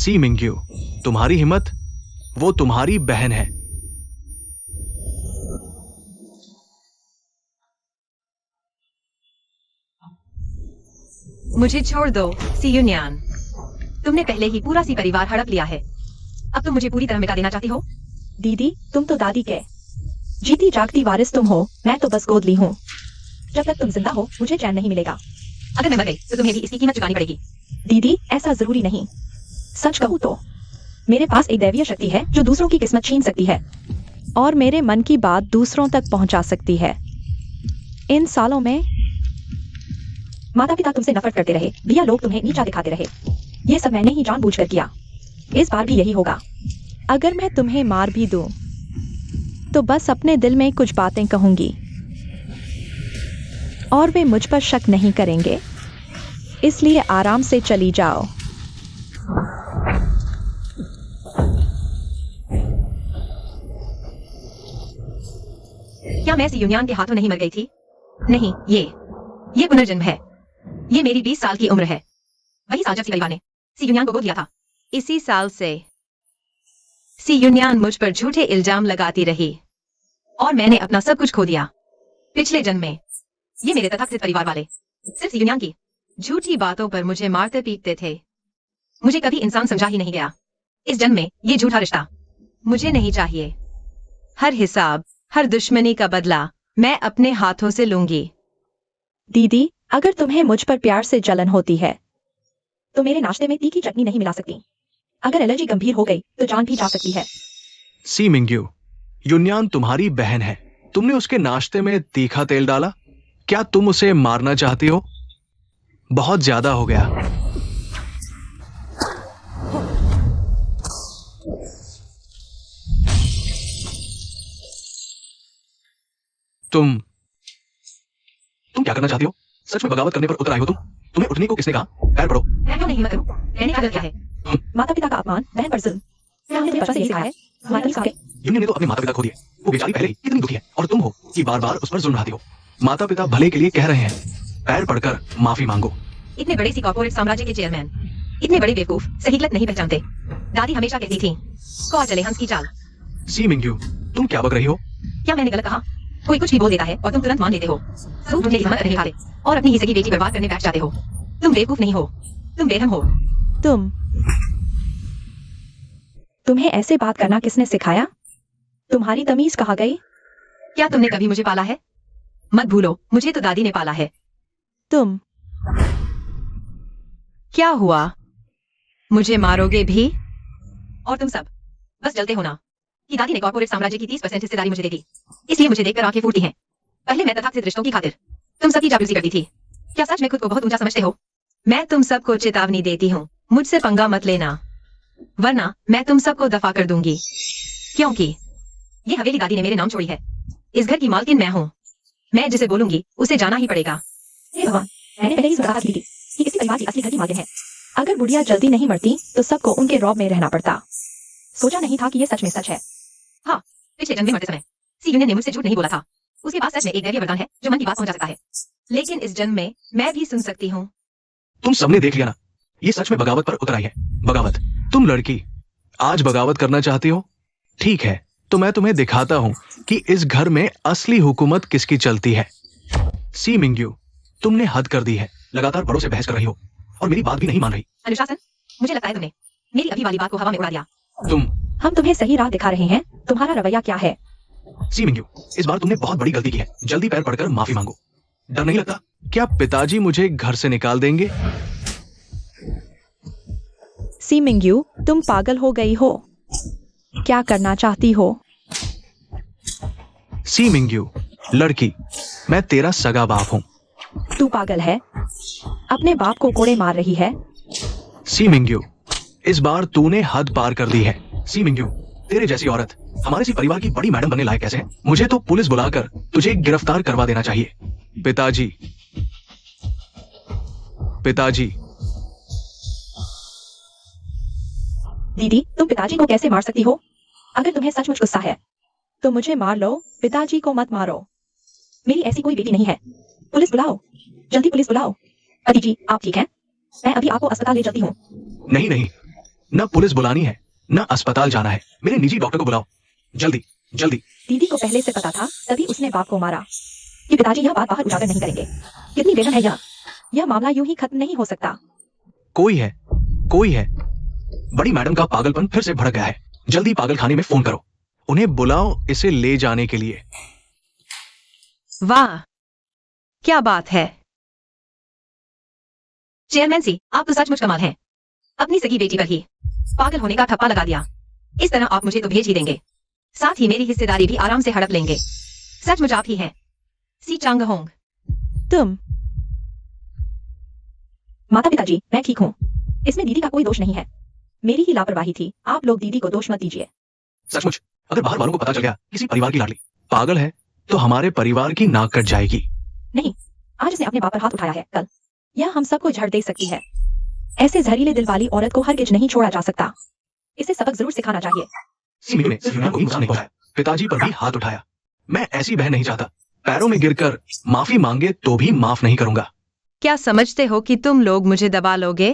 सी Mingyu, तुम्हारी हिम्मत, वो तुम्हारी बहन है। मुझे छोड़ दो सी यूनियन। तुमने पहले ही पूरा सी परिवार हड़प लिया है, अब तुम मुझे पूरी तरह मिटा देना चाहती हो। दीदी, तुम तो दादी के जीती जागती वारिस तुम हो, मैं तो बस गोद ली हूँ। जब तक तुम जिंदा हो मुझे चैन नहीं मिलेगा। अगर मैं मर गई तो तुम्हें भी इसकी कीमत चुकानी पड़ेगी। दीदी, ऐसा जरूरी नहीं। सच कहूँ तो मेरे पास एक दैवीय शक्ति है जो दूसरों की किस्मत छीन सकती है और मेरे मन की बात दूसरों तक पहुंचा सकती है। इन सालों में माता पिता तुमसे नफरत करते रहे, भैया लोग तुम्हें नीचा दिखाते रहे। ये सब मैंने ही जानबूझकर किया। इस बार भी यही होगा। अगर मैं तुम्हें मार भी दूं तो बस अपने दिल में कुछ बातें कहूंगी और वे मुझ पर शक नहीं करेंगे, इसलिए आराम से चली जाओ। क्या मैं सी यूनियन के हाथों नहीं मर गई थी? नहीं, ये पुनर्जन्म है। ये मेरी 20 साल की उम्र है। वही साल जब सी परिवार ने सी यूनियन को गोद लिया था। इसी साल से सी यूनियन मुझ पर झूठे इल्जाम लगाती रही और मैंने अपना सब कुछ खो दिया। पिछले जन्म में ये मेरे तथाकथित परिवार वाले सिर्फ सी यूनियन की झूठी बातों पर मुझे मारते पीटते थे। मुझे कभी इंसान समझा ही नहीं गया। इस जन्म में ये झूठा रिश्ता मुझे नहीं चाहिए। हर हिसाब, हर दुश्मनी का बदला मैं अपने हाथों से लूंगी। दीदी, अगर तुम्हें मुझ पर प्यार से जलन होती है तो मेरे नाश्ते में तीखी चटनी नहीं मिला सकती। अगर एलर्जी गंभीर हो गई तो जान भी जा सकती है। सी मिंग्यू, यूनियन तुम्हारी बहन है। तुमने उसके नाश्ते में तीखा तेल डाला। क्या तुम उसे मारना चाहती हो? बहुत ज्यादा हो गया। तुम क्या करना चाहती हो? सच में बगावत करने पर उतर आई हो तुम? तुम्हें उठने को किसने कहा? पैर पड़ो। मैं क्यों नहीं हिम्मत करूं? मैंने क्या गलत किया है? माता पिता का अपमान, बहन पर जुल्म, क्या हमने तुम्हें बचपन से यही सिखाया है? हमारे तरीके आगे। यूनियन ने तो अपने माता पिता खो दिए। वो बेचारी पहले ही कितनी दुखी है और तुम हो कि बार बार उस पर जुल्म ढाती हो। माता पिता भले के लिए कह रहे हैं, पैर पड़कर माफी मांगो। इतने बड़े सी कॉर्पोरेट साम्राज्य के चेयरमैन इतने बड़े बेवकूफ सही गलत नहीं पहचानते। दादी हमेशा कहती थी, कौआ चले हंस की चाल। सी मिंग्यू, तुम क्या बक रही हो? क्या मैंने गलत कहा? कोई कुछ भी बोल देता है और तुम तुरंत मान लेते हो। तुम ढूंढने की हिम्मत नहीं हारे और अपनी ही सगी बेटी बर्बाद करने बैठ जाते हो। तुम बेवकूफ नहीं हो, तुम बेरहम हो। तुम्हें ऐसे बात करना किसने सिखाया? तुम्हारी तमीज कहाँ गई? क्या तुमने कभी मुझे पाला है? मत भूलो, मुझे तो दादी ने पाला है। क्या हुआ? मुझे मारोगे भी? और तुम सब बस जलते हो ना कि दादी ने कॉर्पोरेट साम्राज्य की 30% हिस्सेदारी मुझे दे दी, इसलिए मुझे देखकर आंखें फूटती हैं। पहले मैं तथाकथित रिश्तों की खातिर तुम सबकी चापलूसी करती थी। क्या सच में खुद को बहुत ऊंचा समझते हो? मैं तुम सबको चेतावनी देती हूँ, मुझसे पंगा मत लेना, वरना मैं तुम सबको दफा कर दूंगी। क्योंकि ये हवेली दादी ने मेरे नाम छोड़ी है। इस घर की मालकिन मैं हूँ। मैं जिसे बोलूंगी उसे जाना ही पड़ेगा। हे भगवान, मैंने पहले ही वजाहत की थी कि इसी परिवार की असली घर की मालकिन है। अगर बुढ़िया जल्दी नहीं मरती तो सबको उनके रौब में रहना पड़ता। सोचा नहीं था कि ये सच में सच है। हाँ, पिछले जन्म में मरते समय सी यूनियन ने मुझसे झूठ नहीं बोला था। उसके पास सच में एक दैवीय वरदान है जो मन की बात समझा सकता है। लेकिन इस जन्म में मैं भी सुन सकती हूँ। तुम सबने देख लिया ना, ये सच में बगावत पर उतर आई है। बगावत। तुम लड़की आज बगावत करना चाहती हो? ठीक है, तो मैं तुम्हें दिखाता हूँ कि इस घर में असली हुकूमत किसकी चलती है। सी मिंग्यू, तुमने हद कर दी है। लगातार बड़ों से बहस कर रही हो और मेरी बात भी नहीं मान रही। अनुशासन, मुझे लगता है तुमने मेरी अभी वाली बात को हवा में उड़ा दिया। हम तुम्हें सही राह दिखा रहे हैं, तुम्हारा रवैया क्या है? सी मिंग्यू, इस बार तुमने बहुत बड़ी गलती की है। जल्दी पैर पड़कर माफी मांगो। डर नहीं लगता? क्या पिताजी मुझे घर से निकाल देंगे? सी मिंग्यू, तुम पागल हो गई हो। क्या करना चाहती हो? सी मिंग्यू, लड़की, मैं तेरा सगा बाप हूँ। तू पागल है? अपने बाप को कोड़े मार रही है? सी मिंग्यू, इस बार तूने हद पार कर दी है। सी मिंग्यू, तेरे जैसी औरत हमारे सी परिवार की बड़ी मैडम बनने लायक कैसे है? मुझे तो पुलिस बुलाकर तुझे गिरफ्तार करवा देना चाहिए। पिताजी, पिताजी। दीदी, तुम पिताजी को कैसे मार सकती हो? अगर तुम्हें सचमुच गुस्सा है तो मुझे मार लो, पिताजी को मत मारो। मेरी ऐसी कोई बेटी नहीं है। पुलिस बुलाओ, जल्दी पुलिस बुलाओ। पति जी, आप ठीक हैं? मैं अभी आपको अस्पताल ले चलती हूँ। नहीं नहीं, न पुलिस बुलानी है, न अस्पताल जाना है। मेरे निजी डॉक्टर को बुलाओ, जल्दी जल्दी। दीदी को पहले से पता था, तभी उसने बाप को मारा। कि पिताजी यह बात बाहर उजागर नहीं करेंगे। कितनी बेरहम है यह मामला यूं ही खत्म नहीं हो सकता। कोई है, कोई है। बड़ी मैडम का पागलपन फिर से भड़क गया है। जल्दी पागल खाने में फोन करो, उन्हें बुलाओ इसे ले जाने के लिए। वाह, क्या बात है। चेयरमैन सी, आप तो सचमुच कमाल हैं। अपनी सगी बेटी पर ही पागल होने का ठप्पा लगा दिया। इस तरह आप मुझे तो भेज ही देंगे, साथ ही मेरी हिस्सेदारी भी आराम से हड़प लेंगे। सचमुच आप ही हैं सी चांग होंग। तुम माता पिताजी, मैं ठीक हूँ। इसमें दीदी का कोई दोष नहीं है, मेरी ही लापरवाही थी। आप लोग दीदी को दोष मत दीजिए। सचमुच अगर बाहर वालों को पता चल गया किसी परिवार की लाडली पागल है तो हमारे परिवार की नाक कट जाएगी। नहीं, आज उसने अपने बाप पर हाथ उठाया है, कल यह हम सबको झड़ दे सकती है। ऐसे जहरीले दिल वाली औरत को हरगिज नहीं छोड़ा जा सकता। इसे सबक जरूर सिखाना चाहिए। सीमी ने सिर्फ को नुकसान नहीं पहुंचाया, पिताजी पर भी हाथ उठाया। मैं ऐसी बहन नहीं चाहता। पैरों में गिरकर माफी मांगे तो भी माफ नहीं करूंगा। क्या समझते हो कि तुम लोग मुझे दबा लोगे?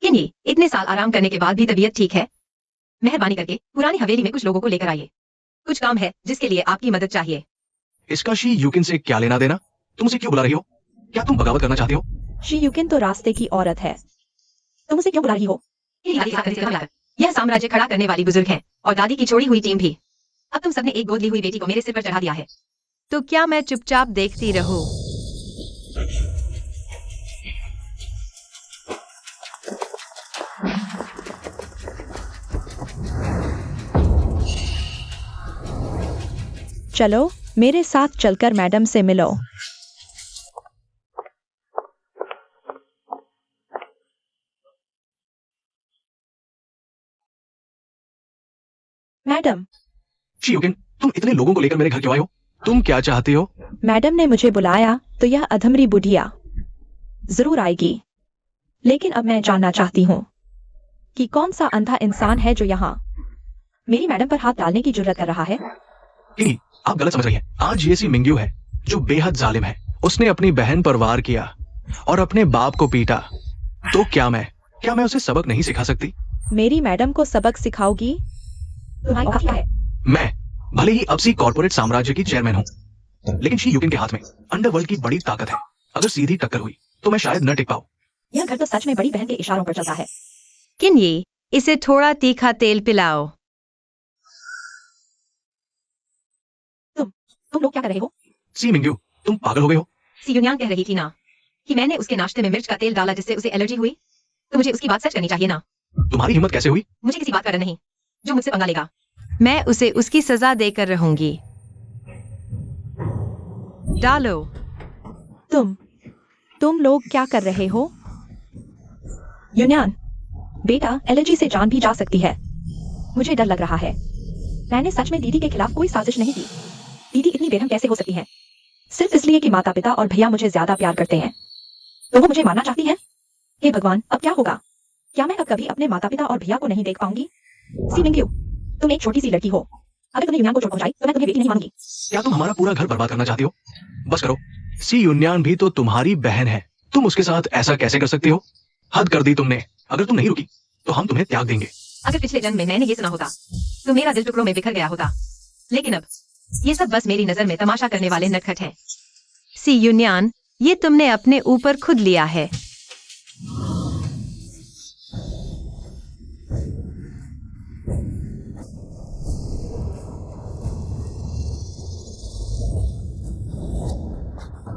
किन्ही, इतने साल आराम करने के बाद भी तबीयत ठीक है? मेहरबानी करके पुरानी हवेली में कुछ लोगों को लेकर आइए। कुछ काम है जिसके लिए आपकी मदद चाहिए। इसका शी युकिन से क्या लेना देना? तुम उसे क्यों बुला रही हो? क्या तुम बगावत करना चाहती हो? शी युकिन तो रास्ते की औरत है, तुम उसे क्यों बुला रही हो? यह साम्राज्य खड़ा करने वाली बुजुर्ग है और दादी की छोड़ी हुई टीम भी। अब तुम सबने एक गोद ली हुई बेटी को मेरे सिर पर चढ़ा दिया है, तो क्या मैं चुपचाप देखती रहूं? चलो मेरे साथ चलकर मैडम से मिलो। मैडम। शी युकिन, तुम इतने लोगों को लेकर मेरे घर क्यों आए हो? तुम क्या चाहती हो? मैडम ने मुझे बुलाया तो यह अधमरी बुढ़िया जरूर आएगी, लेकिन अब मैं जानना चाहती हूँ कि कौन सा अंधा इंसान है जो यहाँ मेरी मैडम पर हाथ डालने की जुर्रत कर रहा है। किन्ही, आप गलत समझ रही हैं। आज ये सी मिंग्यू है जो बेहद जालिम है। उसने अपनी बहन पर वार किया और अपने बाप को पीटा। तो क्या मैं उसे सबक नहीं सिखा सकती? मेरी मैडम को सबक सिखाओगी? तुम्हारी औकात क्या है? मैं भले ही अब सी कॉर्पोरेट साम्राज्य की चेयरमैन हूँ, लेकिन शी युकिन के हाथ में अंडरवर्ल्ड की बड़ी ताकत है। अगर सीधी टक्कर हुई तो मैं शायद न टिक पाऊं। यह घर तो सच में बड़ी बहन के इशारों पर चलता है। किन्ही, इसे थोड़ा तीखा तेल पिलाओ। तुम लोग क्या कर रहे हो? सी मिंग्यू, तुम पागल हो गए हो? सी युनियांग कह रही थी ना कि मैंने उसके नाश्ते में मिर्च का तेल डाला जिससे उसे एलर्जी हुई, तो मुझे उसकी बात सच करनी चाहिए ना। तुम्हारी हिम्मत कैसे हुई? मुझे किसी बात का डर नहीं, जो मुझसे पंगा लेगा मैं उसे उसकी सजा देकर रहूंगी। डालो। तुम लोग क्या कर रहे हो? युनियान, बेटा एलर्जी से जान भी जा सकती है। मुझे डर लग रहा है। मैंने सच में दीदी के खिलाफ कोई साजिश नहीं की। दीदी इतनी बेरहम कैसे हो सकती है? सिर्फ इसलिए कि माता पिता और भैया मुझे ज्यादा प्यार करते हैं तो वो मुझे मारना चाहती है? हे भगवान, अब क्या होगा? क्या मैं अब कभी अपने माता पिता और भैया को नहीं देख पाऊंगी? सी मिंग्यू, तुम एक छोटी सी लड़की हो। अगर तुमने युनियान को चोट पहुंचाई तो मैं तुम्हें बेटी नहीं मानूंगी। क्या तुम हमारा पूरा घर बर्बाद करना चाहती हो? बस करो। सी युनियान भी तो तुम्हारी बहन है, तुम उसके साथ ऐसा कैसे कर सकती हो? हद कर दी तुमने। अगर तुम नहीं रुकी तो हम तुम्हें त्याग देंगे। अगर पिछले जन्म में मैंने ये सुना होता तो मेरा दिल टुकड़ों में बिखर गया होता, लेकिन अब ये सब बस मेरी नजर में तमाशा करने वाले नटखट हैं। सी युनियान, ये तुमने अपने ऊपर खुद लिया है।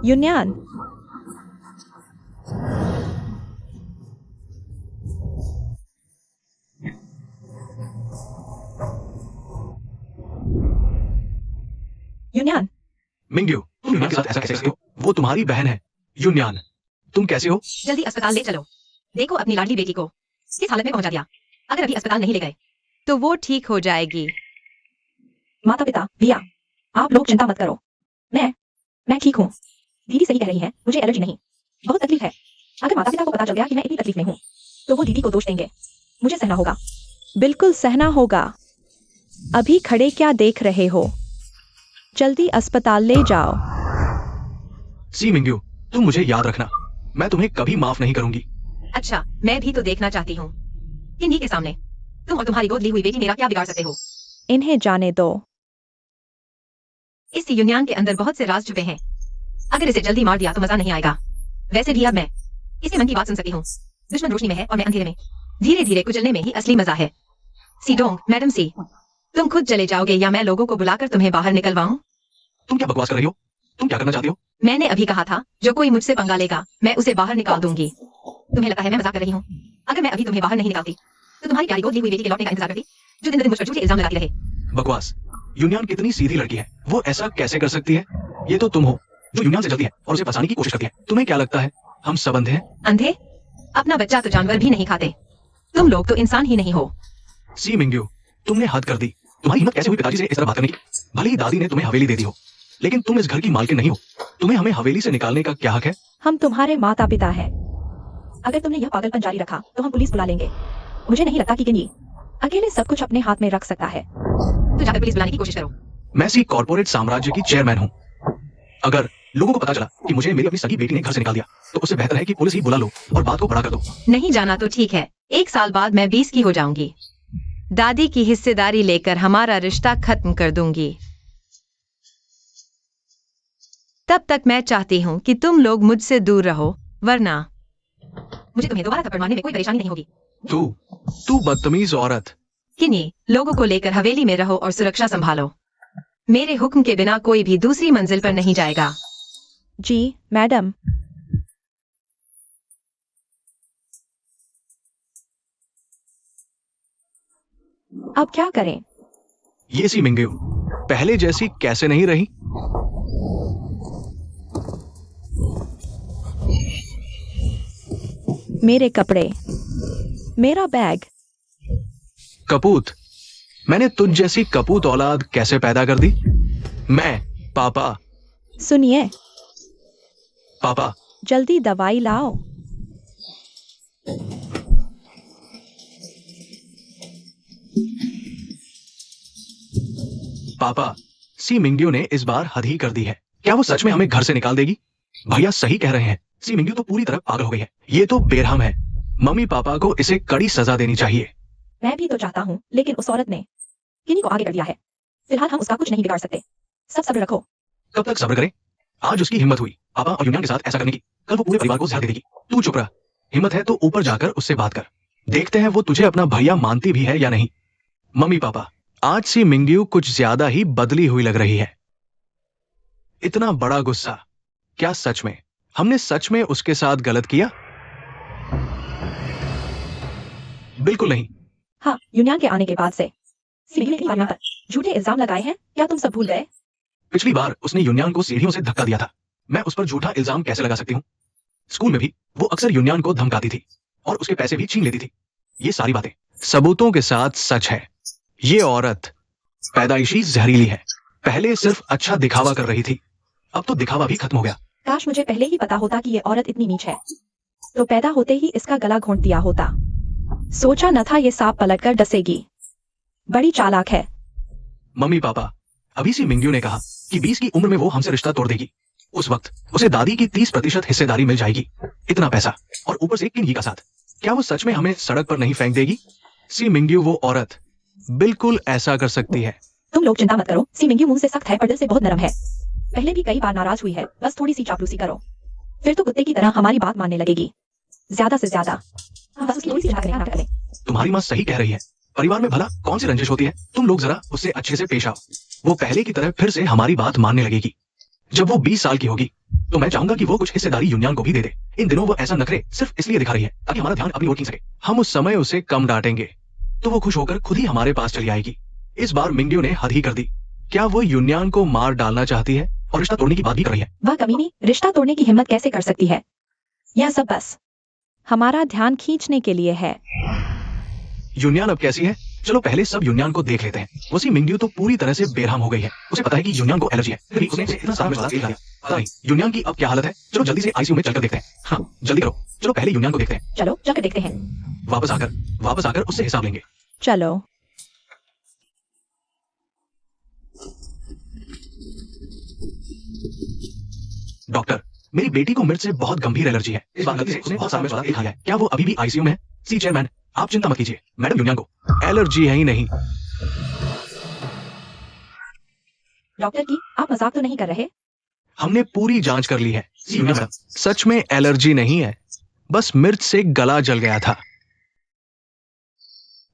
युनियान, युनियान, मिंग्यू, तुम युनियान के साथ ऐसा कैसे करते हो? वो तुम्हारी बहन है। युनियान, तुम कैसे हो? जल्दी अस्पताल ले चलो। देखो अपनी लाडली बेटी को किस हालत में पहुंचा दिया। अगर अभी अस्पताल नहीं ले गए तो वो ठीक हो जाएगी। माता पिता भैया, आप लोग चिंता मत करो। मैं ठीक हूँ। दीदी सही कह रही है, मुझे एलर्जी नहीं, बहुत तकलीफ है। अगर माता पिता को पता चल गया कि मैं इतनी तकलीफ में हूँ तो वो दीदी को दोष देंगे। मुझे सहना होगा। बिल्कुल सहना होगा। अभी खड़े क्या देख रहे हो? जल्दी अस्पताल ले जाओ। सी मिंग्यू, तुम मुझे याद रखना। मैं तुम्हें कभी माफ नहीं करूंगी। अच्छा, मैं भी तो देखना चाहती हूँ किन्हीं के सामने तुम और तुम्हारी गोद ली हुई बेटी मेरा क्या बिगाड़ सकते हो। इन्हें जाने दो। इस यूनियन के अंदर बहुत से राज छुपे हैं। अगर इसे जल्दी मार दिया तो मजा नहीं आएगा। वैसे भी अब मैं इसके मन की बात सुन सकती हूँ। दुश्मन रोशनी में है और मैं अंधेरे में। धीरे धीरे कुचलने में ही असली मजा है। सी डोंग, मैडम सी, तुम खुद चले जाओगे या मैं लोगों को बुलाकर तुम्हें बाहर निकलवाऊं? तुम क्या बकवास कर रही हो? तुम क्या करना चाहती हो? मैंने अभी कहा था जो कोई मुझसे पंगा लेगा मैं उसे बाहर निकाल दूंगी। तुम्हें लगता है मैं मजाक कर रही हूँ? अगर मैं अभी तुम्हें बाहर नहीं निकालती तो तुम्हारी प्यारी गोद ली हुई बेटी के लौटने का इंतजार करती जो दिन दिन मुझ पर झूठे इल्जाम लगाती रहे। बकवास। यूनियन कितनी सीधी लड़की है, वो ऐसा कैसे कर सकती है? ये तो तुम हो जो यूनियन से जलती है और उसे फंसाने की कोशिश करती है। तुम्हें क्या लगता है हम सब अंधे हैं? अंधे? अपना बच्चा तो जानवर भी नहीं खाते। तुम लोग तो इंसान ही नहीं हो। सी मिंग्यू, तुमने हद कर दी। तुम्हारी हिम्मत कैसे हुई पिताजी से इस तरह बात करने की? भले ही दादी ने तुम्हें हवेली दे दी हो, लेकिन तुम इस घर की मालकिन नहीं हो। तुम्हें हमें हवेली से निकालने का क्या हक है? हम तुम्हारे माता पिता हैं। अगर तुमने यह पागलपन जारी रखा तो हम पुलिस बुला लेंगे। मुझे नहीं लगता कि किन्नी अकेले सब कुछ अपने हाथ में रख सकता है। तो जाकर पुलिस बुलाने की कोशिश करो। मैं सी कॉर्पोरेट साम्राज्य की चेयरमैन हूँ। अगर लोगों को पता चला कि मुझे मेरी अपनी सगी बेटी ने घर से निकाल दिया तो उससे बेहतर है कि पुलिस ही बुला लो और बात को बड़ा कर दो। नहीं जाना तो ठीक है, 1 साल बाद मैं 20 की हो जाऊंगी। दादी की हिस्सेदारी लेकर हमारा रिश्ता खत्म कर दूंगी। तब तक मैं चाहती हूँ कि तुम लोग मुझसे दूर रहो, वरना मुझे तुम्हें दोबारा थप्पड़ मारने में कोई परेशानी नहीं होगी। तू बदतमीज औरत। किन्हीं लोगों को लेकर हवेली में रहो और सुरक्षा संभालो। मेरे हुक्म के बिना कोई भी दूसरी मंजिल पर नहीं जाएगा। जी मैडम। अब क्या करें? ये सी मिंग्यू पहले जैसी कैसे नहीं रही? मेरे कपड़े, मेरा बैग। कपूत, मैंने तुझ जैसी कपूत औलाद कैसे पैदा कर दी? मैं पापा। सुनिए, पापा, जल्दी दवाई लाओ। पापा, सी मिंग्यू ने इस बार हद ही कर दी है। क्या वो सच में हमें घर से निकाल देगी? भैया सही कह रहे हैं, सी मिंग्यू तो पूरी तरह पागल हो गई है। ये तो बेरहम है। मम्मी पापा को इसे कड़ी सजा देनी चाहिए। मैं भी तो चाहता हूँ, लेकिन उस औरत ने किन्नी को आगे कर दिया है। फिलहाल हम उसका कुछ नहीं बिगाड़ सकते। सब सब्र रखो। कब तक सब्र करें? आज उसकी हिम्मत हुई पापा और यूनियन के साथ ऐसा करने की। कल वो पूरे परिवार को जहर दे देगी। तू चुप रह। हिम्मत है तो ऊपर जाकर उससे बात कर। देखते हैं वो तुझे अपना भैया मानती भी है या नहीं। मम्मी पापा, आज सी मिंग्यू कुछ ज्यादा ही बदली हुई लग रही है। इतना बड़ा गुस्सा, क्या सच में हमने सच में उसके साथ गलत किया? बिल्कुल नहीं। हाँ, यूनियन के आने के बाद से सीढ़ियों की पानियों पर झूठे इल्जाम लगाए हैं। क्या तुम सब भूल गए? पिछली बार उसने यूनियन को सीढ़ियों से धक्का दिया था। मैं उस पर झूठा इल्जाम कैसे लगा सकती हूँ? स्कूल में भी वो अक्सर यूनियन को धमकाती थी और उसके पैसे भी छीन लेती थी। ये सारी बातें सबूतों के साथ सच है। ये औरत पैदाइशी जहरीली है। पहले सिर्फ अच्छा दिखावा कर रही थी, अब तो दिखावा भी खत्म हो गया। काश मुझे पहले ही पता होता कि ये औरत इतनी नीच है, तो पैदा होते ही इसका गला घोंट दिया होता। सोचा न था ये सांप पलटकर डसेगी। बड़ी चालाक है। मम्मी पापा, अभी सी मिंग्यू ने कहा कि 20 की उम्र में वो हमसे रिश्ता तोड़ देगी। उस वक्त उसे दादी की 30% हिस्सेदारी मिल जाएगी। इतना पैसा और ऊपर से किन्ही का साथ। क्या वो सच में हमें सड़क पर नहीं फेंक देगी? सी मिंग्यू वो औरत बिल्कुल ऐसा कर सकती है। तुम लोग चिंता मत करो। सी मिंग्यू मुंह से सख्त है पर दिल से बहुत नरम है। पहले भी कई बार नाराज हुई है। बस थोड़ी सी चापलूसी करो, फिर तो कुत्ते की तरह हमारी बात मानने लगेगी। ज्यादा से ज्यादा बस उसकी थोड़ी सी नाटक करें। तुम्हारी माँ सही कह रही है। परिवार में भला कौन सी रंजिश होती है? तुम लोग जरा उससे अच्छे से पेश आओ। वो पहले की तरह फिर से हमारी बात मानने लगेगी। जब वो 20 साल की होगी तो मैं चाहूंगा कि वो कुछ हिस्सेदारी यूनियन को भी दे दे। इन दिनों वो ऐसा नखरे सिर्फ इसलिए दिखा रही है ताकि हमारा ध्यान अपनी ओर खींच सके। हम उस समय उसे कम डांटेंगे तो वो खुश होकर खुद ही हमारे पास चली आएगी। इस बार मिंग्यू ने हद ही कर दी। क्या वो यूनियन को मार डालना चाहती है और रिश्ता तोड़ने की बात भी कर रही है? वह कमीनी रिश्ता तोड़ने की हिम्मत कैसे कर सकती है? यह सब बस हमारा ध्यान खींचने के लिए है। यूनियन अब कैसी है? चलो पहले सब यूनियन को देख लेते हैं। उसी मिंग्यू तो पूरी तरह से बेरहम हो गई है। उसे पता है कि यूनियन को एलर्जी है, फिर भी उसने इतना सारा मसाला तेल डाला। पता नहीं यूनियन की अब क्या हालत है। चलो जल्दी से आईसीयू में चलकर देखते हैं। हाँ जल्दी करो, चलो पहले यूनियन को देखते हैं। चलो चलकर देखते हैं। वापस आकर उससे हिसाब लेंगे। चलो। डॉक्टर, मेरी बेटी को मिर्च से बहुत गंभीर एलर्जी है। इस बार गलती से उसने बहुत सारा मिर्च वाला केक खाया है। क्या वो अभी भी आईसीयू में है? सी चेयरमैन, आप चिंता मत कीजिए। मैडम यूनियन को एलर्जी है ही नहीं। डॉक्टर की, आप मजाक तो नहीं कर रहे? हमने पूरी जांच कर ली है। सी यूनियन मैडम, सच में एलर्जी नहीं है, बस मिर्च से गला जल गया था।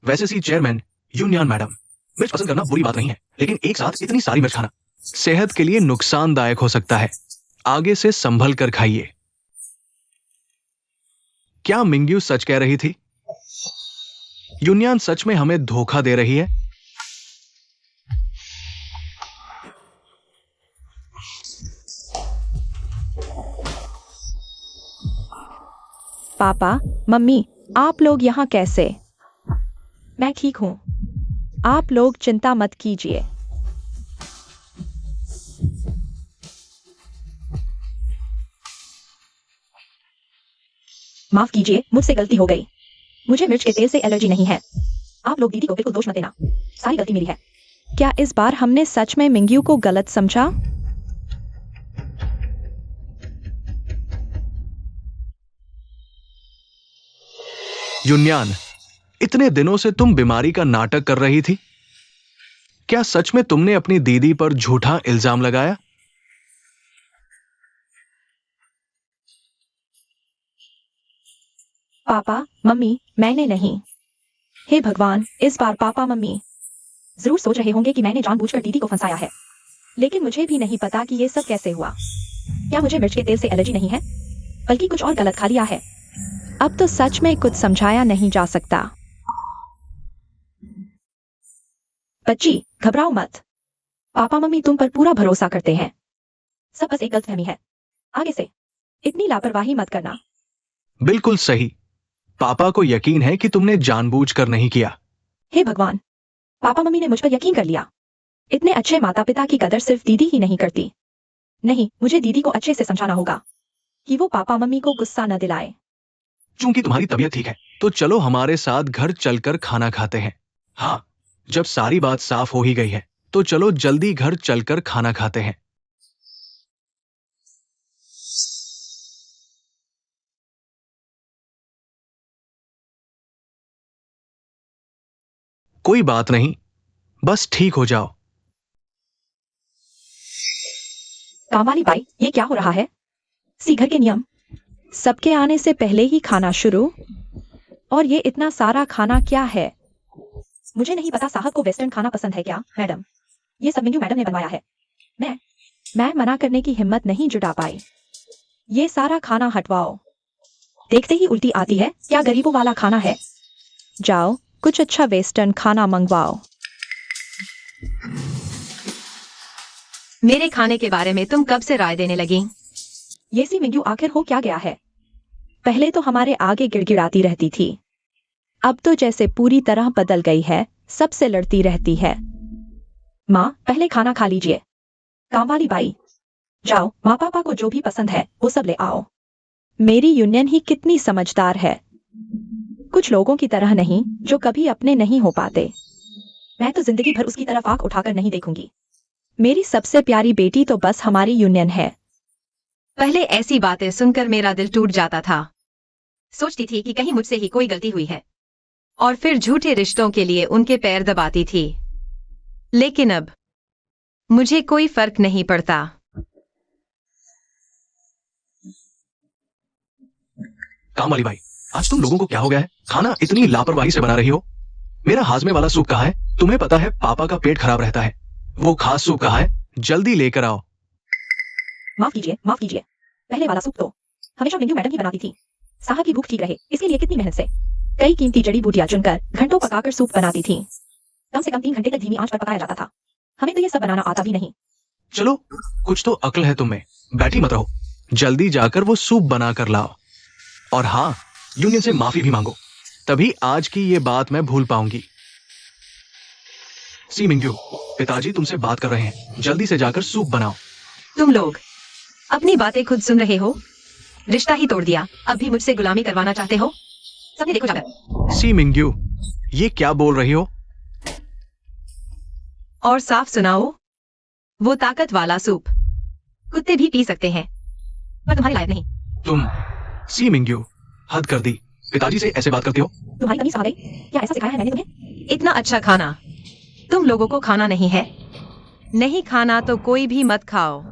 वैसे सी चेयरमैन, यूनियन मैडम, मिर्च पसंद करना बुरी बात नहीं है, लेकिन एक साथ इतनी सारी मिर्च खाना सेहत के लिए नुकसानदायक हो सकता है। आगे से संभल कर खाइए। क्या मिंग्यू सच कह रही थी? यूनियन सच में हमें धोखा दे रही है? पापा, मम्मी, आप लोग यहाँ कैसे? मैं ठीक हूँ। आप लोग चिंता मत कीजिए। माफ कीजिए, मुझसे गलती हो गई। मुझे मिर्च के तेल से एलर्जी नहीं है। आप लोग दीदी को बिल्कुल दोष मत देना, सारी गलती मेरी है। क्या इस बार हमने सच में मिंग्यू को गलत समझा? यूनियन, इतने दिनों से तुम बीमारी का नाटक कर रही थी। क्या सच में तुमने अपनी दीदी पर झूठा इल्जाम लगाया? पापा, मम्मी, मैंने नहीं। हे भगवान, इस बार पापा मम्मी जरूर सोच रहे होंगे कि मैंने जानबूझकर दीदी को फंसाया है, लेकिन मुझे भी नहीं पता कि ये सब कैसे हुआ। क्या मुझे मिर्च के तेल से एलर्जी नहीं है, बल्कि कुछ और गलत खा लिया है। अब तो सच में कुछ समझाया नहीं जा सकता। बच्ची, घबराओ मत। पापा मम्मी तुम पर पूरा भरोसा करते हैं। सब बस एक गलतफहमी है। आगे से इतनी लापरवाही मत करना। बिल्कुल सही। पापा को यकीन है कि तुमने जानबूझकर नहीं किया। हे भगवान, पापा मम्मी ने मुझ पर यकीन कर लिया। इतने अच्छे माता पिता की कदर सिर्फ दीदी ही नहीं करती। नहीं, मुझे दीदी को अच्छे से समझाना होगा कि वो पापा मम्मी को गुस्सा न दिलाए। चूंकि तुम्हारी तबीयत ठीक है, तो चलो हमारे साथ घर चलकर खाना खाते हैं। हाँ, जब सारी बात साफ हो ही गई है, तो चलो जल्दी घर चलकर खाना खाते हैं। कोई बात नहीं, बस ठीक हो जाओ। कामवाली बाई, ये क्या हो रहा है? सी घर के नियम। सबके आने से पहले ही खाना शुरू। और ये इतना सारा खाना क्या है? मुझे नहीं पता साहब को वेस्टर्न खाना पसंद है क्या, मैडम? ये सब मेन्यू मैडम ने बनवाया है। मैं मना करने की हिम्मत नहीं जुटा पाई। ये सारा खाना हटवाओ। देखते ही उल्टी आती है। क्या गरीबों वाला खाना है? जाओ, कुछ अच्छा वेस्टर्न खाना मंगवाओ। मेरे खाने के बारे में तुम कब से राय देने लगी? ये सी मिंग्यू आखिर हो क्या गया है? पहले तो हमारे आगे गिड़गिड़ाती रहती थी, अब तो जैसे पूरी तरह बदल गई है, सबसे लड़ती रहती है। माँ, पहले खाना खा लीजिए। कामवाली बाई, जाओ, माँ पापा को जो भी पसंद है वो सब ले आओ। मेरी यूनियन ही कितनी समझदार है। कुछ लोगों की तरह नहीं, जो कभी अपने नहीं हो पाते। मैं तो जिंदगी भर उसकी तरफ आंख उठाकर नहीं देखूंगी। मेरी सबसे प्यारी बेटी तो बस हमारी यूनियन है। पहले ऐसी बातें सुनकर मेरा दिल टूट जाता था। सोचती थी कि कहीं मुझसे ही कोई गलती हुई है, और फिर झूठे रिश्तों के लिए उनके पैर दबाती थी। लेकिन अब मुझे कोई फर्क नहीं पड़ता। कामवाली बाई, आज तुम लोगों को क्या हो गया है? खाना इतनी लापरवाही से बना रही हो। मेरा हाजमे वाला सूप कहाँ है? तुम्हें पता है पापा का पेट खराब रहता है। वो खास सूप कहाँ है? जल्दी लेकर आओ। माफ कीजिए, माफ कीजिए। पहले वाला सूप तो हमेशा मिंग्यू मैडम ही बनाती थी। साहब की भूख ठीक रहे, इसके लिए कितनी मेहनत से कई कीमती जड़ी बूटियां चुनकर घंटों पकाकर सूप बनाती थी। कम से कम 3 घंटे तक धीमी आंच पर पकाया जाता था। हमें तो ये सब बनाना आता भी नहीं। चलो, कुछ तो अक्ल है तुम्हें। बैठी मत रहो, जल्दी जाकर वो सूप बना कर लाओ। और हाँ, यूनियन से माफी भी मांगो, तभी आज की ये बात मैं भूल पाऊंगी। सी मिंग्यू, पिताजी तुमसे बात कर रहे हैं, जल्दी से जाकर सूप बनाओ। तुम लोग अपनी बातें खुद सुन रहे हो? रिश्ता ही तोड़ दिया, अब भी मुझसे गुलामी करवाना चाहते हो? सबने देखो जाकर। सी मिंग्यू, ये क्या बोल रही हो? और साफ सुनाओ। वो ताकत वाला सूप कुत्ते भी पी सकते हैं। पर तुम्हारे लायक नहीं। तुम सी मिंग्यू, हद कर दी। पिताजी से ऐसे बात करती हो? तुम्हारी तमीज आ गई? क्या ऐसा सिखाया है मैंने तुम्हें? इतना अच्छा खाना तुम लोगों को खाना नहीं है? नहीं खाना तो कोई भी मत खाओ।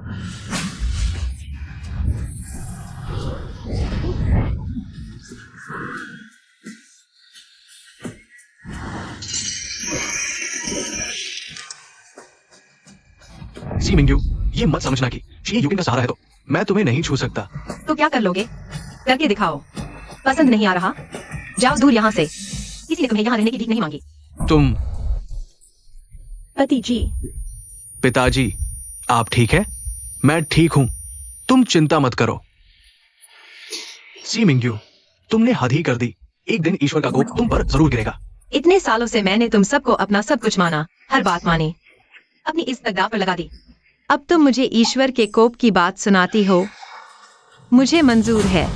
सी मिंग्यू, ये मत समझना कि ये युगिन का सहारा है तो मैं तुम्हें नहीं छू सकता। तो क्या कर लोगे? करके दिखाओ। पसंद नहीं आ रहा? जाओ दूर यहाँ से। किसी ने तुम्हें यहाँ रहने की भीख नहीं मांगी। तुम पति जी, पिताजी, आप ठीक है? मैं ठीक हूं, तुम चिंता मत करो। सी मिंग्यू, तुमने हद ही कर दी। एक दिन ईश्वर का कोप तुम पर जरूर गिरेगा। इतने सालों से मैंने तुम सबको अपना सब कुछ माना, हर बात मानी, अपनी इस तक दाव पर लगा दी। अब तुम मुझे ईश्वर के कोप की बात सुनाती हो? मुझे मंजूर है।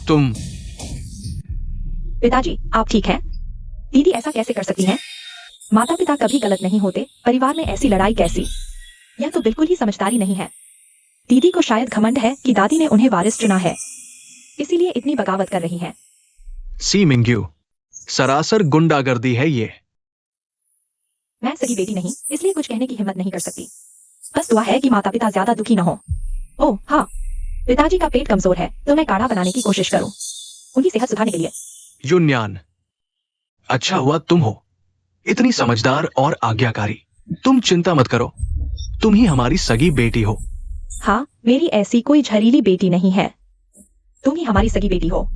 तुम पिताजी आप ठीक हैं? दीदी ऐसा कैसे कर सकती हैं? माता पिता कभी गलत नहीं होते, परिवार में ऐसी लड़ाई कैसी? यह तो बिल्कुल ही समझदारी नहीं है। दीदी को शायद घमंड है कि दादी ने उन्हें वारिस चुना है, इसीलिए इतनी बगावत कर रही हैं। सी मिंग्यू, सरासर गुंडागर्दी है ये। मैं सगी बेटी नहीं, इसलिए कुछ कहने की हिम्मत नहीं कर सकती। बस दुआ है कि माता पिता ज्यादा दुखी न हो। ओह हाँ, पिताजी का पेट कमजोर है तो मैं काढ़ा बनाने की कोशिश करूं, उनकी सेहत सुधारने के लिए। युन्यान, अच्छा हुआ तुम हो, इतनी समझदार और आज्ञाकारी। तुम चिंता मत करो, तुम ही हमारी सगी बेटी हो। हाँ, मेरी ऐसी कोई झरीली बेटी नहीं है, तुम ही हमारी सगी बेटी हो।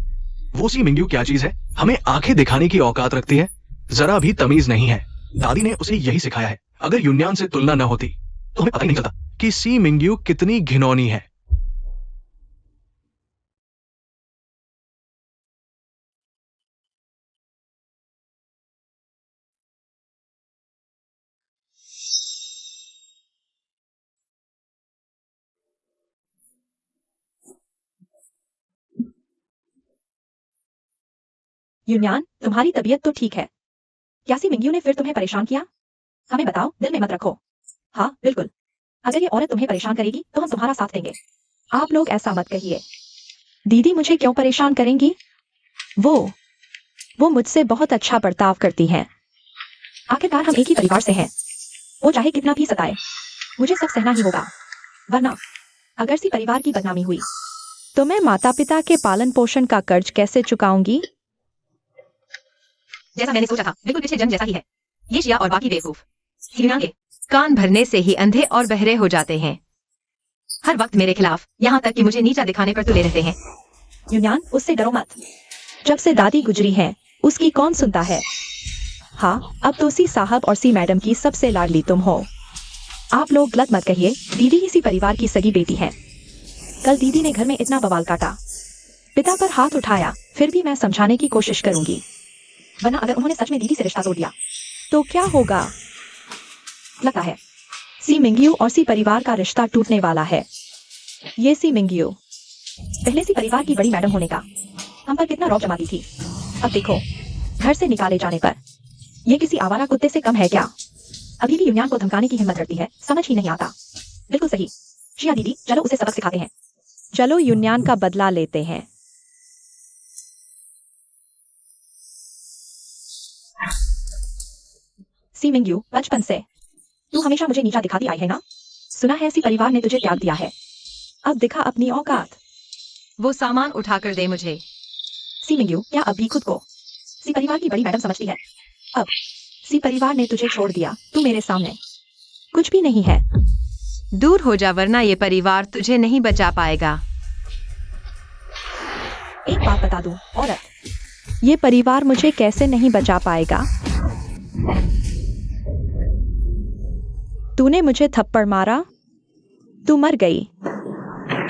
वो सी मिंग्यू क्या चीज है? हमें आंखें दिखाने की औकात रखती है, जरा भी तमीज नहीं है। दादी ने उसे यही सिखाया है। अगर युन्यान से तुलना न होती तो हमें पता ही नहीं चलता कि सी मिंग्यू कितनी घिनौनी है। युन्यान, तुम्हारी तबीयत तो ठीक है? क्या सी मिंग्यू ने फिर तुम्हें परेशान किया? हमें बताओ, दिल में मत रखो। हाँ बिल्कुल, अगर ये औरत तुम्हें परेशान करेगी तो हम तुम्हारा साथ देंगे। आप लोग ऐसा मत कहिए। दीदी मुझे क्यों परेशान करेंगी? वो मुझसे बहुत अच्छा बर्ताव करती हैं। आखिरकार हम एक ही परिवार से हैं। वो चाहे कितना भी सताए, मुझे सब सहना ही होगा, वरना अगर सी परिवार की बदनामी हुई तो मैं माता पिता के पालन पोषण का कर्ज कैसे चुकाऊंगी? जैसा मैंने सोचा था, बिल्कुल पिछले जन्म जैसा ही है। ये शिया और बाकी बेवकूफ युन्यान के कान भरने से ही अंधे और बहरे हो जाते हैं। हर वक्त मेरे खिलाफ, यहाँ तक कि मुझे नीचा दिखाने पर तुले रहते हैं। युन्यान, उससे डरो मत। जब से दादी गुजरी हैं, उसकी कौन सुनता है? हाँ, अब तो सी साहब और सी मैडम की सबसे लाडली तुम हो। आप लोग गलत मत कहिए, दीदी इसी परिवार की सगी बेटी है। कल दीदी ने घर में इतना बवाल काटा, पिता पर हाथ उठाया, फिर भी मैं समझाने की कोशिश करूंगी, वरना अगर उन्होंने सच में दीदी से रिश्ता तोड़ दिया तो क्या होगा? लगता है सी मिंग्यू और सी परिवार का रिश्ता टूटने वाला है। ये सी मिंग्यू पहले सी परिवार की बड़ी मैडम होने का हम पर कितना रौब जमाती थी, अब देखो घर से निकाले जाने पर ये किसी आवारा कुत्ते से कम है क्या? अभी भी युन्यान को धमकाने की हिम्मत रखती है, समझ ही नहीं आता। बिल्कुल सही शिया दीदी, चलो उसे सबक सिखाते हैं। चलो युन्यान का बदला लेते हैं। सी मिंग्यू, बचपन से तू हमेशा मुझे नीचा दिखाती आई है ना? सुना है सी परिवार ने तुझे त्याग दिया है, अब दिखा अपनी औकात। वो सामान उठाकर दे मुझे। सी मिंग्यू, क्या अभी खुद को सी परिवार की बड़ी मैडम समझती है? अब सी परिवार ने तुझे छोड़ दिया, तू मेरे सामने कुछ भी नहीं है। दूर हो जा, वरना ये परिवार तुझे नहीं बचा पाएगा। एक बात बता दूं औरत, ये परिवार मुझे कैसे नहीं बचा पाएगा? तूने मुझे थप्पड़ मारा, तू मर गई,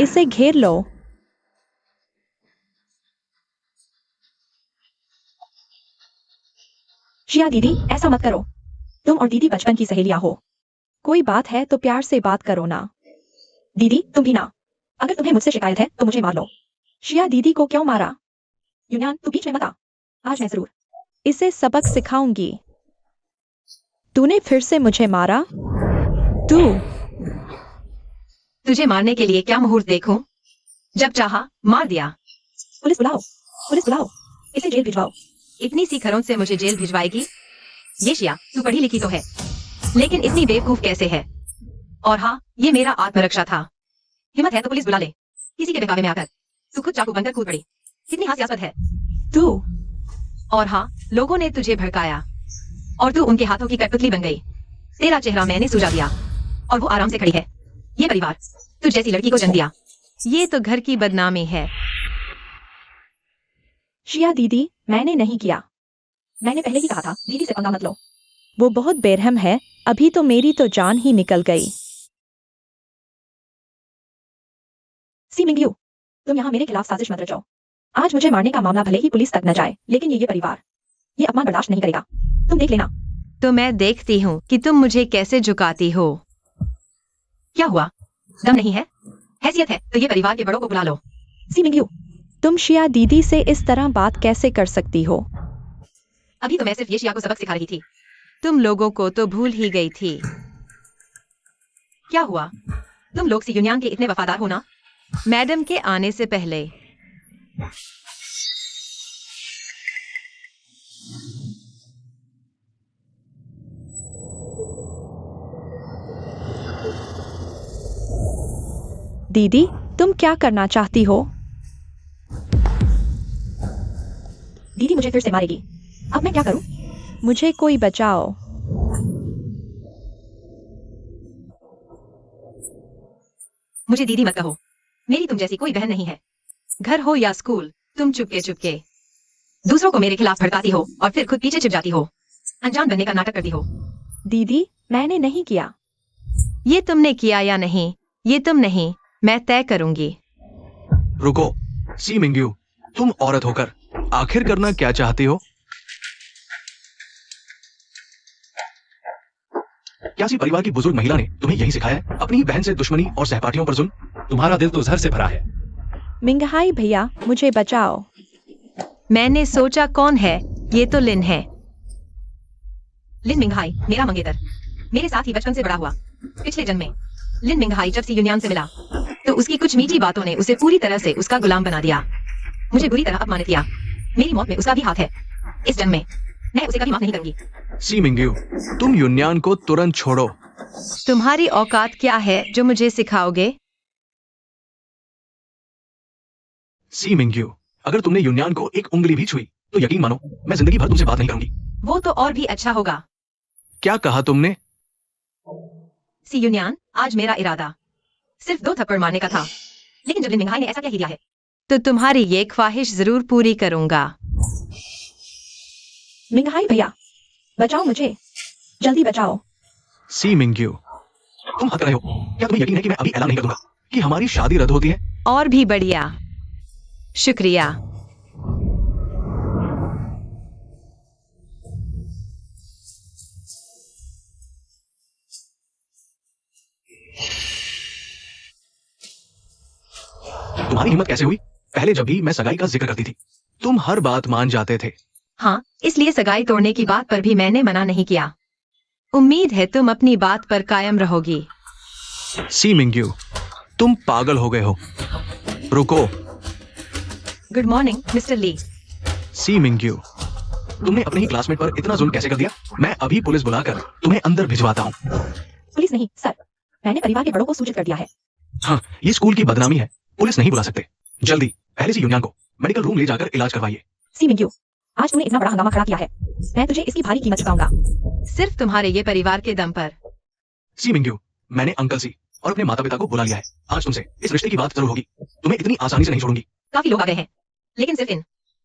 इसे घेर लो। शिया दीदी, ऐसा मत करो, तुम और दीदी बचपन की सहेलियां हो। कोई बात है तो प्यार से बात करो ना। दीदी तुम भी ना, अगर तुम्हें मुझसे शिकायत है तो मुझे मार लो। शिया दीदी को क्यों मारा? युन्यान, तू बीच में मत आ, आज मैं जरूर इसे सबक सिखाऊंगी। तूने फिर से मुझे मारा? तू? तुझे मारने के लिए क्या मुहूर्त देखूं? जब चाहा मार दिया। पुलिस बुलाओ, पुलिस बुलाओ, इसे जेल भिजवाओ। इतनी सी खरोंच से मुझे जेल भिजवाएगी? ये शिया, तू पढ़ी लिखी तो है, लेकिन इतनी बेवकूफ कैसे है? और हाँ, ये मेरा आत्मरक्षा था। हिम्मत है तो पुलिस बुला ले। किसी के बहकावे में आकर तू खुद चाकू बनकर कूद पड़ी। कितनी हास्यास्पद है तू? और हाँ, लोगों ने तुझे भड़काया और तू उनके हाथों की कठपुतली बन गई। तेरा चेहरा मैंने सुझा दिया और वो आराम से खड़ी है। ये परिवार तुझ जैसी लड़की को जन्म दिया। ये तो घर की बदनामी है। शिया दीदी, मैंने नहीं किया। मैंने पहले ही कहा था, दीदी से पंगा मत लो। वो बहुत बेरहम है, अभी तो मेरी तो जान ही निकल गई। सी मिंगयू, तुम यहाँ मेरे खिलाफ साजिश मत रचो। आज मुझे मारने का मामला भले ही पुलिस तक न जाए, लेकिन ये परिवार ये अपमान बर्दाश्त नहीं करेगा। तुम देख लेना। तो मैं देखती हूँ कि तुम मुझे कैसे झुकाती हो। क्या हुआ? दम नहीं है? हैसियत है तो ये परिवार के बड़ों को बुला लो। सी मिंगयू, तुम शिया दीदी से इस तरह बात कैसे कर सकती हो? अभी तो मैं सिर्फ ये शिया को सबक सिखा रही थी। तुम लोगों को तो भूल ही गई थी। क्या हुआ? तुम लोग सी यूनियन के इतने वफादार हो ना? मैडम के आने से पहले। दीदी, तुम क्या करना चाहती हो? दीदी मुझे फिर से मारेगी। अब मैं क्या करूं? मुझे कोई बचाओ। मुझे दीदी मत कहो। मेरी तुम जैसी कोई बहन नहीं है। घर हो या स्कूल, तुम चुपके चुपके दूसरों को मेरे खिलाफ भड़काती हो और फिर खुद पीछे छिप जाती हो। अनजान बनने का नाटक करती हो। दीदी, मैंने नहीं किया। ये तुमने किया या नहीं, ये तुम नहीं, मैं तय करूंगी। रुको, सी मिंगयू, तुम औरत होकर आखिर करना क्या चाहती हो? क्या सी परिवार की बुजुर्ग महिला ने तुम्हें यही सिखाया है? अपनी ही बहन से दुश्मनी और सहपाठियों पर जुल्म? तुम्हारा दिल तो जहर से भरा है। मिंगहाई भैया, मुझे बचाओ। मैंने सोचा कौन है, ये तो लिन है। लिन मिंगहाई, मेरा मंगेतर, मेरे साथ ही बचपन से बड़ा हुआ। पिछले जन्म में लिन मिंगहाई जब सी यूनियन से मिला तो उसकी कुछ मीठी बातों ने उसे पूरी तरह से उसका गुलाम बना दिया। मुझे बुरी तरह अपमानित किया। मेरी मौत में उसका भी हाथ है। इस जन्म में मैं उसे कभी माफ नहीं करूंगी। सी मिंगयू, तुम यूनियन को तुरंत छोड़ो। तुम्हारी औकात क्या है जो मुझे सिखाओगे? सी मिंगयू, अगर तुमने यूनियन को एक उंगली भी छुई तो यकीन मानो मैं जिंदगी भर तुमसे बात नहीं करूंगी। वो तो और भी अच्छा होगा। क्या कहा तुमने? सी यूनियन, आज मेरा इरादा सिर्फ 2 थप्पड़ मारने का था, लेकिन जब लिन मिंगहाई ने ऐसा कह ही दिया है तो तुम्हारी ये ख्वाहिश जरूर पूरी करूंगा। मिंगहाई भैया, बचाओ मुझे, जल्दी बचाओ। सी मिंगयू, तुम हक रहे हो। क्या तुम्हें यकीन है कि मैं अभी ऐलान नहीं कर दूंगा कि हमारी शादी रद्द होती है? और भी बढ़िया, शुक्रिया। तुम्हारी हिम्मत कैसे हुई? पहले जब भी मैं सगाई का जिक्र करती थी तुम हर बात मान जाते थे। हाँ, इसलिए सगाई तोड़ने की बात पर भी मैंने मना नहीं किया। उम्मीद है तुम अपनी बात पर कायम रहोगी। सी मिंगयू, तुम पागल हो गए हो। रुको। गुड मॉर्निंग मिस्टर ली। सी मिंगयू, तुमने अपने ही क्लासमेट पर इतना जुल्म कैसे कर दिया? मैं अभी पुलिस बुलाकर तुम्हें अंदर भिजवाता हूँ। पुलिस नहीं सर, मैंने परिवार के बड़ों को सूचित कर दिया है। हाँ, ये स्कूल की बदनामी है। पुलिस नहीं बुला सकते। जल्दी पहले सी यूनियन को मेडिकल रूम ले जाकर इलाज करवाइए। सी मिंगयू, आज तूने इतना बड़ा हंगामा खड़ा किया है, मैं तुझे इसकी भारी कीमत चुकाऊंगा। सिर्फ तुम्हारे ये परिवार के दम पर। सी मिंगयू, मैंने अंकल सी और अपने माता पिता को बुला लिया है। आज तुमसे इस रिश्ते की बात जरूर होगी। तुम्हें इतनी आसानी से नहीं छोड़ूंगी। काफी लोग आ गए हैं, लेकिन सिर्फ इन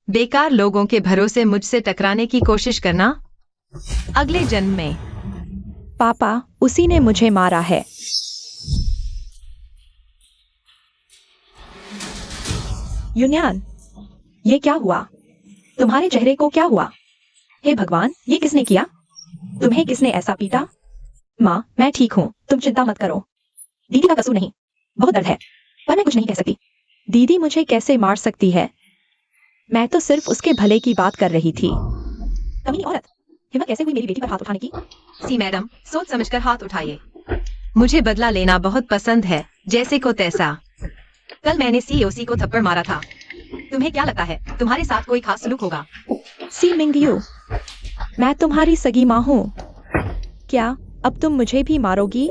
बेकार लोगों के भरोसे मुझसे टकराने की कोशिश करना अगले जन्म में। पापा, उसी ने मुझे मारा है। यूनियन, ये क्या हुआ? तुम्हारे चेहरे को क्या हुआ? हे भगवान, ये किसने किया? तुम्हें किसने ऐसा पीटा? माँ, मैं ठीक हूँ, तुम चिंता मत करो। दीदी का कसूर नहीं, बहुत दर्द है, पर मैं कुछ नहीं कह सकती। दीदी मुझे कैसे मार सकती है? मैं तो सिर्फ उसके भले की बात कर रही थी। कमीनी औरत, हिम्मत कैसे हुई मेरी बेटी पर हाथ उठाने की? सी मैडम, सोच समझकर हाथ उठाइए। मुझे बदला लेना बहुत पसंद है, जैसे को तैसा। कल मैंने सीओसी को थप्पड़ मारा था। तुम्हें क्या लगता है तुम्हारे साथ कोई खास सलूक होगा? सी मिंगयू, मैं तुम्हारी सगी माँ हूँ। क्या अब तुम मुझे भी मारोगी?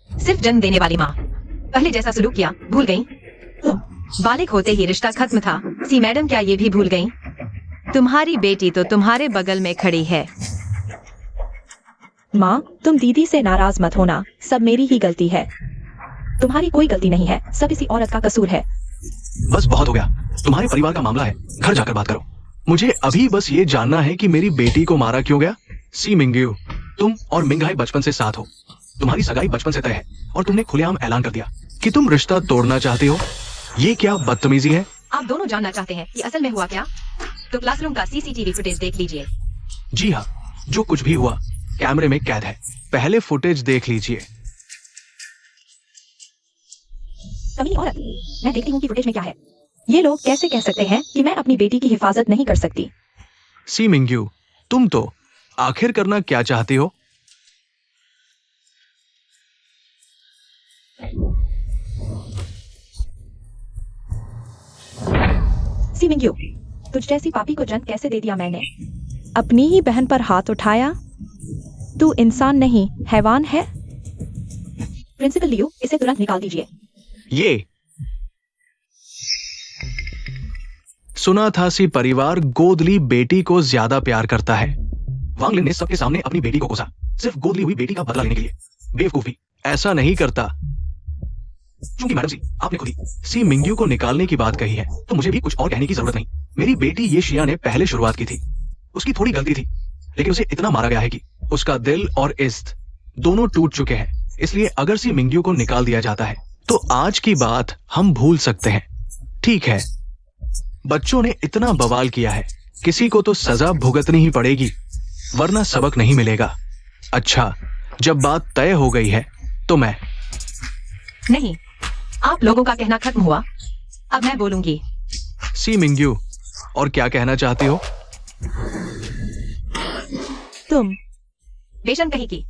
सिर्फ जन्म देने वाली माँ। पहले जैसा सलूक किया भूल गई? बालिग होते ही रिश्ता खत्म था। सी मैडम, क्या ये भी भूल गई? तुम्हारी बेटी तो तुम्हारे बगल में खड़ी है। माँ, तुम दीदी से नाराज मत होना, सब मेरी ही गलती है। तुम्हारी कोई गलती नहीं है, सब इसी औरत का कसूर है। बस बहुत हो गया, तुम्हारे परिवार का मामला है, घर जाकर बात करो। मुझे अभी बस ये जानना है कि मेरी बेटी को मारा क्यों गया। सी मिंगयू, तुम और मिंगहाई बचपन से साथ हो, तुम्हारी सगाई बचपन से तय है और तुमने खुलेआम ऐलान कर दिया कि तुम रिश्ता तोड़ना चाहते हो। ये क्या बदतमीजी है? आप दोनों जानना चाहते हैं कि असल में हुआ क्या? तो क्लासरूम का सीसीटीवी फुटेज देख लीजिए। जी हाँ, जो कुछ भी हुआ कैमरे में कैद है। पहले फुटेज देख लीजिए। कमीनी औरत, मैं देखती हूँ कि फुटेज में क्या है। ये लोग कैसे कह सकते हैं कि मैं अपनी बेटी की हिफाजत नहीं कर सकती? सी मिंगयू, तुम तो आखिर करना क्या चाहती हो? सी मिंगयू, तुझ जैसी पापी को जन्म कैसे दे दिया मैंने? अपनी ही बहन पर हाथ उठाया? तू इंसान नहीं, हैवान है। प्रिंसिपल लियू, इसे तुरंत निकाल दीजिए। ये सुना था सी परिवार गोद ली बेटी को ज्यादा प्यार करता है। वांग लिन ने सबके सामने अपनी बेटी को कोसा, सिर्फ गोद ली हुई बेटी का बदला लेने के लिए। बेवकूफी, ऐसा नहीं करता। क्योंकि मैडम जी, आपने खुद ही सी मिंगयू को निकालने की बात कही है, तो मुझे भी कुछ और कहने की जरूरत नहीं। मेरी बेटी ये शिया ने पहले शुरुआत की थी। उसकी थोड़ी गलती थी, लेकिन उसे इतना मारा गया है कि उसका दिल और इज्जत दोनों टूट चुके हैं। इसलिए अगर सी मिंगयू को निकाल दिया जाता है तो आज की बात हम भूल सकते हैं। ठीक है, बच्चों ने इतना बवाल किया है, किसी को तो सजा भुगतनी ही पड़ेगी, वरना सबक नहीं मिलेगा। अच्छा, जब बात तय हो गई है तो मैं नहीं, आप लोगों का कहना खत्म हुआ, अब मैं बोलूंगी। सी मिंगयू, और क्या कहना चाहती हो? तुम बेशर्म कहीं की,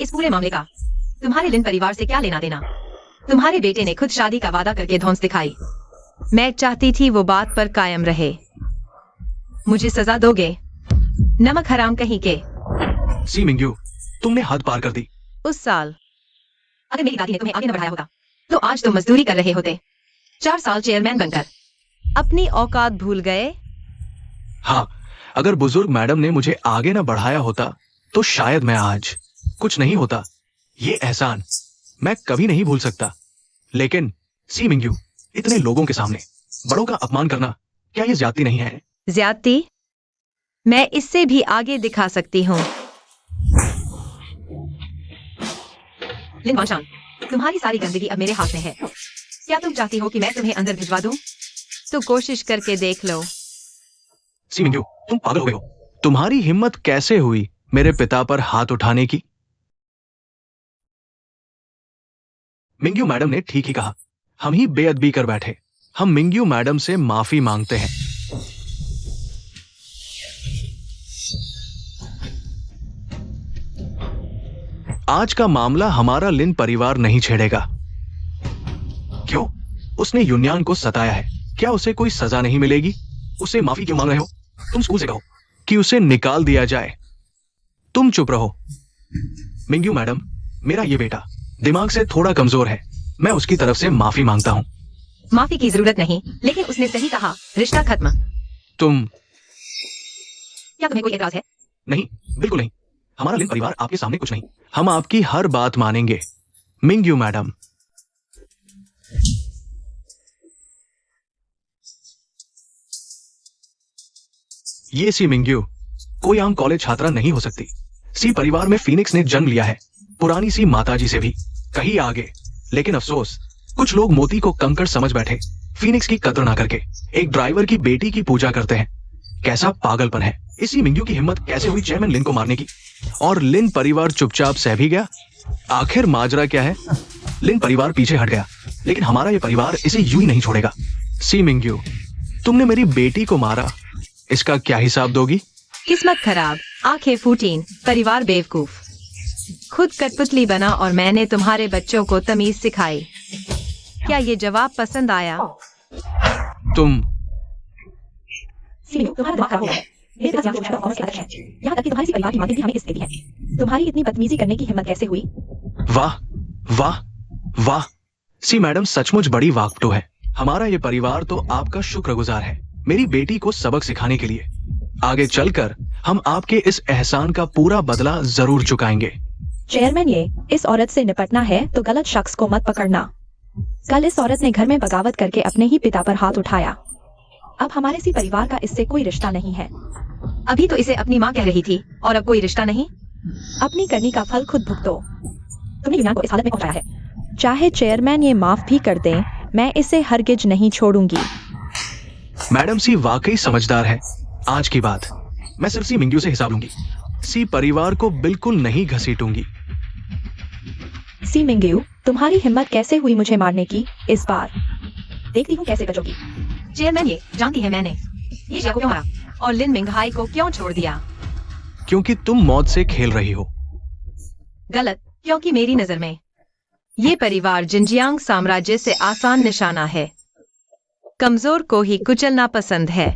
इस पूरे मामले का तुम्हारे लिन परिवार से क्या लेना देना? तुम्हारे बेटे ने खुद शादी का वादा करके धौंस दिखाई। मैं चाहती थी वो बात पर कायम रहे। मुझे सजा दोगे? नमक हराम कहीं के। सी मिंगयू, तुमने हद पार कर दी। उस साल अगर मेरी दादी ने तुम्हें आगे न बढ़ाया होता तो आज तुम मजदूरी कर रहे होते, 4 साल चेयरमैन बनकर। अपनी औकात भूल गए? हाँ, अगर बुजुर्ग मैडम ने मुझे आगे न बढ़ाया होता तो शायद मैं आज कुछ नहीं होता। ये एहसान मैं कभी नहीं भूल सकता। लेकिन सी मिंगयू, इतने लोगों के सामने बड़ों का अपमान करना क्या ये ज्यादती नहीं है? ज्यादती? मैं इससे भी आगे दिखा सकती हूँ। लिन वांशान, तुम्हारी सारी गंदगी अब मेरे हाथ में है। क्या तुम चाहती हो कि मैं तुम्हें अंदर भिजवा दूं? तो कोशिश करके देख लो। सी मिंगयू, तुम पागल हो गए हो। तुम्हारी हिम्मत कैसे हुई मेरे पिता पर हाथ उठाने की? मिंगयू मैडम ने ठीक ही कहा, हम ही बेअदबी कर बैठे। हम मिंगयू मैडम से माफी मांगते हैं। आज का मामला हमारा लिन परिवार नहीं छेड़ेगा। क्यों? उसने युन्यांग को सताया है, क्या उसे कोई सजा नहीं मिलेगी? उसे माफी क्यों मांग रहे हो? तुम स्कूल से कहो कि उसे निकाल दिया जाए। तुम चुप रहो। मिंगयू मैडम, मेरा ये बेटा दिमाग से थोड़ा कमजोर है, मैं उसकी तरफ से माफी मांगता हूं। माफी की जरूरत नहीं, लेकिन उसने सही कहा, रिश्ता खत्म। तुम क्या तुम्हें कोई एतराज है? नहीं, बिल्कुल नहीं। हमारा लिन परिवार आपके सामने कुछ नहीं, हम आपकी हर बात मानेंगे। मिंगयू मैडम, ये सी मिंगयू कोई आम कॉलेज छात्रा नहीं हो सकती। सी परिवार में फीनिक्स ने जन्म लिया है, पुरानी सी माताजी से भी कहीं आगे। लेकिन अफसोस, कुछ लोग मोती को कंकड़ समझ बैठे, फीनिक्स की कद्र ना करके एक ड्राइवर की बेटी की पूजा करते हैं। कैसा पागलपन है। इसी मिंगयू की हिम्मत कैसे हुई चेयरमैन लिन को मारने की? और लिन परिवार चुपचाप सह भी गया। आखिर माजरा क्या है? लिन परिवार पीछे हट गया, लेकिन हमारा ये परिवार इसे यूं ही नहीं छोड़ेगा। सी मिंगयू, तुमने मेरी बेटी को मारा, इसका क्या हिसाब दोगी? किस्मत खराब, आंखें फूटीं, परिवार बेवकूफ, खुद कठपुतली बना और मैंने तुम्हारे बच्चों को तमीज सिखाई। क्या ये जवाब पसंद आया? तुम सीमिंग, तुम्हारा दिमाग खराब हो गया है। मेरे पिता जियांग जो शहर कॉमर्स के अध्यक्ष हैं। यहाँ तक कि तुम्हारी सी परिवार की मालिक भी हमें इस देती है। तुम्हारी इतनी बदतमीजी करने की हिम्मत कैसे हुई? वाह वाह वाह। सी मैडम सचमुच बड़ी वाकपटू है। हमारा ये परिवार तो आपका शुक्रगुजार है, मेरी बेटी को सबक सिखाने के लिए। आगे चलकर हम आपके इस एहसान का पूरा बदला जरूर चुकाएंगे। चेयरमैन, ये इस औरत से निपटना है तो गलत शख्स को मत पकड़ना। कल इस औरत ने घर में बगावत करके अपने ही पिता पर हाथ उठाया। अब हमारे सी परिवार का इससे कोई रिश्ता नहीं है। अभी तो इसे अपनी माँ कह रही थी और अब कोई रिश्ता नहीं। अपनी करनी का फल खुद भुगतो। तुमने यूनियन को इस हालत में पहुंचाया है। चाहे चेयरमैन ये माफ भी कर दें, मैं इसे हरगिज नहीं छोड़ूंगी। मैडम सी वाकई समझदार है। आज की बात मैं सिर्फ सी मिंग्यू से हिसाब लूंगी। सी परिवार को बिल्कुल नहीं घसीटूंगी। सी मिंग्यू, तुम्हारी हिम्मत कैसे हुई मुझे मारने की? इस बार देखती हूँ कैसे बचोगी। चेयरमैन, ये जानती है मैंने ये जिया को क्यों मारा और लिन मिंगहाई को क्यों छोड़ दिया? क्योंकि तुम मौत से खेल रही हो। गलत, क्योंकि मेरी नजर में ये परिवार जिनजियांग साम्राज्य से आसान निशाना है। कमजोर को ही कुचलना पसंद है।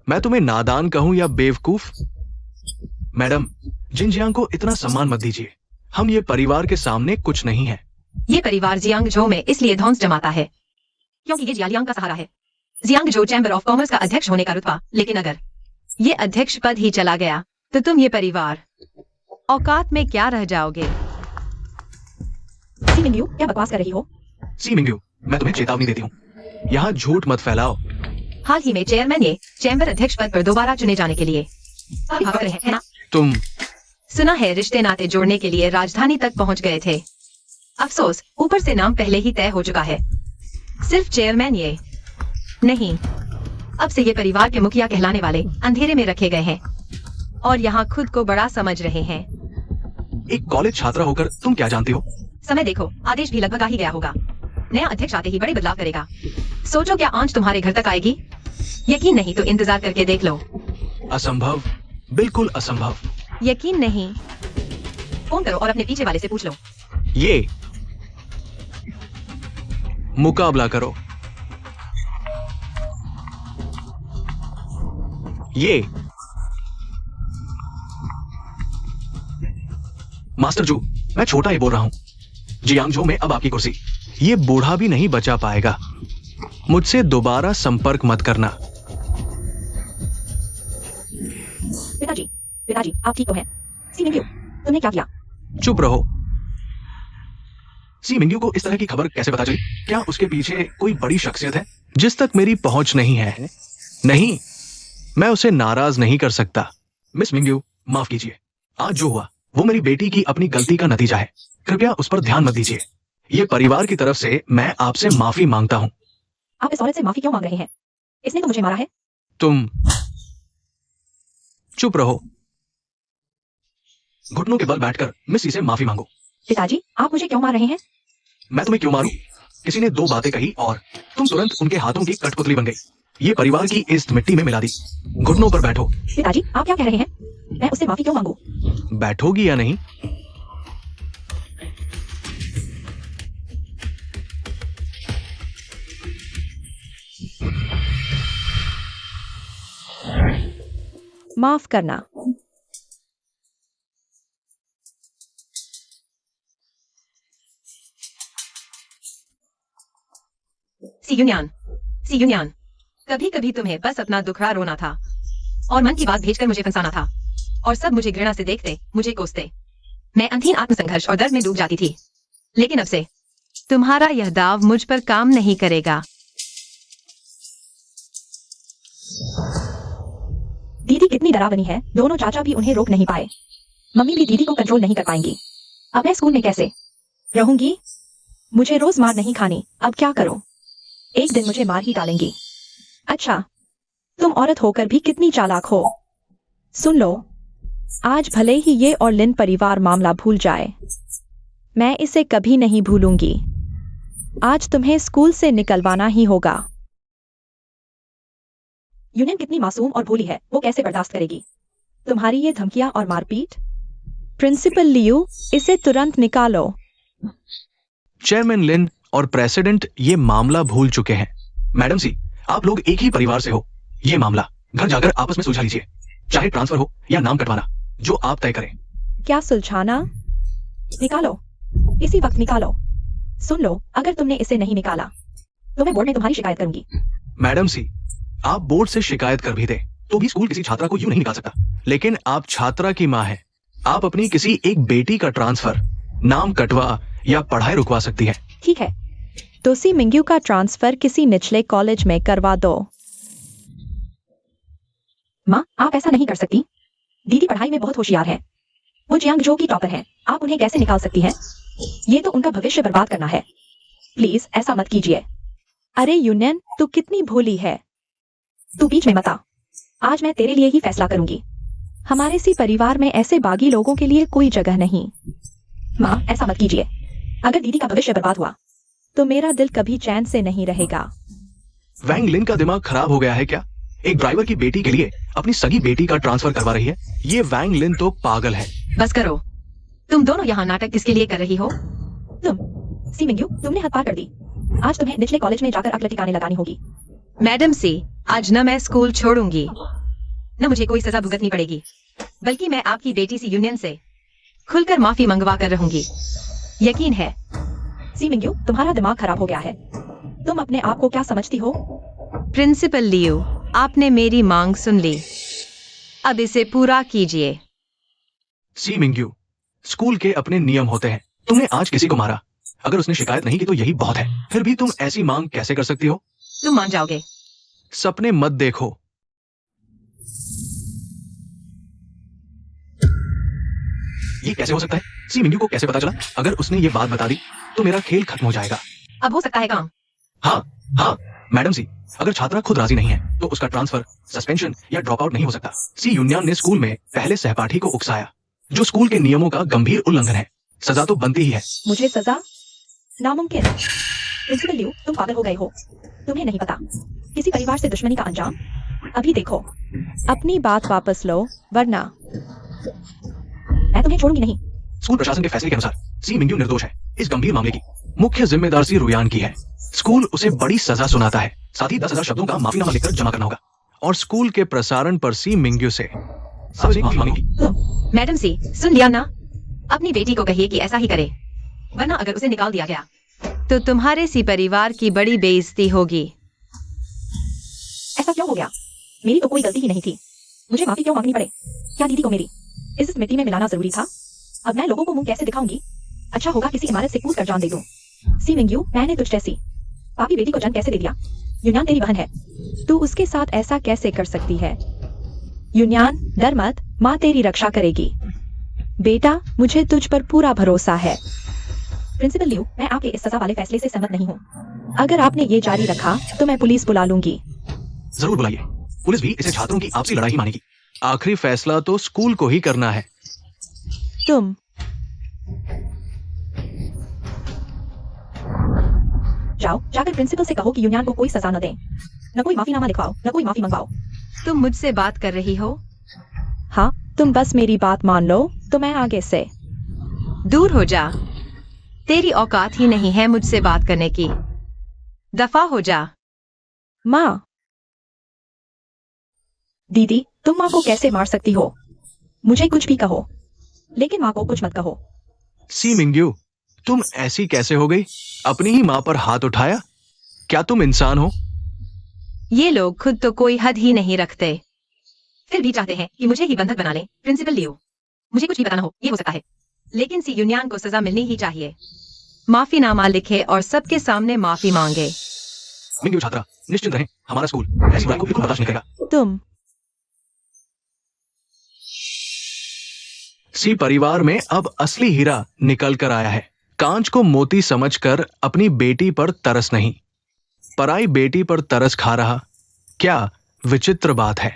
मैं तुम्हें नादान कहूं या बेवकूफ? मैडम, जिनजियांग को इतना सम्मान मत दीजिए। हम ये परिवार के सामने कुछ नहीं है। ये परिवार जियांग जो में इसलिए ध्वंस जमाता है क्योंकि ये जियांग का सहारा है। जियांग जो चैम्बर ऑफ कॉमर्स का अध्यक्ष होने का रुतबा, लेकिन अगर ये अध्यक्ष पद ही चला गया तो तुम ये परिवार औकात में क्या रह जाओगे? सी मिंग्यू, क्या बकवास कर रही हो? सी मिंग्यू, मैं तुम्हें चेतावनी देती हूँ, यहाँ झूठ मत फैलाओ। हाल ही में चेयरमैन ये चैम्बर अध्यक्ष पद पर दोबारा चुने जाने के लिए भाग रहे हैं ना? तुम सुना है रिश्ते नाते जोड़ने के लिए राजधानी तक पहुंच गए थे। अफसोस, ऊपर से नाम पहले ही तय हो चुका है। सिर्फ चेयरमैन ये नहीं, अब से ये परिवार के मुखिया कहलाने वाले अंधेरे में रखे गए हैं और यहाँ खुद को बड़ा समझ रहे हैं। एक कॉलेज छात्रा होकर तुम क्या जानती हो? समय देखो, आदेश भी लगभग आ ही गया होगा। नया अध्यक्ष आते ही बड़े बदलाव करेगा। सोचो क्या आंच तुम्हारे घर तक आएगी? यकीन नहीं तो इंतजार करके देख लो। असंभव, बिल्कुल असंभव। यकीन नहीं? फोन करो और अपने पीछे वाले से पूछ लो। ये मुकाबला करो। ये मास्टर जू, मैं छोटा ही बोल रहा हूं। जियांग जो में अब आपकी कुर्सी। ये बूढ़ा भी नहीं बचा पाएगा। मुझसे दोबारा संपर्क मत करना। पिताजी, पिताजी, आप ठीक तो हैं? सी मिंग्यू, तुमने क्या किया? चुप रहो। सी मिंग्यू को इस तरह की खबर कैसे पता चली? क्या उसके पीछे कोई बड़ी शख्सियत है जिस तक मेरी पहुंच नहीं है? नहीं, मैं उसे नाराज नहीं कर सकता। मिस मिंग्यू, माफ कीजिए। आज जो हुआ वो मेरी बेटी की अपनी गलती का नतीजा है। कृपया उस पर ध्यान मत दीजिए। ये परिवार की तरफ से मैं आपसे माफी मांगता हूँ। आप इस औरत से माफी क्यों मांग रहे हैं? इसने तो मुझे मारा है। तुम चुप रहो। घुटनों के बल बैठकर मिस से माफी मांगो। पिताजी, आप मुझे क्यों मार रहे हैं? मैं तुम्हें क्यों मारूं? किसी ने दो बातें कही और तुम तुरंत उनके हाथों की कठपुतली बन गई। ये परिवार की इस मिट्टी में मिला दी। घुटनों पर बैठो। पिताजी, आप क्या कह रहे हैं? मैं उससे माफी क्यों मांगू? बैठोगी या नहीं? माफ करना। सी यूनियन, कभी कभी तुम्हें बस अपना दुखड़ा रोना था और मन की बात भेजकर मुझे फंसाना था और सब मुझे घृणा से देखते, मुझे कोसते। मैं अंधीन आत्मसंघर्ष और दर्द में डूब जाती थी। लेकिन अब से तुम्हारा यह दाव मुझ पर काम नहीं करेगा। दीदी कितनी डरावनी है। दोनों चाचा भी उन्हें रोक नहीं पाए। मम्मी भी दीदी को कंट्रोल नहीं कर पाएंगी। अब मैं स्कूल में कैसे रहूंगी? मुझे रोज मार नहीं खानी। अब क्या करूं? एक दिन मुझे मार ही डालेंगी। अच्छा, तुम औरत होकर भी कितनी चालाक हो। सुन लो, आज भले ही ये और लिन परिवार मामला भूल जाए, मैं इसे कभी नहीं भूलूंगी। आज तुम्हें स्कूल से निकलवाना ही होगा। यूनियन कितनी मासूम और भोली है, वो कैसे बर्दाश्त करेगी तुम्हारी ये धमकियां और मारपीट? प्रिंसिपल लियू, इसे तुरंत निकालो। चेयरमैन लिन और प्रेसिडेंट ये मामला भूल चुके हैं। मैडम सी, आप लोग एक ही परिवार से हो। ये मामला घर जाकर आपस में सुलझा लीजिए, चाहे ट्रांसफर हो या नाम कटवाना, जो आप तय करें। क्या सुलझाना? निकालो, इसी वक्त निकालो। सुन लो, अगर तुमने इसे नहीं निकाला तो मैं बोर्ड में तुम्हारी शिकायत करूंगी। मैडम सी, आप बोर्ड से शिकायत कर भी दे तो भी स्कूल किसी छात्रा को यूं नहीं निकाल सकता। लेकिन आप छात्रा की मां हैं, आप अपनी किसी एक बेटी का ट्रांसफर, नाम कटवा या पढ़ाई रुकवा सकती है। ठीक है, तो सी मिंग्यू का ट्रांसफर किसी निचले कॉलेज में करवा दो। माँ, आप ऐसा नहीं कर सकती। दीदी पढ़ाई में बहुत होशियार है, वो जियांग जो की टॉपर है, आप उन्हें कैसे निकाल सकती हैं? ये तो उनका भविष्य बर्बाद करना है। प्लीज ऐसा मत कीजिए। अरे यूनियन, तू कितनी भोली है। तू बीच में मत आ, आज मैं तेरे लिए ही फैसला करूंगी। हमारे सी परिवार में ऐसे बागी लोगों के लिए कोई जगह नहीं। माँ, ऐसा मत कीजिए। अगर दीदी का भविष्य बर्बाद हुआ तो मेरा दिल कभी चैन से नहीं रहेगा। वैंग लिन का दिमाग खराब हो गया है क्या? एक ड्राइवर की बेटी के लिए अपनी सगी बेटी का ट्रांसफर करवा रही है। ये वैंग लिन तो पागल है। बस करो, तुम दोनों यहाँ नाटक किसके लिए कर रही हो? तुम सी मिंग्यू, तुमने हद पार कर दी। आज तुम्हें निचले कॉलेज में जाकर अकल ठिकाने लगानी होगी। मैडम सी, आज न मैं स्कूल छोड़ूंगी न मुझे कोई सजा भुगतनी पड़ेगी, बल्कि मैं आपकी बेटी सी यूनियन से खुलकर माफी मंगवा कर रहूंगी। यकीन है। सी मिंग्यू, तुम्हारा दिमाग खराब हो गया है। तुम अपने आप को क्या समझती हो? प्रिंसिपल लियू, आपने मेरी मांग सुन ली, अब इसे पूरा कीजिए। सी मिंग्यू, स्कूल के अपने नियम होते हैं। तुमने आज किसी को मारा, अगर उसने शिकायत नहीं की तो यही बहुत है। फिर भी तुम ऐसी मांग कैसे कर सकती हो? तुम मान जाओगे। सपने मत देखो। ये कैसे हो सकता है? सी मिंग्यू को कैसे पता चला? अगर उसने ये बात बता दी तो मेरा खेल खत्म हो जाएगा। अब हो सकता है काम। हाँ, मैडम सी, अगर छात्रा खुद राजी नहीं है तो उसका ट्रांसफर, सस्पेंशन या ड्रॉप आउट नहीं हो सकता। सी यूनियन ने स्कूल में पहले सहपाठी को उकसाया, जो स्कूल के नियमों का गंभीर उल्लंघन है। सजा तो बनती ही है। मुझे सजा? नामुमकिन। प्रिंसिपल लियू, तुम पागल हो गए हो। तुम्हें नहीं पता किसी परिवार से दुश्मनी का अंजाम। अभी देखो। अपनी बात वापस लो, वरना मैं तुम्हें छोड़ूंगी नहीं। स्कूल प्रशासन के फैसले के अनुसार सी मिंग्यू निर्दोष है। इस गंभीर मामले की मुख्य जिम्मेदार सी रुयान की है। स्कूल उसे बड़ी सजा सुनाता है। साथ ही 10,000 शब्दों का माफीनामा लिखकर जमा करना होगा और स्कूल के प्रसारण पर सी मिंग्यू से सबसे माफी मांगेगी। मैडम सी, सुन लिया ना? अपनी बेटी को कहिए कि ऐसा ही करे, वरना अगर उसे निकाल दिया गया तो तुम्हारे सी परिवार की बड़ी बेइज्जती होगी। ऐसा क्यों हो गया? मेरी तो कोई गलती ही नहीं थी। मुझे माफी क्यों मांगनी पड़े? क्या दीदी को मेरी इस मिट्टी में मिलाना जरूरी था? अब मैं लोगों को मुंह कैसे दिखाऊंगी? अच्छा होगा किसी इमारत से कूद कर जान दे दूं। सी मिंग्यू, मैंने तुझ जैसी पापी बेटी को जन्म कैसे दे दिया? यूनियन तेरी बहन है, तू उसके साथ ऐसा कैसे कर सकती है? यूनियन, डर मत, माँ तेरी रक्षा करेगी। बेटा, मुझे तुझ पर पूरा भरोसा है। प्रिंसिपल लियू, मैं आपके इस सजा वाले फैसले से सहमत नहीं हूँ। अगर आपने ये जारी रखा तो मैं पुलिस बुला लूंगी। जरूर बुलाइए। पुलिस भी इसे छात्रों की आपसी लड़ाई ही मानेगी। आखिरी फैसला तो स्कूल को ही करना है। तुम जाओ, जाकर प्रिंसिपल से कहो कि यूनियन को कोई सजा न दें। न कोई माफीनामा लिखवाओ, न कोई माफी मंगवाओ। तुम मुझसे बात कर रही हो? हाँ, तुम बस मेरी बात मान लो तो मैं आगे से। दूर हो जा, तेरी औकात ही नहीं है मुझसे बात करने की। दफा हो जा। माँ, दीदी, तुम माँ को कैसे मार सकती हो? मुझे कुछ भी कहो, लेकिन माँ को कुछ मत कहो। सी मिंग्यू, तुम ऐसी कैसे हो गई? अपनी ही माँ पर हाथ उठाया? क्या तुम इंसान हो? ये लोग खुद तो कोई हद ही नहीं रखते, फिर भी चाहते हैं कि मुझे ही बंधक बना लें। प्रिंसिपल लियो, मुझे कुछ भी बताना हो ये हो सकता है, लेकिन सी यूनियन को सजा मिलनी ही चाहिए। माफीनामा लिखे और सबके सामने माफी मांगे। मिंग्यू छात्रा, निश्चिंत रहें, हमारा स्कूल ऐसी बुराई को बिल्कुल बर्दाश्त नहीं करेगा। तुम सी परिवार में अब असली हीरा निकल कर आया है। कांच को मोती समझकर अपनी बेटी पर तरस नहीं, पराई बेटी पर तरस खा रहा। क्या विचित्र बात है।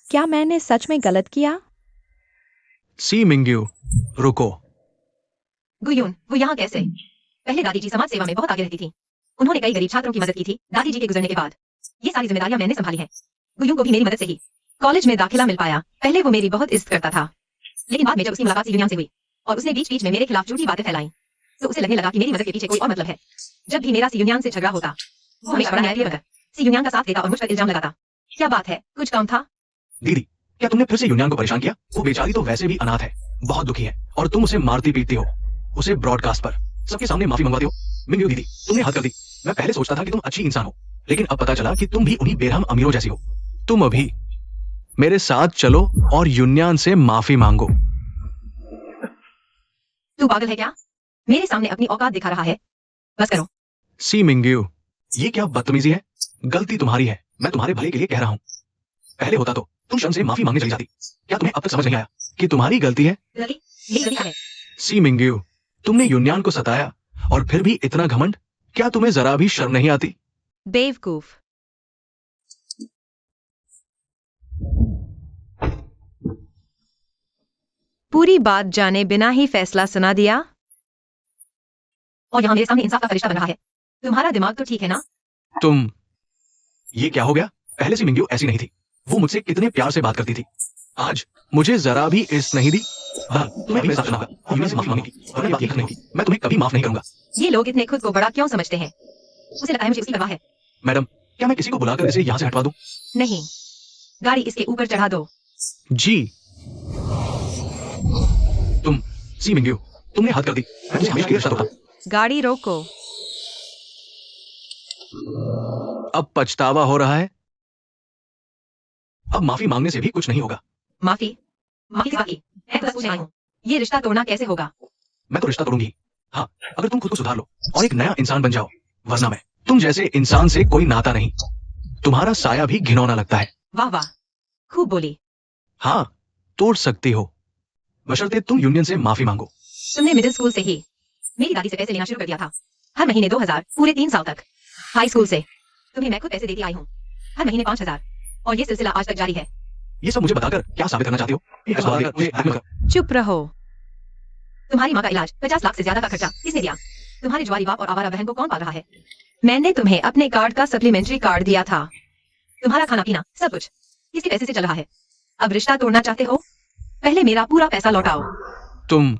क्या मैंने सच में गलत किया? सी मिंग्यू, रुको। गुयून, वो यहाँ कैसे? पहले दादी जी समाज सेवा में बहुत आगे रहती थी। उन्होंने कई गरीब छात्रों की मदद की थी दादी जी के गुजरने के बाद। ये सारी जिम्मेदारियां मैंने संभाली हैं। गुयुंग को भी मेरी मदद से ही कॉलेज में दाखिला मिल पाया। पहले वो मेरी बहुत इज्जत करता था, लेकिन बाद में जब उसकी मुलाकात सी युनियांग से हुई और उसने बीच बीच में मेरे खिलाफ झूठी बातें फैलाई, तो उसे लगने लगा कि मेरी मदद के पीछे कोई और मतलब है। जब भी मेरा सी युनियांग से झगड़ा होता, वो हमेशा बड़ा न्यायाधीश बनकर सी युनियांग का साथ देता और मुझ पर इल्जाम लगाता। क्या बात है, कुछ काम था? दीदी, क्या तुमने फिर से युनियांग को परेशान किया? वो बेचारी तो वैसे भी अनाथ है, बहुत दुखी है, और तुम उसे मारती पीटती हो, उसे ब्रॉडकास्ट पर सबके सामने माफी मंगवाती हो। मिंग्यू दीदी, तुमने हद कर दी। मैं पहले सोचता था कि तुम अच्छी इंसान हो, लेकिन अब पता चला कि तुम भी उन्हीं बेरहम अमीरों जैसी हो। तुम अभी मेरे साथ चलो और युनियान से माफी मांगो। तू पागल है क्या? मेरे सामने अपनी औकात दिखा रहा है। बस करो। सी मिंग्यू, ये क्या बदतमीजी है? गलती तुम्हारी है, मैं तुम्हारे भले के लिए कह रहा हूँ। पहले होता तो तुम शर्म से माफी मांगने चली जाती। क्या तुम्हें अब तक समझ नहीं आया कि तुम्हारी गलती है? गलती? मेरी गलती क्या है? सी मिंग्यू, तुमने युनियान को सताया और फिर भी इतना घमंड? क्या तुम्हें जरा भी शर्म नहीं आती? बेवकूफ। पूरी बात जाने बिना ही फैसला सुना दिया, और यहाँ मेरे सामने इंसाफ का फरिश्ता बन रहा है। तुम्हारा दिमाग तो ठीक है ना? तुम, ये क्या हो गया? पहले से मिंग्यू ऐसी नहीं थी। वो मुझसे कितने प्यार से बात करती थी, आज मुझे जरा भी इज्जत नहीं दी। तुम्हें मेरे साथ चलना होगा और युनियन से माफी मांगनी थी। तुमने बात ये करनी होगी। मैं तुम्हें कभी माफ नहीं करूंगा। ये लोग इतने खुद को बड़ा क्यों समझते हैं? उसे लगता है मुझे उसकी परवाह है। मैडम, क्या मैं किसी को बुलाकर इसे यहाँ से हटवा दूं? नहीं, गाड़ी इसके ऊपर चढ़ा दो। जी। तुम, सी मिंग्यू, तुमने हद कर दी। मैं तुझे हमेशा की रिश्ता तोड़ा। गाड़ी रोको। अब पछतावा हो रहा है? अब माफी मांगने से भी कुछ नहीं होगा। माफी? माफी किस बात की? मैं तो बस पूछने आई हूँ, ये रिश्ता तोड़ना कैसे होगा? मैं तो रिश्ता तोड़ूंगी, हाँ, अगर तुम खुद को सुधार लो और एक नया इंसान बन जाओ। वरना मैं तुम जैसे इंसान से कोई नाता नहीं। तुम्हारा साया भी घिनौना लगता है। वाह वाह, खूब बोली। हाँ, तोड़ सकती हो, बशर्ते तुम यूनियन से माफी मांगो। तुमने मिडिल स्कूल से ही मेरी दादी से पैसे लेना शुरू कर दिया था। हर महीने 2000, पूरे 3 साल तक। हाई स्कूल से तुम्हें मैं खुद पैसे देती आई हूँ, हर महीने 5000, और ये सिलसिला आज तक जारी है। ये सब मुझे बताकर क्या साबित करना चाहती हो? ऐसा बताकर मुझे ब्लैकमेल कर। चुप रहो। तुम्हारी माँ का इलाज 50 लाख से ज्यादा का खर्चा किसने दिया? तुम्हारे जुआरी बाप और आवारा बहन को कौन पाल रहा है? मैंने तुम्हें अपने कार्ड का सप्लीमेंट्री कार्ड दिया था। तुम्हारा खाना पीना सब कुछ किसके पैसे से चल रहा है? अब रिश्ता तोड़ना चाहते हो? पहले मेरा पूरा पैसा लौटाओ। तुम,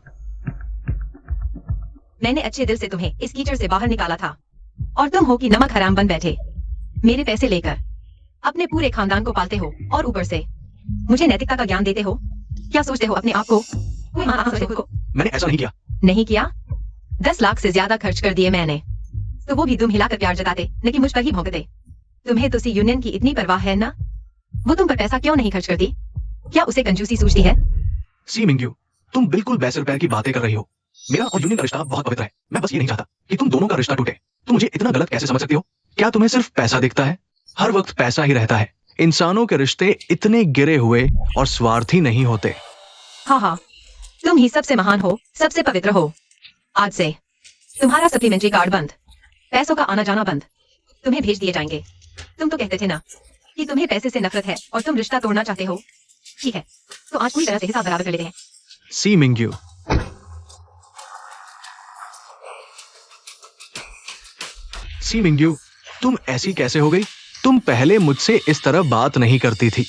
मैंने अच्छे दिल से तुम्हें इस कीचड़ से बाहर निकाला था, और तुम हो कि नमक हराम बन बैठे। मेरे पैसे लेकर अपने पूरे खानदान को पालते हो, और ऊपर से मुझे नैतिकता का ज्ञान देते हो। क्या सोचते हो अपने आप को? कोई माँ समझते हो खुद को? मैंने ऐसा नहीं किया। नहीं किया? 10 लाख से ज्यादा खर्च कर दिए मैंने, तो वो भी तुम हिलाकर प्यार जताते, न कि मुझ पर ही भौंकते। तुम्हें तो सी यूनियन की इतनी परवाह है ना, वो तुम पर पैसा क्यों नहीं खर्च करती? क्या उसे कंजूसी सूझती है? सी मिंग्यू, तुम बिल्कुल बैसर पैर की बातें कर रही हो। मेरा और यूनियन का रिश्ता बहुत पवित्र है। मैं बस ये नहीं चाहता कि तुम दोनों का रिश्ता टूटे। तुम मुझे इतना गलत कैसे समझ सकती हो? क्या तुम्हें सिर्फ पैसा दिखता है? हर वक्त पैसा ही रहता है। इंसानों के रिश्ते इतने गिरे हुए और स्वार्थी नहीं होते। हाँ हाँ, तुम ही सबसे महान हो, सबसे पवित्र हो। आज से तुम्हारा सप्लीमेंट्री कार्ड बंद, पैसों का आना जाना बंद। तुम्हें भेज दिए जाएंगे। तुम तो कहते थे ना कि तुम्हें पैसे से नफरत है और तुम रिश्ता तोड़ना चाहते हो। ठीक है, तो आज पूरी तरह से हिसाब बराबर कर लेते हैं। सी मिंग्यू, सी मिंग्यू, तुम ऐसी कैसे हो गई? तुम पहले मुझसे इस तरह बात नहीं करती थी।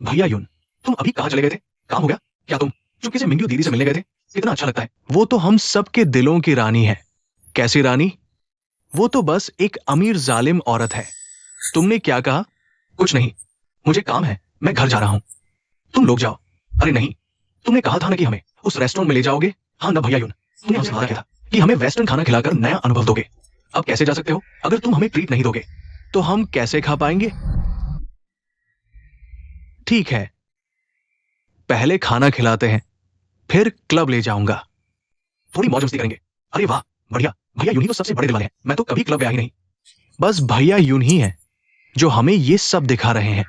भैया यून, तुम अभी कहाँ चले गए थे? काम हो गया क्या? तुम चुपके से मिंग्यू दीदी से मिलने गए थे? कितना अच्छा लगता है। वो तो हम सबके दिलों की रानी है। कैसी रानी? वो तो बस एक अमीर जालिम औरत है। तुमने क्या कहा? कुछ नहीं, मुझे काम है, मैं घर जा रहा हूं। तुम लोग जाओ। अरे नहीं, तुमने कहा था ना कि हमें उस रेस्टोरेंट में ले जाओगे। हाँ ना भैया यून, तुमने हमसे वादा किया था कि हमें वेस्टर्न खाना खिलाकर नया अनुभव दोगे। अब कैसे जा सकते हो? अगर तुम हमें ट्रीट नहीं दोगे तो हम कैसे खा पाएंगे? ठीक है, पहले खाना खिलाते हैं, फिर क्लब ले जाऊंगा। थोड़ी मौज मस्ती करेंगे। अरे वाह, बढ़िया। भैया यून ही तो सबसे बड़े दिल वाले हैं। मैं तो कभी क्लब गया ही नहीं। बस भैया यून ही है जो हमें ये सब दिखा रहे हैं।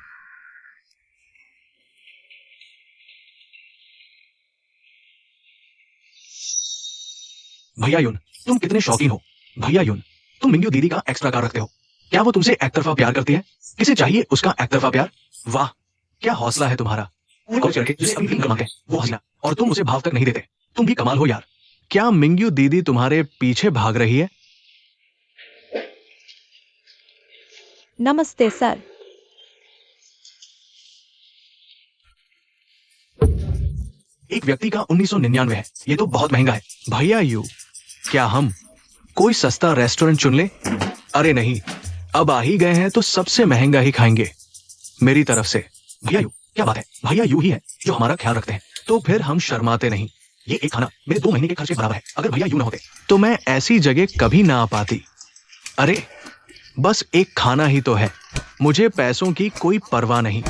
भैया यून, तुम कितने शौकीन हो। भैया यून, तुम मिंग्यू दीदी का एक्स्ट्रा कार रखते हो। क्या वो तुमसे एक तरफा प्यार करती है? किसे चाहिए उसका एक तरफा प्यार? वाह, क्या हौसला है तुम्हारा। कॉलेज लड़के जिसे अभी फिल्म मांगते हैं वो हसीना, और तुम उसे भाव तक नहीं देते। तुम भी कमाल हो यार। क्या मिंग्यू दीदी तुम्हारे पीछे भाग रही है? नमस्ते सर। एक व्यक्ति का 1999 है, ये तो बहुत महंगा है। भैया यू, क्या हम कोई सस्ता रेस्टोरेंट चुन ले? अरे नहीं, अब आ ही गए हैं तो सबसे महंगा ही खाएंगे मेरी तरफ से। भैया यू, क्या बात है, भैया यू ही है जो हमारा ख्याल रखते हैं, तो फिर हम शर्माते नहीं। ये एक खाना मेरे 2 महीने के खर्चे बराबर है। अगर भैया यू ना होते तो मैं ऐसी जगह कभी ना आ पाती। अरे बस एक खाना ही तो है, मुझे पैसों की कोई परवाह नहीं।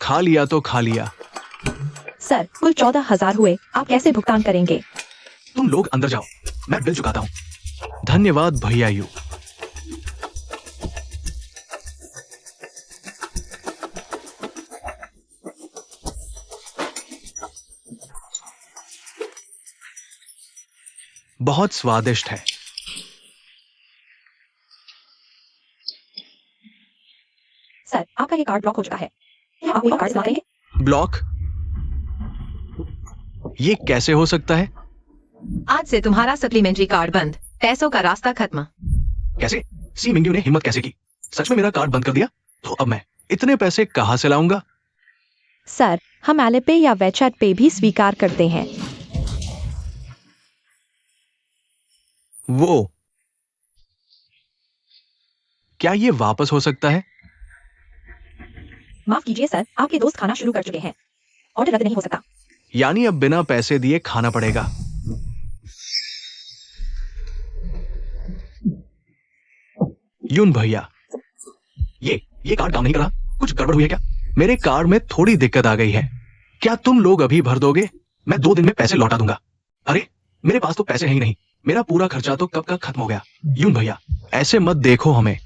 खा लिया तो खा लिया। सर, कुल 14,000 हुए, आप कैसे भुगतान करेंगे? तुम लोग अंदर जाओ, मैं बिल चुकाता हूं। धन्यवाद भैया यू। बहुत स्वादिष्ट है। सर, आपका ये कार्ड ब्लॉक हो चुका है। क्या आप कोई और कार्ड इस्तेमाल करेंगे? ब्लॉक? ये कैसे हो सकता है? आज से तुम्हारा सप्लीमेंट्री कार्ड बंद, पैसों का रास्ता खत्म। कैसे? सी मिंग्यू ने हिम्मत कैसे की? सच में मेरा कार्ड बंद कर दिया? तो अब मैं इतने पैसे कहां से लाऊंगा? सर, हम एलिपे या वेचैट पे भी स्वीकार करते हैं। वो क्या ये वापस हो सकता है? माफ कीजिए सर, आपके दोस्त खाना शुरू कर चुके हैं। ऑर्डर रद्द नहीं हो सकता। यानी अब बिना पैसे दिए खाना पड़ेगा। यून भैया, ये कार्ड काम नहीं कर रहा, कुछ गड़बड़ हुई है क्या? मेरे कार्ड में थोड़ी दिक्कत आ गई है, क्या तुम लोग अभी भर दोगे? मैं 2 दिन में पैसे लौटा दूंगा। अरे मेरे पास तो पैसे है ही नहीं, मेरा पूरा खर्चा तो कब का खत्म हो गया। यून भैया, ऐसे मत देखो हमें,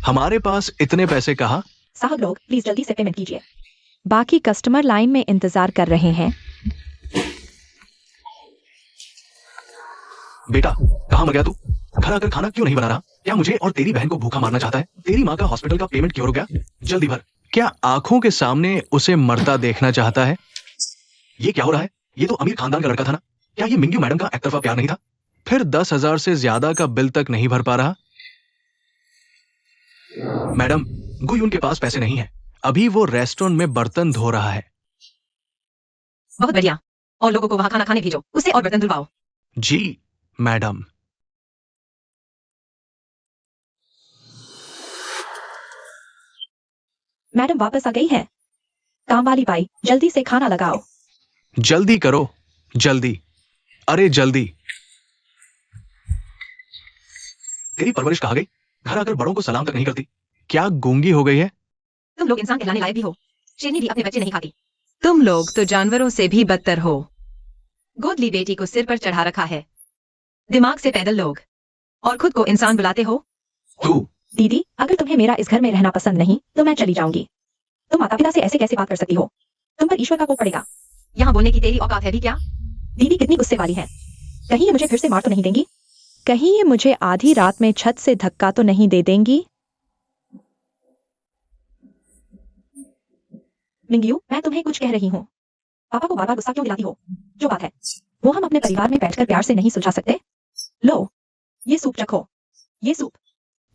हमारे पास इतने पैसे कहाँ। साहब लोग, प्लीज जल्दी से पेमेंट कीजिए। बाकी कस्टमर लाइन में इंतजार कर रहे हैं। बेटा, कहाँ मर गया तू? घर आकर खाना क्यों नहीं बना रहा? क्या मुझे और तेरी बहन को भूखा मारना चाहता है? तेरी माँ का हॉस्पिटल का पेमेंट क्यों रुक गया? जल्दी भर। क्या आंखों के सामने उसे मरता देखना चाहता है? ये क्या हो रहा है? ये तो अमीर खानदान का लड़का था ना? क्या ये मिंग्यू मैडम का एक तरफा प्यार नहीं था? फिर 10,000 से ज्यादा का बिल तक नहीं भर पा रहा? मैडम, गुयून के पास पैसे नहीं है, अभी वो रेस्टोरेंट में बर्तन धो रहा है। बहुत बढ़िया, और लोगों को वहां खाना खाने भेजो, उससे और बर्तन धुलवाओ। जी मैडम। मैडम वापस आ गई है। काम वाली बाई, जल्दी से खाना लगाओ। जल्दी करो, जल्दी, अरे जल्दी। तेरी परवरिश कहाँ गई? घर आकर बड़ों को सलाम तक नहीं करती, क्या गूंगी हो गई है? तुम लोग इंसान कहलाने लायक भी हो, शेरनी भी अपने बच्चे नहीं खाती। तुम लोग तो जानवरों से भी बदतर हो। गोद ली बेटी को सिर पर चढ़ा रखा है, दिमाग से पैदल लोग, और खुद को इंसान बुलाते हो। तू दीदी, अगर तुम्हें मेरा इस घर में रहना पसंद नहीं तो मैं चली जाऊंगी। तुम माता पिता से ऐसे कैसे बात कर सकती हो? तुम पर ईश्वर का कोप पड़ेगा। यहाँ बोलने की तेरी औकात है भी क्या? दीदी कितनी गुस्से वाली है। कहीं ये मुझे फिर से मार तो नहीं देंगी? कहीं ये मुझे आधी रात में छत से धक्का तो नहीं दे देंगी? मिंग्यू, मैं तुम्हें कुछ कह रही हूँ। पापा को बार बार गुस्सा क्यों दिलाती हो? जो बात है वो हम अपने परिवार में बैठकर प्यार से नहीं सुलझा सकते? लो, ये सूप चखो। ये सूप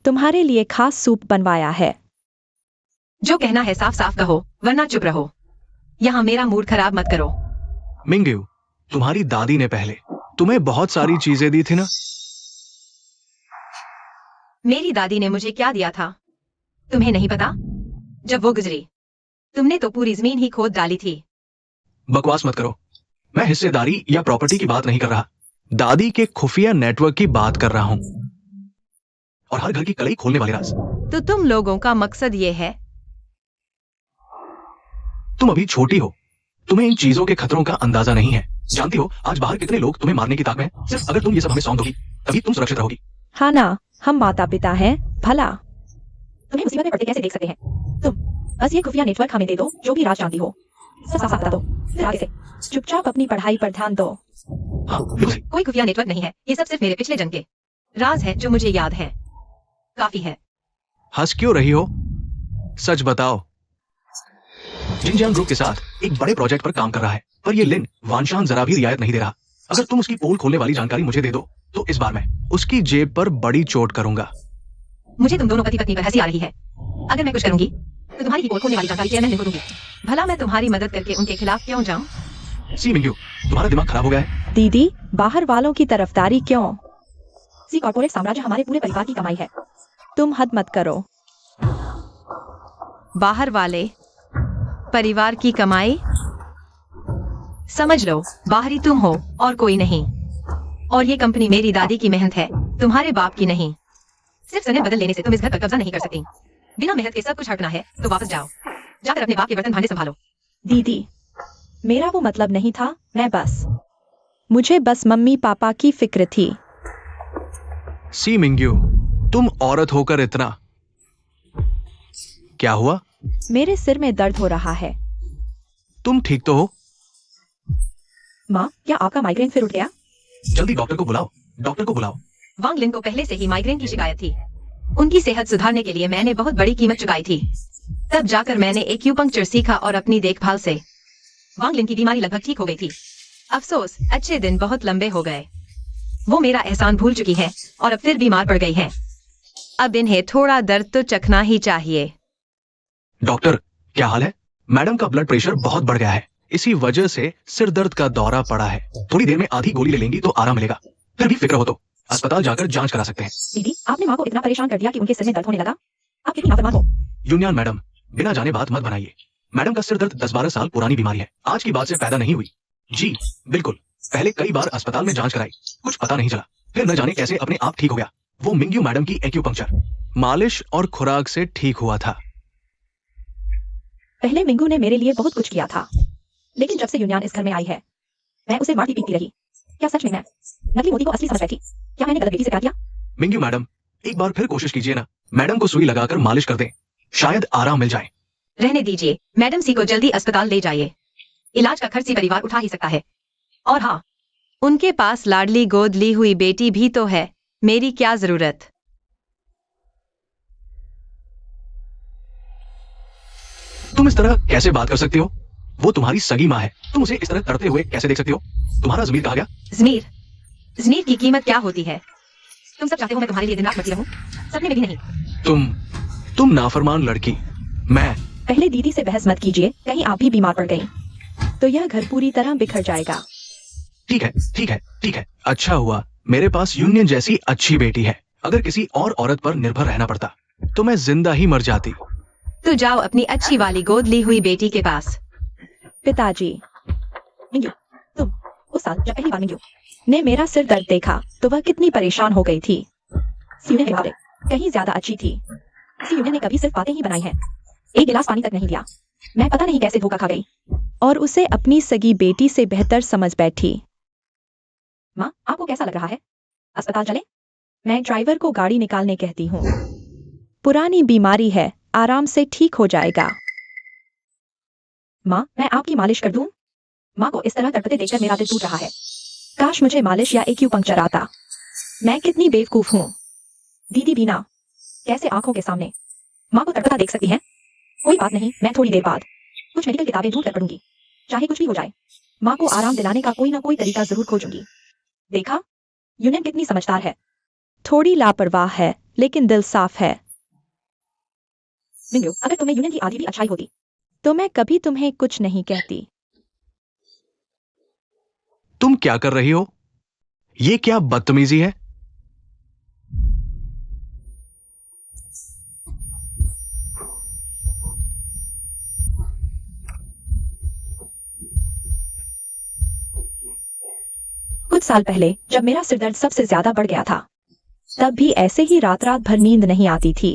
तुम्हारे लिए खास सूप बनवाया है। जो कहना है साफ साफ कहो, वरना चुप रहो। यहाँ मेरा मूड खराब मत करो। मिंग्यू, तुम्हारी दादी ने पहले तुम्हें बहुत सारी चीजें दी थी ना? मेरी दादी ने मुझे क्या दिया था तुम्हें नहीं पता? जब वो गुजरी तुमने तो पूरी जमीन ही खोद डाली थी। बकवास मत करो, मैं हिस्सेदारी या प्रॉपर्टी की बात नहीं कर रहा, दादी के खुफिया नेटवर्क की बात कर रहा हूं, और हर घर की कलई खोलने वाले राज। तो तुम लोगों का मकसद ये है? तुम अभी छोटी हो, तुम्हें इन चीजों के खतरों का अंदाजा नहीं है। जानती हो आज बाहर कितने लोग तुम्हें मारने की ताक में हैं? सिर्फ अगर तुम ये सब हमें सौंप दोगी तभी तुम सुरक्षित रहोगी। हाँ ना, हम माता पिता हैं, भला तुम्हें मुसीबत में पड़ते कैसे देख सकते हैं? तुम बस ये खुफिया नेटवर्क हमें दे दो, जो भी राज जानती हो सब साफ बता दो, फिर आगे से चुपचाप अपनी पढ़ाई पर ध्यान दो। हाँ, बिल्कुल। कोई खुफिया नेटवर्क नहीं है, ये सब सिर्फ मेरे पिछले जन्म के राज है जो मुझे याद है। काफी है। हंस क्यों रही हो? सच बताओ। जिनजियांग ग्रुप के साथ एक बड़े प्रोजेक्ट पर काम कर रहा है, पर ये लिन वानशान जरा भी रियायत नहीं दे रहा। अगर तुम उसकी पोल खोलने वाली जानकारी मुझे दे दो तो इस बार मैं उसकी जेब पर बड़ी चोट करूंगा। मुझे तुम दोनों पति पत्नी पर हंसी आ रही है। अगर मैं कुछ करूंगी तो तुम्हारी ही पोल खोलने वाली जानकारी चेयरमैन को दूंगी। भला मैं तुम्हारी मदद करके उनके खिलाफ क्यों जाऊं? सी मिंग्यू, तुम्हारा दिमाग खराब हो गया है। दीदी, बाहर वालों की तरफदारी क्यों? सी कॉर्पोरेट साम्राज्य हमारे पूरे परिवार की कमाई है। तुम हद मत करो। बाहर वाले परिवार की कमाई? समझ लो, बाहरी तुम हो और कोई नहीं। और ये कंपनी मेरी दादी की मेहनत है, तुम्हारे बाप की नहीं। सिर्फ सनद बदल लेने से तुम इस घर पर कब्जा नहीं कर सकती। बिना मेहनत के सब कुछ हटना है तो वापस जाओ, जाकर अपने बाप के बर्तन भांडे संभालो। दीदी, मेरा वो मतलब नहीं था। मुझे बस मम्मी पापा की फिक्र थी। सी मिंग्यू, तुम औरत होकर इतना क्या हुआ? मेरे सिर में दर्द हो रहा है। तुम ठीक तो हो? माँ, क्या आपका माइग्रेन फिर उठ गया? जल्दी डॉक्टर को बुलाओ, डॉक्टर को बुलाओ। वांग लिन को पहले से ही माइग्रेन की शिकायत थी। उनकी सेहत सुधारने के लिए मैंने बहुत बड़ी कीमत चुकाई थी। तब जाकर मैंने एक्यूपंक्चर सीखा और अपनी देखभाल से वांग लिन की बीमारी लगभग ठीक हो गई थी। अफसोस, अच्छे दिन बहुत लंबे हो गए। वो मेरा एहसान भूल चुकी है और अब फिर बीमार पड़ गई है। अब इन्हें थोड़ा दर्द तो चखना ही चाहिए। डॉक्टर, क्या हाल है? मैडम का ब्लड प्रेशर बहुत बढ़ गया है, इसी वजह से सिर दर्द का दौरा पड़ा है। थोड़ी देर में आधी गोली ले लेंगी तो आराम मिलेगा। फिर भी फिक्र हो तो अस्पताल जाकर जांच करा सकते हैं। दीदी, आपने माँ को इतना परेशान कर दिया कि उनके सिर में दर्द होने लगा। आप कितनी नाफरमान हो। यूनियन मैडम, बिना जाने बात मत बनाइए। मैडम का सिर दर्द 10-12 साल पुरानी बीमारी है, आज की बात से पैदा नहीं हुई। जी बिल्कुल, पहले कई बार अस्पताल में जांच कराई, कुछ पता नहीं चला। फिर न जाने कैसे अपने आप ठीक हो गया। वो मिंग्यू मैडम की एक्यूपंक्चर, मालिश और खुराक से ठीक हुआ था। पहले मिंगू ने मेरे लिए बहुत कुछ किया था, लेकिन जब से यूनियन इस घर में आई है, मैं उसे मारती पीटती रही। क्या सच में मैं नकली मोती को असली समझ बैठी? क्या मैंने गलत बेटी से प्यार किया? मिंग्यू मैडम, एक बार फिर कोशिश कीजिए ना। मैडम को सुई लगाकर मालिश कर दें, शायद आराम मिल जाए। रहने दीजिए, मैडम सी को जल्दी अस्पताल ले जाइए। इलाज का खर्च सी परिवार उठा ही सकता है। और हाँ, उनके पास लाडली गोद ली हुई बेटी भी तो है। मेरी क्या जरूरत? तुम इस तरह कैसे बात कर सकती हो? वो तुम्हारी सगी माँ है, तुम उसे इस तरह तड़पते हुए कैसे देख सकती हो? तुम्हारा ज़मीर कहाँ गया? ज़मीर की कीमत क्या होती है? तुम सब चाहते हो मैं तुम्हारे लिए दिन रात मरती रहूं? सपने में भी नहीं। तुम नाफरमान लड़की। मैं पहले दीदी से बहस मत कीजिए, कहीं आप भी बीमार पड़ गई तो यह घर पूरी तरह बिखर जाएगा। ठीक है, ठीक है, ठीक है। अच्छा हुआ मेरे पास यूनियन जैसी अच्छी बेटी है। अगर किसी और औरत पर निर्भर रहना पड़ता तो मैं जिंदा ही मर जाती। तो जाओ अपनी अच्छी वाली गोद ली हुई बेटी के पास। पिताजी, मिंगू, तुम उस साल जब पहली बार मिंगू ने मेरा सिर दर्द देखा तो वह कितनी परेशान हो गई थी। यूनियन के बारे कहीं ज्यादा अच्छी थी। यूनियन ने कभी सिर्फ बातें ही बनाई हैं, एक गिलास पानी तक नहीं दिया। मैं पता नहीं कैसे धोखा खा गई और उसे अपनी सगी बेटी से बेहतर समझ बैठी। माँ, आपको कैसा लग रहा है? अस्पताल चले? मैं ड्राइवर को गाड़ी निकालने कहती हूँ। पुरानी बीमारी है, आराम से ठीक हो जाएगा। माँ, मैं आपकी मालिश कर दूं? माँ को इस तरह तड़पते देखकर मेरा दिल टूट रहा है। काश मुझे मालिश या एक्यूपंक्चर आता। मैं कितनी बेवकूफ हूँ। दीदी बीना कैसे आंखों के सामने माँ को तड़पता देख सकती है? कोई बात नहीं, मैं थोड़ी देर बाद कुछ मेडिकल किताबें ढूंढ कर पढ़ूंगी। चाहे कुछ भी हो जाए, माँ को आराम दिलाने का कोई ना कोई तरीका जरूर खोजूंगी। देखा, यूनियन कितनी समझदार है। थोड़ी लापरवाह है, लेकिन दिल साफ है। मिंगू, अगर तुम्हें यूनियन की आधी भी अच्छाई होती तो मैं कभी तुम्हें कुछ नहीं कहती। तुम क्या कर रही हो? ये क्या बदतमीजी है? कुछ साल पहले जब मेरा सिर दर्द सबसे ज्यादा बढ़ गया था, तब भी ऐसे ही रात रात भर नींद नहीं आती थी।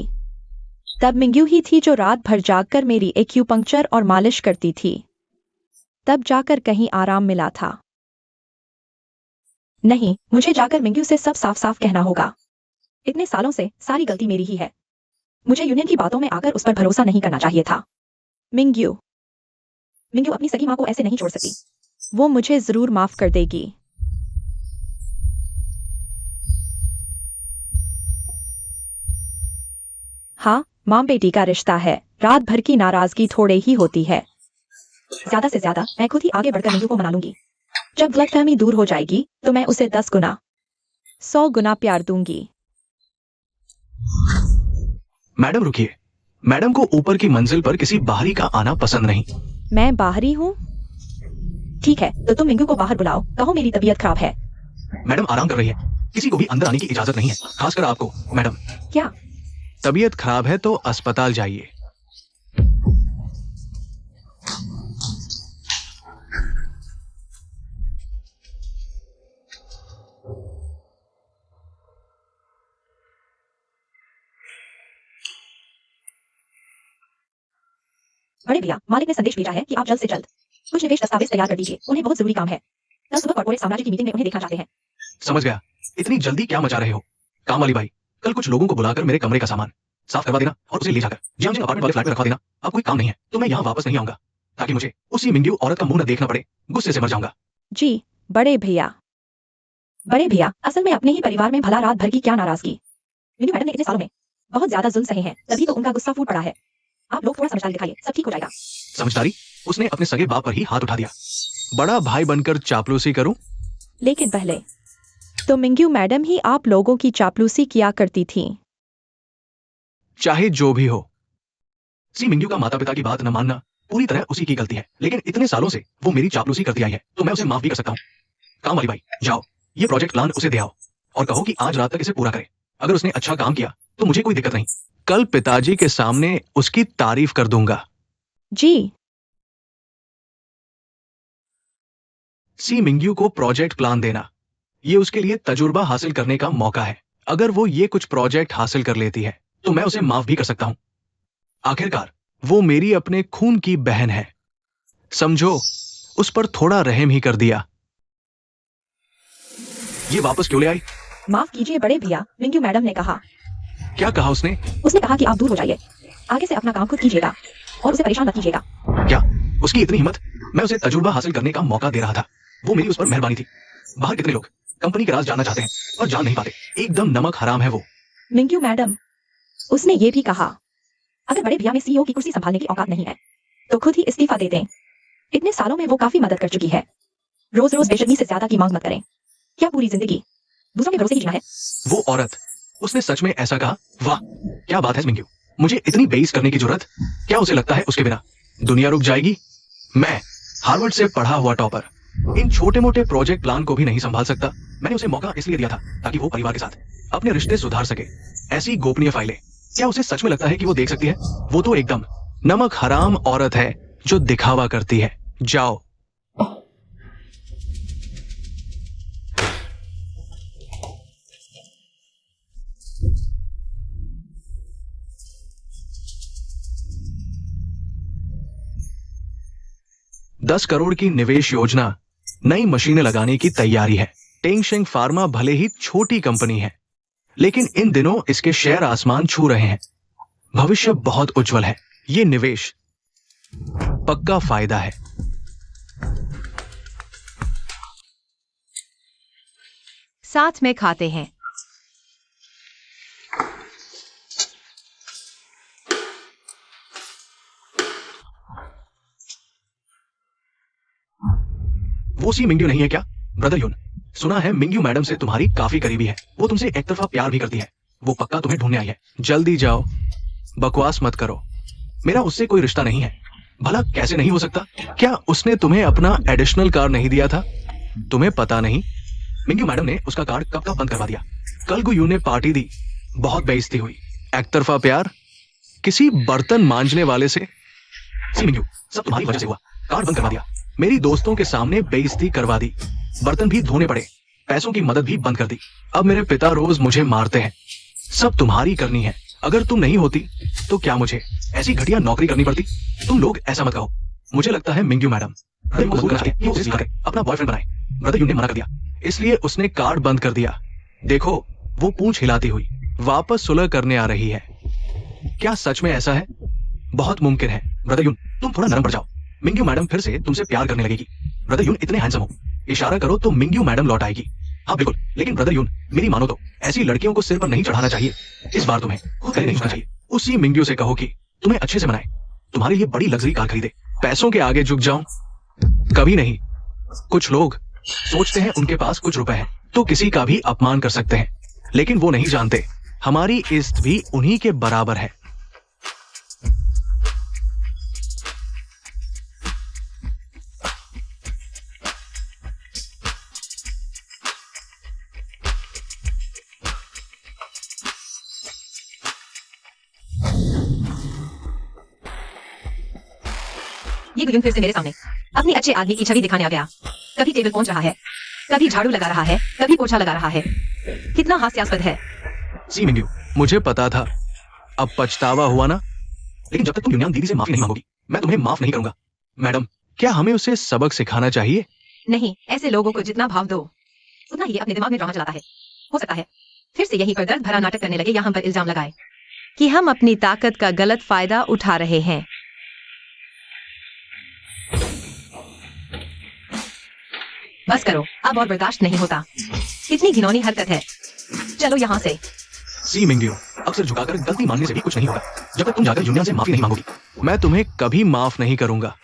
तब मिंगू ही थी जो रात भर जागकर मेरी एक्यूपंक्चर और मालिश करती थी। तब जाकर कहीं आराम मिला था। नहीं, मुझे जाकर मिंगू से सब साफ साफ कहना होगा। इतने सालों से सारी गलती मेरी ही है। मुझे यूनियन की बातों में आकर उस पर भरोसा नहीं करना चाहिए था। मिंगू अपनी सगी माँ को ऐसे नहीं छोड़ सकती। वो मुझे जरूर माफ कर देगी। हाँ, माँ बेटी का रिश्ता है। रात भर की नाराजगी थोड़े ही होती है। ज्यादा से ज्यादा मैं खुद ही आगे बढ़कर मिंगू को मना लूंगी। जब गलतफहमी दूर हो जाएगी तो मैं उसे 10 गुना 100 गुना प्यार दूंगी। मैडम रुकिए, मैडम को ऊपर की मंजिल पर किसी बाहरी का आना पसंद नहीं। मैं बाहरी हूँ। ठीक है, तो तुम मिंगू को बाहर बुलाओ, कहो मेरी तबीयत खराब है। मैडम आराम कर रही है, किसी को भी अंदर आने की इजाजत नहीं है, खासकर आपको मैडम। क्या? तबीयत खराब है तो अस्पताल जाइए। बड़े भैया, मालिक ने संदेश भेजा है कि आप जल्द से जल्द कुछ निवेश दस्तावेज तैयार कर दीजिए, उन्हें बहुत जरूरी काम है। कल सुबह कॉर्पोरेट साम्राज्य की मीटिंग में उन्हें देखना चाहते हैं। समझ गया, इतनी जल्दी क्या मचा रहे हो? काम वाली बाई, कल कुछ लोगों को बुलाकर मेरे कमरे का सामान साफ करवा देना और उसे ले जाकर जियांग अपार्टमेंट वाले फ्लैट में रखवा देना। अब कोई काम नहीं है तो मैं यहाँ वापस नहीं आऊंगा, ताकि मुझे उसी मिंग्यू औरत का मुंह न देखना पड़े। गुस्से से मर जाऊंगा। जी बड़े भैया। बड़े भैया, असल में अपने ही परिवार में भला रात भर की क्या नाराजगी। मिंगू मैडम ने इतने सालों में बहुत ज्यादा जुल्म सहे हैं, तभी तो उनका गुस्सा फूट पड़ा है। आप लोग थोड़ा समझदारी दिखाइए, सब ठीक हो जाएगा। समझदारी? उसने अपने सगे बाप पर ही हाथ उठा दिया। बड़ा भाई बनकर चापलूसी करूं? लेकिन पहले तो मिंगू मैडम ही आप लोगों की चापलूसी किया करती थी। चाहे जो भी हो, मिंग्यू का माता पिता की बात न मानना पूरी तरह उसी की गलती है, लेकिन इतने सालों से वो मेरी चापलूसी करती आई है तो मैं उसे माफ भी कर सकता हूँ। काम वाली भाई, जाओ ये प्रोजेक्ट प्लान उसे दे आओ और कहो कि आज रात तक इसे पूरा करे। अगर उसने अच्छा काम किया तो मुझे कोई दिक्कत नहीं, कल पिताजी के सामने उसकी तारीफ कर दूंगा। जी। मिंग्यू को प्रोजेक्ट प्लान देना, ये उसके लिए तजुर्बा हासिल करने का मौका है। अगर वो ये कुछ प्रोजेक्ट हासिल कर लेती है तो मैं उसे माफ भी कर सकता हूं। आखिरकार वो मेरी अपने खून की बहन है, समझो, उस पर थोड़ा रहम ही कर दिया। ये वापस क्यों ले आई? माफ कीजिए बड़े भैया, मिंगू मैडम ने कहा। क्या कहा उसने? उसने कहा कि आप दूर हो जाइए, आगे से अपना काम खुद कीजिएगा और उसे परेशान मत कीजिएगा। क्या उसकी इतनी हिम्मत? मैं उसे तजुर्बा हासिल करने का मौका दे रहा था, वो मेरी उस पर मेहरबानी थी। बाहर कितने लोग कंपनी के राज जानना चाहते हैं और जान नहीं पाते, एकदम नमक हराम है वो। मिंगू मैडम, उसने ये भी कहा अगर बड़े भैया में सीईओ की कुर्सी संभालने की औकात नहीं है तो खुद ही इस्तीफा दे दें। इतने सालों में वो काफी मदद कर चुकी है, रोज रोज बेशर्मी से ज्यादा की मांग मत करें। क्या पूरी जिंदगी दूसरों के भरोसे ही जीना है? वो औरत, उसने सच में ऐसा कहा? वाह क्या बात है मिंग्यू, मुझे इतनी बेइज्जत करने की जरूरत? क्या उसे लगता है उसके बिना दुनिया रुक जाएगी? मैं हार्वर्ड से पढ़ा हुआ टॉपर इन छोटे मोटे प्रोजेक्ट प्लान को भी नहीं संभाल सकता। मैंने उसे मौका इसलिए दिया था ताकि वो परिवार के साथ अपने रिश्ते सुधार सके। ऐसी गोपनीय फाइलें क्या उसे सच में लगता है कि वो देख सकती है? वो तो एकदम नमक हराम औरत है जो दिखावा करती है। जाओ। $10 करोड़ की निवेश योजना, नई मशीनें लगाने की तैयारी है। टेंगशेंग फार्मा भले ही छोटी कंपनी है, लेकिन इन दिनों इसके शेयर आसमान छू रहे हैं। भविष्य बहुत उज्जवल है। ये निवेश पक्का फायदा है। साथ में खाते हैं। वो मिंग्यू नहीं है क्या? ब्रदर यून, सुना है मिंग्यू मैडम से तुम्हारी काफी करीबी है, वो तुमसे एक तरफा प्यार भी करती है। वो पक्का तुम्हें ढूंढने आई है। जल्दी जाओ, बकवास मत करो, मेरा उससे कोई रिश्ता नहीं है। भला कैसे नहीं हो सकता? क्या उसने तुम्हें अपना एडिशनल कार्ड नहीं दिया था? तुम्हें पता नहीं? मिंग्यू मैडम ने उसका कार्ड कब का बंद करवा दिया। कल को यून ने पार्टी दी, बहुत बेइज्जती हुई। एक तरफा प्यार किसी बर्तन मांजने वाले से? मिंग्यू, सब तुम्हारी वजह से हुआ। कार्ड बंद करवा दिया, मेरी दोस्तों के सामने बेइज्जती करवा दी, बर्तन भी धोने पड़े, पैसों की मदद भी बंद कर दी। अब मेरे पिता रोज मुझे मारते हैं। सब तुम्हारी करनी है। अगर तुम नहीं होती तो क्या मुझे ऐसी घटिया नौकरी करनी पड़ती? तुम लोग ऐसा मत कहो। मुझे लगता है मिंग्यू मैडम अपना बॉयफ्रेंड बनाए। ब्रदर यून ने मना कर दिया, इसलिए उसने कार्ड बंद कर दिया। देखो, वो पूंछ हिलाती हुई वापस सुलह करने आ रही है। क्या सच में ऐसा है? बहुत मुमकिन है। ब्रदर यून, तुम थोड़ा नरम पड़ जाओ, मिंग्यू मैडम फिर से तुमसे प्यार करने लगेगी। ब्रदर यून इतने हैंडसम हो, इशारा करो तो मिंग्यू मैडम लौट आएगी। हाँ बिल्कुल, लेकिन ब्रदर यून मेरी मानो तो ऐसी लड़कियों को सिर पर नहीं चढ़ाना चाहिए। इस बार तुम्हें खुद नहीं सोचना चाहिए। उसी मिंग्यू से कहो कि तुम्हें अच्छे से मनाए, तुम्हारे लिए बड़ी लग्जरी कार खरीदे। पैसों के आगे झुक जाऊं? कभी नहीं। कुछ लोग सोचते हैं उनके पास कुछ रुपए हैं तो किसी का भी अपमान कर सकते हैं, लेकिन वो नहीं जानते हमारी इज्जत भी उन्हीं के बराबर है। ये गुयुन फिर से मेरे सामने अपनी अच्छे आदमी की छवि दिखाने आ गया। कभी टेबल पहुंच रहा है, कभी झाड़ू लगा रहा है, कभी पोछा लगा रहा है। कितना हास्यास्पद है। सी मिंग्यू, मुझे पता था, अब पछतावा हुआ ना? लेकिन जब तक तुम युनयांग दीदी से माफी नहीं मांगोगी, मैं तुम्हें माफ नहीं करूंगा। मैडम, क्या हमें उसे सबक सिखाना चाहिए? नहीं, ऐसे लोगों को जितना भाव दो उतना ही ये अपने दिमाग में ड्रामा चलाता है। हो सकता है फिर से यहीं पर दर्द भरा नाटक करने लगे या हम पर इल्जाम लगाए कि हम अपनी ताकत का गलत फायदा उठा रहे हैं। बस करो, अब और बर्दाश्त नहीं होता। कितनी घिनौनी हरकत है। चलो यहाँ से। सी मिंग्यू, अक्सर झुकाकर गलती मानने से भी कुछ नहीं होगा। जब तक तुम जाकर युनयांग से माफी नहीं मांगोगी, मैं तुम्हें कभी माफ नहीं करूंगा।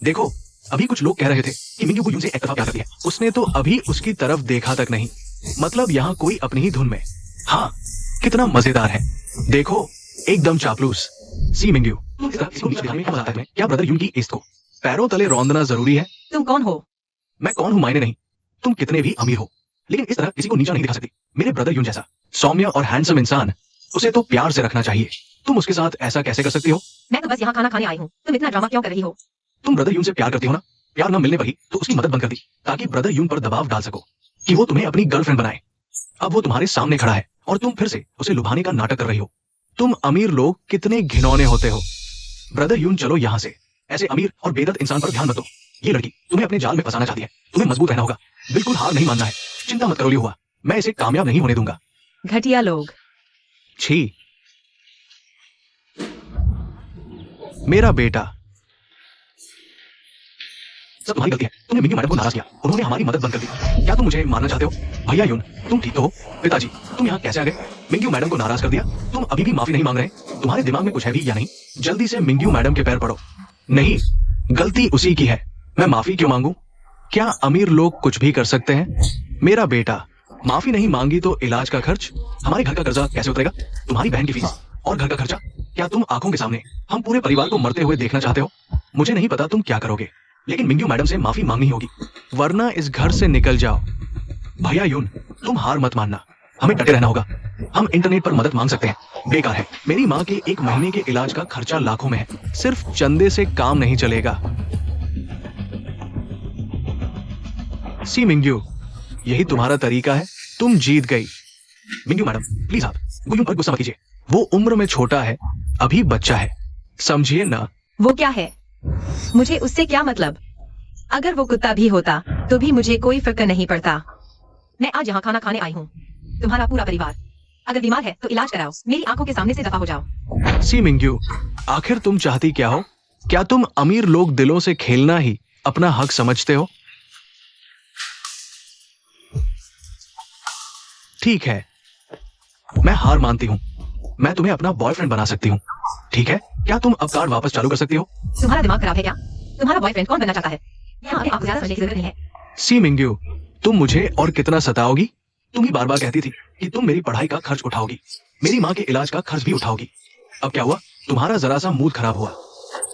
देखो, अभी कुछ लोग कह रहे थे कि मिंग्यू गुयुन से एक तरफा प्यार करती है। उसने तो अभी उसकी तरफ देखा तक नहीं। मतलब यहाँ कोई अपनी ही धुन में। हाँ, कितना मजेदार है। देखो, एकदम चापलूस। सी मिंग्यू, तुम इस तरह किसी को नीचे दिखाने में क्या मजा आता है तुम्हें? क्या ब्रदर युन की इज्जत को पैरों तले रौंदना जरूरी है? तुम कौन हो? मैं कौन हूँ मायने नहीं, तुम कितने भी अमीर हो, लेकिन इस तरह किसी को नीचा नहीं दिखा सकती। मेरे ब्रदर युन जैसा सौम्य और हैंडसम इंसान, उसे तो प्यार से रखना चाहिए। तुम उसके साथ ऐसा कैसे कर सकती हो? मैं तो बस यहाँ खाना खाने आई हूँ। तुम इतना ड्रामा क्यों कर रही हो? तुम ब्रदर यून से प्यार करती हो ना? प्यार न मिलने पर ही तो उसकी मदद बंद कर दी, ताकि ब्रदर यून पर दबाव डाल सको कि वो तुम्हें अपनी गर्लफ्रेंड बनाए। अब वो तुम्हारे सामने खड़ा है और तुम फिर से उसे लुभाने का नाटक कर रही हो। तुम अमीर लोग कितने घिनौने होते हो। ब्रदर यून, चलो यहाँ से। ऐसे अमीर और बेदर्द इंसान पर ध्यान मत दो। ये लड़की तुम्हें अपने जाल में फंसाना चाहती है। तुम्हें मजबूत रहना होगा, बिल्कुल हार नहीं मानना है। चिंता मत करो लिया हुआ, मैं इसे कामयाब नहीं होने दूंगा। घटिया लोग। छी, मेरा बेटा, सब तुम्हारी गलती है। तुमने मिंग्यू मैडम को नाराज किया, उन्होंने हमारी मदद बंद कर दी। क्या तुम मुझे मारना चाहते हो? भैया यून, तुम ठीक तो हो? पिताजी, तुम यहाँ कैसे आ गए? मिंग्यू मैडम को नाराज कर दिया, तुम अभी भी माफी नहीं मांग रहे? तुम्हारे दिमाग में कुछ है भी या नहीं? जल्दी से मिंग्यू मैडम के पैर पड़ो। नहीं, गलती उसी की है, मैं माफी क्यों मांगू? क्या अमीर लोग कुछ भी कर सकते हैं? मेरा बेटा, माफी नहीं मांगी तो इलाज का खर्च, हमारे घर का कर्जा कैसे उतरेगा? तुम्हारी बहन की फीस और घर का खर्चा, क्या तुम आंखों के सामने हम पूरे परिवार को मरते हुए देखना चाहते हो? मुझे नहीं पता तुम क्या करोगे, लेकिन मिंग्यू मैडम से माफी मांगनी होगी, वरना इस घर से निकल जाओ। भैया यून, तुम हार मत मानना, हमें डटे रहना होगा। हम इंटरनेट पर मदद मांग सकते हैं, बेकार है। मेरी माँ के 1 महीने के इलाज का खर्चा लाखों में है, सिर्फ चंदे से काम नहीं चलेगा। सी मिंग्यू, यही तुम्हारा तरीका है? तुम जीत गई। मिंग्यू मैडम, प्लीज आप गुयुन पर गुस्सा मत कीजिए। वो उम्र में छोटा है, अभी बच्चा है, समझिए ना। वो क्या है? मुझे उससे क्या मतलब? अगर वो कुत्ता भी होता तो भी मुझे कोई फर्क नहीं पड़ता। मैं आज यहाँ खाना खाने आई हूँ। तुम्हारा पूरा परिवार अगर बीमार है तो इलाज कराओ, मेरी आंखों के सामने से दफा हो जाओ। सी मिंग्यू, आखिर तुम चाहती क्या हो? क्या तुम अमीर लोग दिलों से खेलना ही अपना हक समझते हो? ठीक है, मैं हार मानती हूँ। मैं तुम्हें अपना बॉयफ्रेंड बना सकती हूँ, ठीक है? क्या तुम अब कार्ड वापस चालू कर सकती हो? तुम्हारा दिमाग खराब है क्या? तुम्हारा बॉयफ्रेंड कौन बनना चाहता है? यहाँ अपने आप को ज्यादा समझने की जरूरत नहीं है। सी मिंग्यू, तुम मुझे और कितना सताओगी? तुम ही बार बार कहती थी कि तुम मेरी पढ़ाई का खर्च उठाओगी, मेरी माँ के इलाज का खर्च भी उठाओगी। अब क्या हुआ? तुम्हारा जरा सा मूड खराब हुआ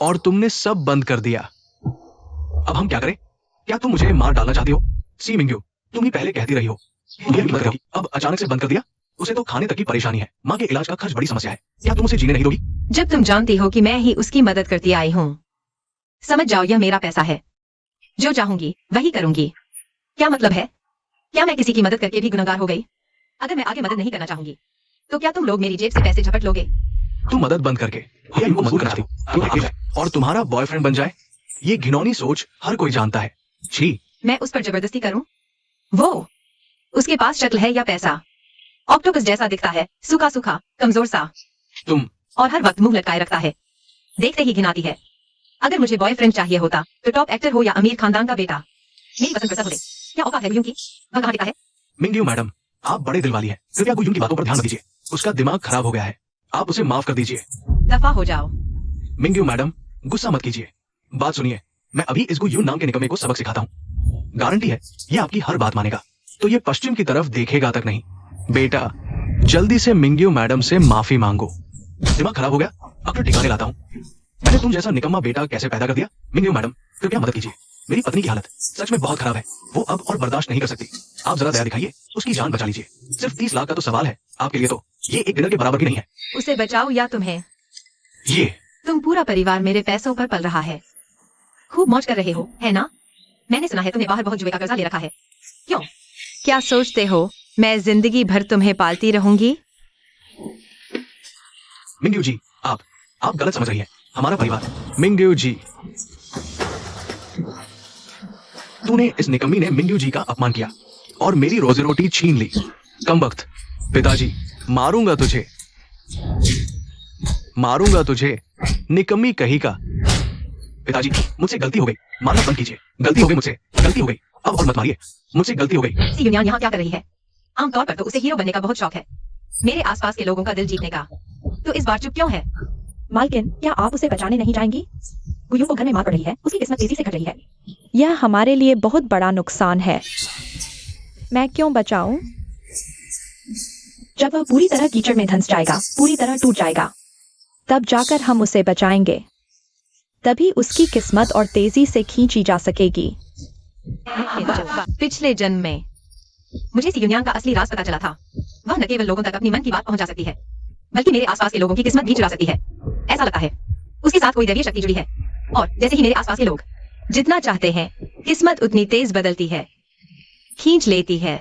और तुमने सब बंद कर दिया। अब हम क्या करें? क्या तुम मुझे मार डालना चाहती हो? सी मिंग्यू, तुम ही पहले कहती रही हो तुम ये भी मत करोगी, अब अचानक से बंद कर दिया। उसे तो खाने तक की परेशानी है, माँ के इलाज का खर्च बड़ी समस्या है। क्या तुम उसे जीने नहीं दोगी? जब तुम जानती हो कि मैं ही उसकी मदद करती आई हूँ, समझ जाओ यह मेरा पैसा है। जो चाहूंगी वही करूंगी। क्या मतलब है? क्या मैं किसी की मदद करके भी गुनहगार हो गई? अगर मैं आगे मदद नहीं करना चाहूंगी तो क्या तुम लोग मेरी जेब से पैसे झपट लोगे? तुम मदद बंद करके भैया इनको मजबूर करना चाहती हो और तुम्हारा बॉयफ्रेंड बन जाए? ये घिनौनी सोच हर कोई जानता है। छी, मैं उस पर जबरदस्ती करूं? वो उसके पास शक्ल है या पैसा? ऑक्टोपस जैसा दिखता है, सूखा सूखा, कमजोर सा, तुम और हर वक्त मुंह लटकाए रखता है, देखते ही घिनाती है। अगर मुझे बॉयफ्रेंड चाहिए होता तो टॉप एक्टर हो या अमीर खानदान का बेटा, मेरी पसंद कर सकते। क्या औकात है गुयुन की? वह कहाँ टिका है? मिंग्यू मैडम, आप बड़े दिल वाली है, कृपया गुयुन की बातों पर ध्यान मत दीजिए। उसका दिमाग खराब हो गया है, आप उसे माफ कर दीजिए। दफा हो जाओ। मिंग्यू मैडम, गुस्सा मत कीजिए, बात सुनिए। मैं अभी इस गुयुन नाम के निकम्मे को सबक सिखाता हूँ, गारंटी है ये आपकी हर बात मानेगा, तो ये पश्चिम की तरफ देखेगा तक नहीं। बेटा, जल्दी से मिंग्यू मैडम से माफी मांगो। दिमाग खराब हो गया, अब तो ठिकाने लाता हूँ। मैंने तुम जैसा निकम्मा बेटा कैसे पैदा कर दिया? मिंग्यू मैडम, कृपया मदद कीजिए। मेरी पत्नी की हालत सच में बहुत खराब है। वो अब और बर्दाश्त नहीं कर सकती। आप जरा दया दिखाइए, उसकी जान बचा लीजिए। सिर्फ 30 लाख का तो सवाल है, आपके लिए तो ये एक डिनर के बराबर भी नहीं है। उसे बचाओ या तुम्हें। ये तुम पूरा परिवार मेरे पैसों पर पल रहा है। खूब मौज कर रहे हो, है ना? मैंने सुना है तुम्हें बाहर बहुत जुए का कर्जा ले रखा है। क्यों? क्या सोचते हो मैं जिंदगी भर तुम्हें पालती रहूंगी? मिंग्यू जी, आप गलत समझ रही हैं। हमारा परिवार। मिंग्यू जी, तूने इस निकम्मी ने मिंग्यू जी का अपमान किया और मेरी रोजी रोटी छीन ली। कमबख्त। पिताजी, मारूंगा तुझे, मारूंगा तुझे, निकम्मी कहीं का। पिताजी, मुझसे गलती हो गई, मारना बंद कीजिए। गलती हो गई मुझसे, गलती हो गई। अब और मत मारिए, मुझसे गलती हो गई। सी यूनियन यहाँ क्या कर रही है? आमतौर पर तो उसे हीरो बनने का बहुत शौक है, मेरे आसपास के लोगों का दिल जीतने का। तो इस बार चुप क्यों है? मालकिन, क्या आप उसे बचाने नहीं जाएंगी? गुयू को घर में मार पड़ रही है, उसकी किस्मत तेजी से घट रही है। यह हमारे लिए बहुत बड़ा नुकसान है। मैं क्यों बचाऊं? जब वह पूरी तरह कीचड़ में धंस जाएगा, पूरी तरह टूट जाएगा, तब जाकर हम उसे बचाएंगे। तभी उसकी किस्मत और तेजी से खींची जा सकेगी। पिछले जन्म में मुझे सी यूनियन का असली राज पता चला था। वह न केवल लोगों तक अपनी मन की बात पहुंचा सकती है, बल्कि मेरे आसपास के लोगों की किस्मत भी चुरा सकती है। ऐसा लगता है उसके साथ कोई दैवीय शक्ति जुड़ी है, और जैसे ही मेरे आसपास के लोग जितना चाहते हैं, किस्मत उतनी तेज बदलती है, खींच लेती है।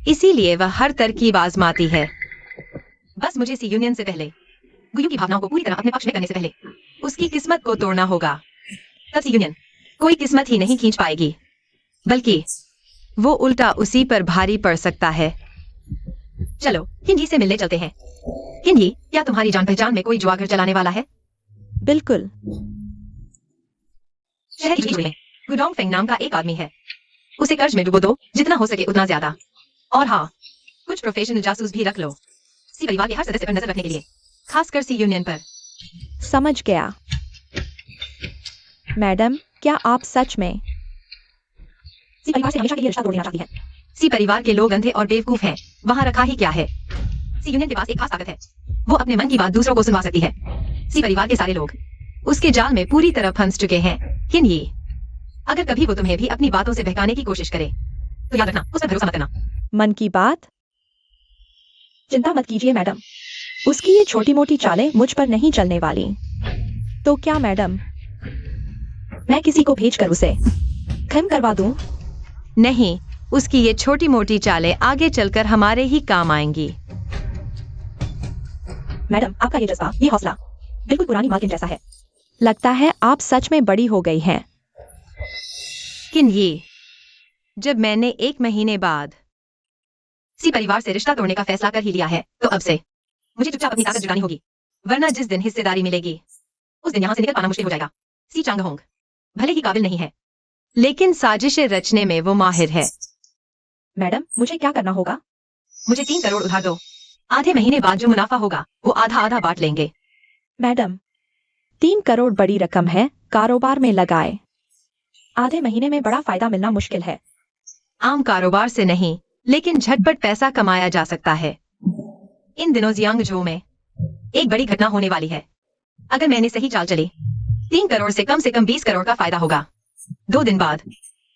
इसीलिए वह हर तरकीब आजमाती है। बस मुझे सी यूनियन से पहले, गुयू की भावनाओं को पूरी तरह अपने पक्ष में करने से पहले, उसकी किस्मत को तोड़ना होगा। तब सी यूनियन कोई किस्मत ही नहीं खींच पाएगी, बल्कि वो उल्टा उसी पर भारी पड़ सकता है। चलो हिंदी से मिलने चलते हैं। हिंदी, क्या तुम्हारी जान पहचान में कोई जुआघर चलाने वाला है? बिल्कुल। शहर की बीच में गुडोंग फेंग नाम का एक आदमी है। उसे कर्ज में डुबो दो, जितना हो सके उतना ज्यादा। और हाँ, कुछ प्रोफेशनल जासूस भी रख लो, सी परिवार के हर सदस्य पर नजर रखने के लिए, खासकर सी यूनियन पर। समझ गया। मैडम, क्या आप सच में सी परिवार से हमेशा के लिए रिश्ता तोड़ देना चाहती हैं? सी परिवार के लोग अंधे और बेवकूफ हैं, वहां रखा ही क्या है। सी यूनियन के पास एक खास ताकत है, वो अपने मन की बात दूसरों को सुनवा सकती है। सी परिवार के सारे लोग उसके जाल में पूरी तरह फंस चुके हैं। हिंदी, अगर कभी वो तुम्हें भी अपनी बातों से बहकाने की कोशिश करे, तो याद रखना, उस पर भरोसा मत करना। मन की बात? चिंता मत कीजिए मैडम, उसकी ये छोटी मोटी चालें मुझ पर नहीं चलने वाली। तो क्या मैडम, मैं किसी को भेजकर उसे खत्म करवा दूं? नहीं, उसकी ये छोटी मोटी चालें आगे चलकर हमारे ही काम आएंगी। मैडम, आपका ये जज्बा, ये हौसला बिल्कुल पुरानी मालकिन जैसा है। लगता है आप सच में बड़ी हो गई हैं। किन ये, जब मैंने 1 महीने बाद सी परिवार से रिश्ता तोड़ने का फैसला कर ही लिया है, तो अब से मुझे चुपचाप अपनी ताकत जुटानी होगी, वरना जिस दिन हिस्सेदारी मिलेगी, उस दिन यहाँ से निकल पाना मुश्किल हो जाएगा। सी चांगहोंग भले ही काबिल नहीं है, लेकिन साजिशें रचने में वो माहिर है। मैडम, मुझे क्या करना होगा? मुझे 3 करोड़ उधार दो। आधे महीने बाद जो मुनाफा होगा, वो आधा आधा बांट लेंगे। मैडम, 3 करोड़ बड़ी रकम है, कारोबार में लगाए। आधे महीने में बड़ा फायदा मिलना मुश्किल है। आम कारोबार से नहीं, लेकिन झटपट पैसा कमाया जा सकता है। इन दिनों जियांगझो में एक बड़ी घटना होने वाली है। अगर मैंने सही चाल चली, 3 करोड़ से कम 20 करोड़ का फायदा होगा। 2 दिन बाद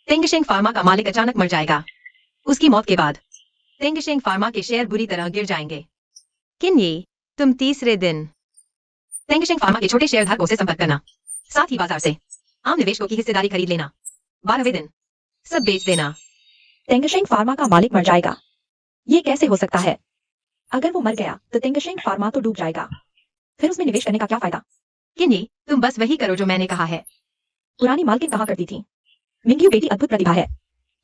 तेंगशेंग फार्मा का मालिक अचानक मर जाएगा। उसकी मौत के बाद तेंगशेंग फार्मा के शेयर बुरी तरह गिर जाएंगे। किन ये, तुम तीसरे दिन तेंगशेंग फार्मा के छोटे शेयरधारकों से संपर्क करना, साथ ही बाजार से आम निवेशकों की हिस्सेदारी खरीद लेना। 12वें दिन सब बेच देना। तेंगशेंग फार्मा का मालिक मर जाएगा? ये कैसे हो सकता है? अगर वो मर गया तो तेंगशेंग फार्मा तो डूब जाएगा। फिर उसमें निवेश करने का क्या फायदा? किन्नी, तुम बस वही करो जो मैंने कहा है। पुरानी मालकिन कहा करती थी, मिंग्यू बेटी अद्भुत प्रतिभा है।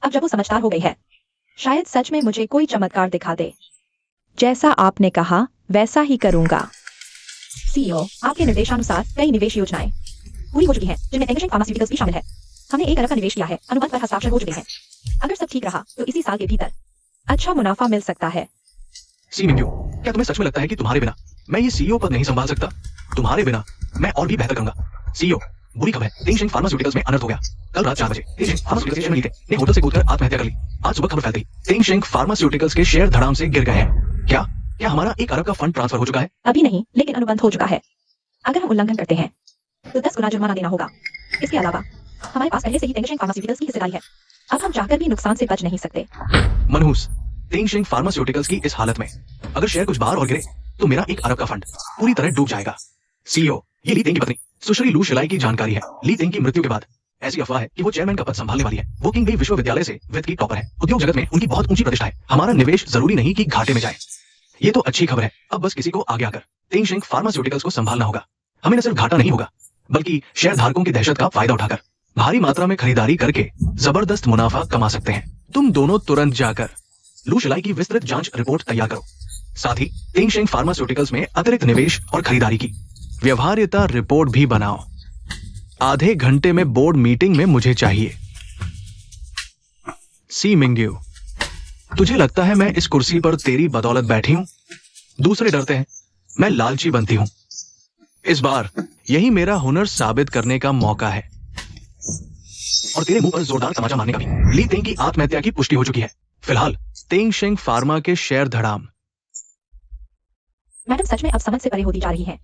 अब जब वो समझदार हो गई है, शायद सच में मुझे कोई चमत्कार दिखा दे। जैसा आपने कहा वैसा ही करूंगा। सीईओ, आपके निर्देशानुसार कई निवेश योजनाएं पूरी हो चुकी हैं, जिनमें तेंगशेंग फार्मास्यूटिकल्स भी शामिल है। हमने 1 अरब का निवेश किया है, अनुबंध पर हस्ताक्षर हो चुके हैं। अगर सब ठीक रहा तो इसी साल के भीतर अच्छा मुनाफा मिल सकता है। सी मिंग्यू, क्या तुम्हें सच में लगता है कि तुम्हारे बिना मैं ये सीईओ पद नहीं संभाल सकता? तुम्हारे बिना मैं और भी बेहतर करूंगा। सीईओ, बुरी खबर है, तेंगशेंग फार्मास्यूटिकल्स में अनर्थ हो गया। कल रात 4 बजे तेंगशेंग फार्मास्यूटिकल्स के शेयर ने होटल से कूदकर आत्महत्या कर ली। आज सुबह खबर फैल गई, तेंगशेंग फार्मास्यूटिकल्स के शेयर धड़ाम से गिर गए हैं। क्या क्या हमारा 1 अरब का फंड ट्रांसफर हो चुका है? अभी नहीं, लेकिन अनुबंध हो चुका है। अगर हम उल्लंघन करते हैं तो 10 गुना जुर्माना देना होगा। इसके अलावा हमारे पास पहले से ही तेंगशेंग फार्मास्यूटिकल्स की हिस्सेदारी है। अब हम चाहकर भी नुकसान से बच नहीं सकते। मनहूस, तेंगशेंग फार्मास्यूटिकल्स की इस हालत में अगर शेयर कुछ बार और गिरे तो मेरा 1 अरब का फंड पूरी तरह डूब जाएगा। सीईओ, ये ली तेंग की पत्नी सुश्री लू शिलाई की जानकारी है। ली तेंग की मृत्यु के बाद ऐसी अफवाह है कि वो चेयरमैन का पद संभालने वाली है। वो किंग विश्वविद्यालय से वित्त की टॉपर है। उद्योग जगत में उनकी बहुत ऊंची प्रतिष्ठा है। हमारा निवेश जरूरी नहीं कि घाटे में जाए। ये तो अच्छी खबर है। अब बस किसी को आगे आकर तेंगशेंग फार्मास्यूटिकल्स को संभालना होगा। हमें न सिर्फ घाटा नहीं होगा बल्कि शेयर धारकों की दहशत का फायदा उठाकर भारी मात्रा में खरीदारी करके जबरदस्त मुनाफा कमा सकते हैं। तुम दोनों तुरंत जाकर लू शिलाई की विस्तृत जांच रिपोर्ट तैयार करो। साथ ही तेंगशेंग फार्मास्यूटिकल्स में अतिरिक्त निवेश और खरीदारी की व्यवहार्यता रिपोर्ट भी बनाओ। आधे घंटे में बोर्ड मीटिंग में मुझे चाहिए। सी मिंग्यू, तुझे लगता है मैं इस कुर्सी पर तेरी बदौलत बैठी हूं? दूसरे डरते हैं मैं लालची बनती हूं। इस बार यही मेरा हुनर साबित करने का मौका है और तेरे मुंह पर जोरदार तमाचा मारने का भी। ली तेंग की आत्महत्या की पुष्टि हो चुकी है। फिलहाल तेंगशेंग फार्मा के शेयर धड़ाम। मैडम सच में अब समझ से परे होती जा रही है।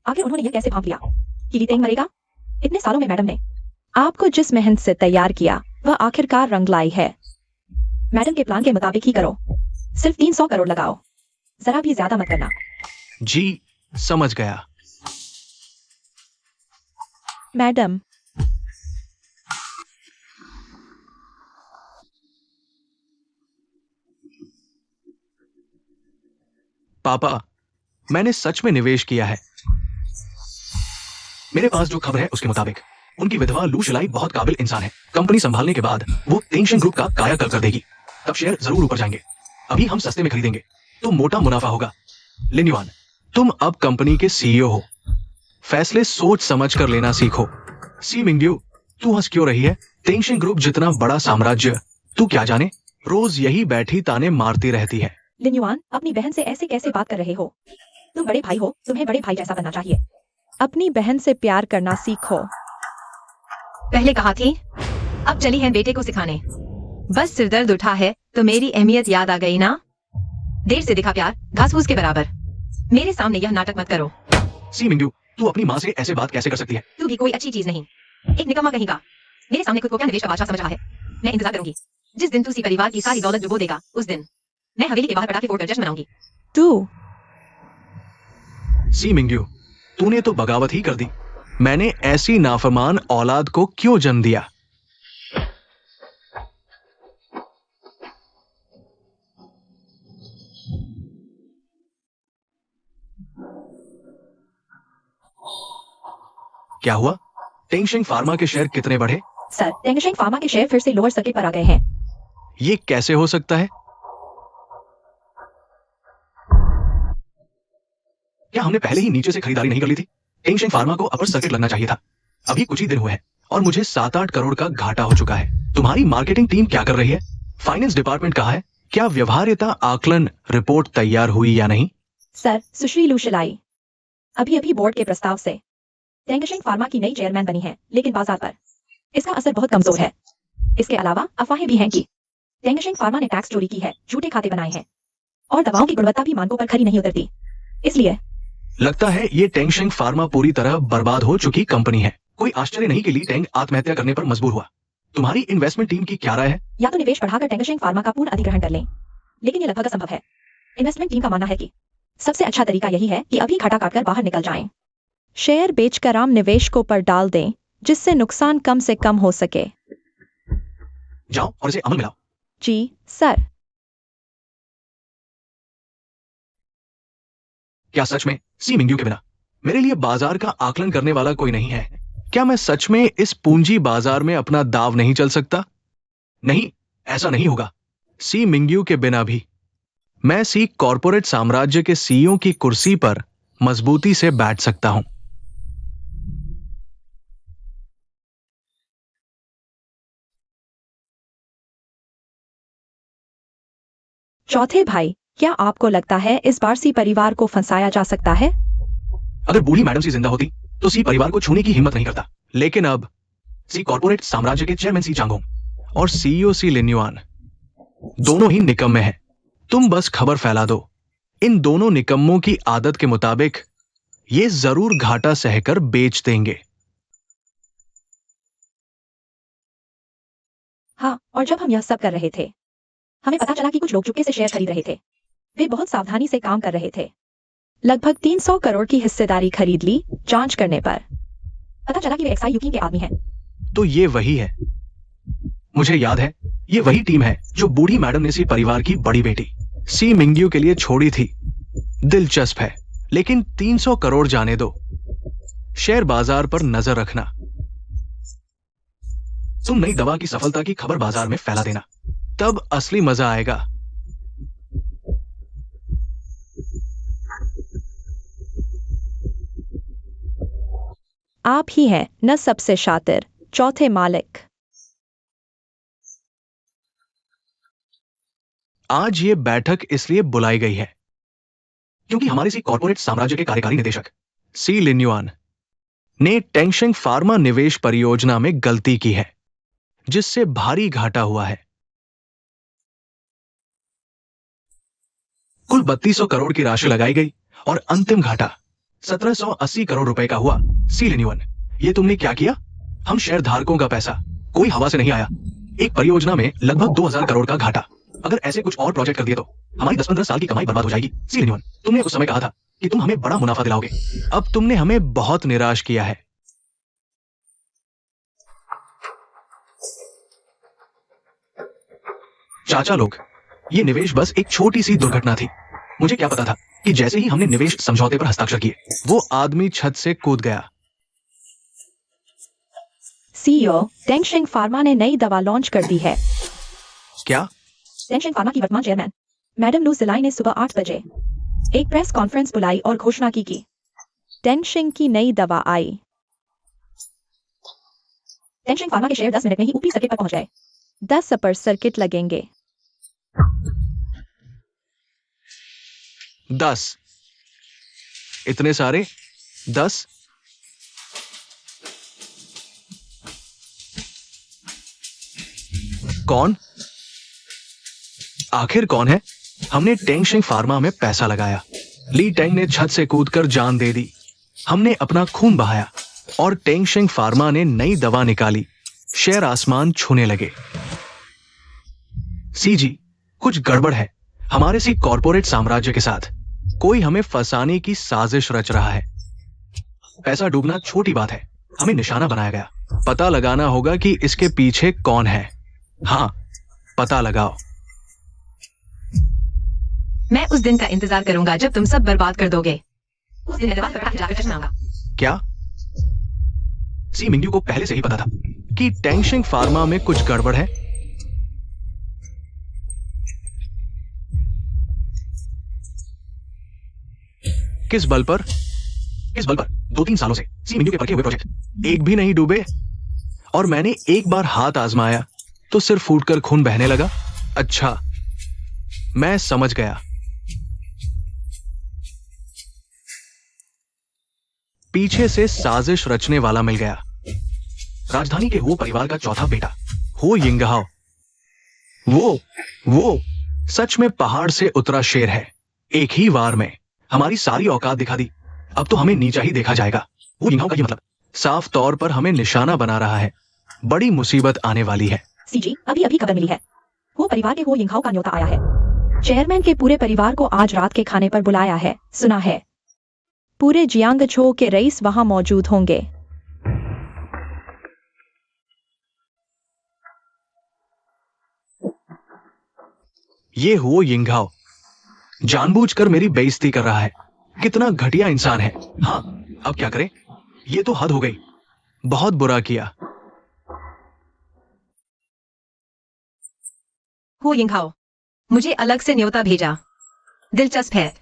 आखिर उन्होंने यह कैसे भांप लिया कि ली तेंग मरेगा? इतने सालों में मैडम ने आपको जिस मेहनत से तैयार किया वह आखिरकार रंग लाई है। मैडम के प्लान के मुताबिक ही करो। सिर्फ 300 करोड़ लगाओ, जरा भी ज्यादा मत करना। जी समझ गया। मैडम, पापा, मैंने सच में निवेश किया है। मेरे पास जो खबर है उसके मुताबिक उनकी विधवा लू शिलाई बहुत काबिल इंसान है। कंपनी संभालने के बाद वो तेंगशेंग ग्रुप का कायाकल्प कर देगी। तब शेयर जरूर ऊपर जाएंगे। अभी हम सस्ते में खरीदेंगे तो मोटा मुनाफा होगा। लिन युआन, तुम अब कंपनी के सीईओ हो। फैसले सोच समझ कर लेना सीखो। सी मिंग्यू, तू हंस क्यों रही है? तेंगशेंग ग्रुप जितना बड़ा साम्राज्य तू क्या जाने? रोज यही बैठी ताने मारती रहती है। लिन युआन, अपनी बहन से ऐसे कैसे बात कर रहे हो? तुम बड़े भाई हो, तुम्हें बड़े भाई जैसा बनना चाहिए। अपनी बहन से प्यार करना सीखो। पहले कहा थी, अब चली है बेटे को सिखाने। बस सिरदर्द उठा है तो मेरी अहमियत याद आ गई ना? देर से दिखा प्यार घास फूस के बराबर। मेरे सामने यह नाटक मत करो। सी मिंग्यू, तू अपनी माँ से ऐसे बात कैसे कर सकती है? तू भी कोई अच्छी चीज नहीं, एक निकम्मा कहीं का। मेरे सामने खुद को क्या निवेश का बादशाह समझ रहा है। मैं इंतजार करूंगी। जिस दिन तू सी परिवार की सारी दौलत डुबो देगा उस दिन मैं हवेली के बाहर पटाखे फोड़कर जश्न मनाऊंगी। तू सी मिंग्यू, तूने तो बगावत ही कर दी। मैंने ऐसी नाफरमान औलाद को क्यों जन्म दिया? क्या हुआ? तेंगशेंग फार्मा के शेयर कितने बढ़े? सर, तेंगशेंग फार्मा के शेयर फिर से लोअर सर्किट पर आ गए हैं। ये कैसे हो सकता है? क्या हमने पहले ही नीचे से खरीदारी नहीं कर ली थी? तेंगशेंग फार्मा को अपर सर्किट लगना चाहिए था। अभी कुछ ही दिन हुए हैं और मुझे 7-8 करोड़ का घाटा हो चुका है। तुम्हारी मार्केटिंग टीम क्या कर रही है? फाइनेंस डिपार्टमेंट कहाँ है? क्या व्यवहार्यता आकलन रिपोर्ट तैयार हुई या नहीं? सर, सुश्री लू शिलाई अभी अभी बोर्ड के प्रस्ताव से तेंगशेंग फार्मा की नई चेयरमैन बनी है, लेकिन बाजार पर इसका असर बहुत कमजोर है। इसके अलावा अफवाहें भी हैं कि तेंगशेंग फार्मा ने टैक्स चोरी की है, झूठे खाते बनाए हैं और दवाओं की गुणवत्ता भी मानकों पर खरी नहीं उतरती। इसलिए लगता है ये तेंगशेंग फार्मा पूरी तरह बर्बाद हो चुकी कंपनी है। कोई आश्चर्य नहीं कि ली तेंग आत्महत्या करने पर मजबूर हुआ। तुम्हारी इन्वेस्टमेंट टीम की क्या राय है? या तो निवेश बढ़ाकर तेंगशेंग फार्मा का पूर्ण अधिग्रहण कर लें, लेकिन ये लगभग असंभव है। इन्वेस्टमेंट टीम का मानना है कि सबसे अच्छा तरीका यही है कि अभी घाटा काटकर बाहर निकल जाएं। शेयर बेचकर आम निवेशकों पर डाल दें, जिससे नुकसान कम से कम हो सके। जाओ और इसे अमल में लाओ। जी सर। क्या सच में सी मिंग्यू के बिना मेरे लिए बाजार का आकलन करने वाला कोई नहीं है? क्या मैं सच में इस पूंजी बाजार में अपना दाव नहीं चल सकता? नहीं, ऐसा नहीं होगा। सी मिंग्यू के बिना भी मैं सी कॉर्पोरेट साम्राज्य के सीईओ की कुर्सी पर मजबूती से बैठ सकता हूं। चौथे भाई, क्या आपको लगता है इस बार सी परिवार को फंसाया जा सकता है? अगर बूढ़ी मैडम सी जिंदा होती तो सी परिवार को छूने की हिम्मत नहीं करता। लेकिन अब सी कॉर्पोरेट साम्राज्य के चेयरमैन सी चांगोंग और सीईओ सी लिन युआन दोनों ही निकम्मे हैं। तुम बस खबर फैला दो। इन दोनों निकम्मों की आदत के मुताबिक ये जरूर घाटा सहकर बेच देंगे। हाँ, और जब हम यह सब कर रहे थे, हमें पता चला कि कुछ लोग चुपके से शेयर खरीद रहे थे। वे बहुत सावधानी से काम कर रहे थे। लगभग 300 करोड़ की हिस्सेदारी खरीद ली। जांच करने पर पता चला कि वे एक्साई युकिंग के आदमी हैं। तो ये वही है। मुझे याद है, ये वही टीम है जो बूढ़ी मैडम ने सी परिवार की बड़ी बेटी सी मिंग्यू के लिए छोड़ी थी। दिलचस्प है, लेकिन 300 करोड़ जाने दो। शेयर बाजार पर नजर रखना। तुम नई दवा की सफलता की खबर बाजार में फैला देना, तब असली मजा आएगा। आप ही हैं न सबसे शातिर चौथे मालिक। आज ये बैठक इसलिए बुलाई गई है क्योंकि हमारे सी कॉर्पोरेट साम्राज्य के कार्यकारी निदेशक सी लिन्युआन ने टेंगशेंग फार्मा निवेश परियोजना में गलती की है, जिससे भारी घाटा हुआ है। कुल 3200 करोड़ की राशि लगाई गई और अंतिम घाटा 1780 करोड़ रुपए का हुआ। सी लिन्युआन, ये तुमने क्या किया? हम शेयर धारकों का पैसा, कोई हवा से नहीं आया। एक परियोजना में लगभग 2000 करोड़ का घाटा। अगर ऐसे कुछ और प्रोजेक्ट कर दिए तो हमारी 10-15 साल की कमाई बर्बाद हो जाएगी। सी लिन्युआन, तुमने उस समय कहा था कि तुम हमें बड़ा मुनाफा दिलाओगे। अब तुमने हमें बहुत निराश किया है। चाचा लोग, ये निवेश बस एक छोटी सी दुर्घटना थी। मुझे क्या पता था कि जैसे ही हमने निवेश समझौते पर हस्ताक्षर किए, वो आदमी छत से कूद गया। सीईओ, टेंगशेंग फार्मा ने नई दवा लॉन्च कर दी है। क्या? टेंगशेंग फार्मा की वर्तमान चेयरमैन मैडम लू सिलाई ने सुबह 8 बजे एक प्रेस कॉन्फ्रेंस बुलाई और घोषणा की कि टेंगशेंग की नई दवा आई। टेंगशेंग फार्मा के शेयर 10 मिनट में ही ऊपरी सर्किट पर पहुंच गए। 10 अपर सर्किट लगेंगे। 10? इतने सारे? 10? कौन? आखिर कौन है? हमने टेंगशेंग फार्मा में पैसा लगाया। ली टेंग ने छत से कूदकर जान दे दी। हमने अपना खून बहाया और टेंगशेंग फार्मा ने नई दवा निकाली। शेयर आसमान छूने लगे। सीजी, कुछ गड़बड़ है हमारे सी कॉर्पोरेट साम्राज्य के साथ। कोई हमें फंसाने की साजिश रच रहा है। पैसा डूबना छोटी बात है, हमें निशाना बनाया गया। पता लगाना होगा कि इसके पीछे कौन है। हाँ, पता लगाओ। मैं उस दिन का इंतजार करूंगा जब तुम सब बर्बाद कर दोगे। उस दिन दरबार पर जाकर जश्न मनाऊंगा। क्या? सी मिंग्यू को पहले से ही पता था कि टेंगशेंग फार्मा में कुछ गड़बड़ है। किस बल पर? 2-3 सालों से सी मिंग्यू के परखे हुए प्रोजेक्ट एक भी नहीं डूबे। और मैंने एक बार हाथ आजमाया तो सिर फूटकर खून बहने लगा। अच्छा, मैं समझ गया। पीछे से साजिश रचने वाला मिल गया। राजधानी के हो परिवार का चौथा बेटा हो यिंगहाओ। वो सच में पहाड़ से उतरा शेर है। एक ही वार में हमारी सारी औकात दिखा दी। अब तो हमें नीचा ही देखा जाएगा। वो यिंगहाओ का ये मतलब साफ तौर पर हमें निशाना बना रहा है। बड़ी मुसीबत आने वाली है। सीजी, अभी खबर मिली है। वो परिवार के हो यिंगहाओ का न्योता आया है। चेयरमैन के पूरे परिवार को आज रात के खाने पर बुलाया है। सुना है पूरे जियांगझो के रईस वहां मौजूद होंगे। ये हो यिंगहाओ जानबूझकर मेरी बेइज्जती कर रहा है। कितना घटिया इंसान है। हाँ, अब क्या करें? ये तो हद हो गई। बहुत बुरा किया। हो यिंगहाओ, मुझे अलग से न्योता भेजा। दिलचस्प है।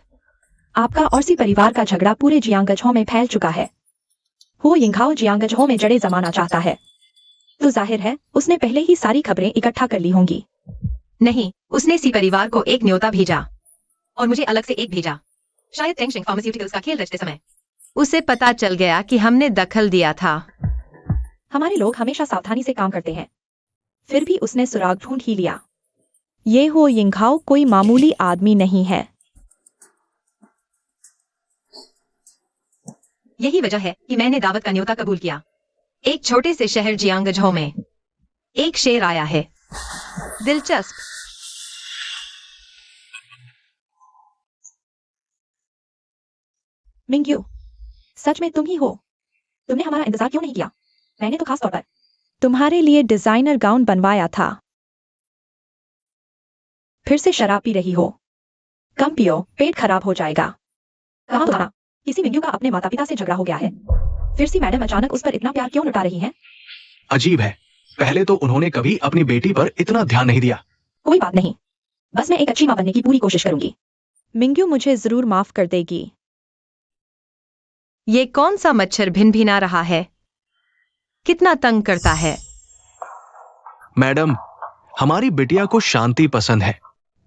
आपका और सी परिवार का झगड़ा पूरे जियांगझो में फैल चुका है। हो यिंगहाओ जियांगझो में जड़ें जमाना चाहता है, तो जाहिर है उसने पहले ही सारी खबरें इकट्ठा कर ली होंगी। नहीं, उसने सी परिवार को एक न्योता भेजा और मुझे अलग से एक भेजा। शायद टेंगशेंग फार्मास्यूटिकल्स का खेल रचते समय उसे पता चल गया कि हमने दखल दिया था। हमारे लोग हमेशा सावधानी से काम करते हैं, फिर भी उसने सुराग ढूंढ ही लिया। ये हो यिंगहाओ कोई मामूली आदमी नहीं है। यही वजह है कि मैंने दावत का न्योता कबूल किया। एक छोटे से शहर जियांगझो में एक शेर आया है। दिलचस्प। मिंग्यू, सच में तुम ही हो? तुमने हमारा इंतजार क्यों नहीं किया? मैंने तो खास तौर पर तुम्हारे लिए डिजाइनर गाउन बनवाया था। फिर से शराब पी रही हो? कम पियो, पेट खराब हो जाएगा। कहाँ तुम्हारा? किसी मिंग्यू का अपने माता पिता से झगड़ा हो गया है। फिर सी मैडम अचानक उस पर इतना प्यार क्यों लुटा रही हैं? अजीब है, पहले तो उन्होंने कभी अपनी बेटी पर इतना ध्यान नहीं दिया। कोई बात नहीं, बस मैं एक अच्छी माँ बनने की पूरी कोशिश करूंगी। मिंग्यू मुझे जरूर माफ कर देगी। ये कौन सा मच्छर भिन भिना रहा है? कितना तंग करता है। मैडम, हमारी बिटिया को शांति पसंद है,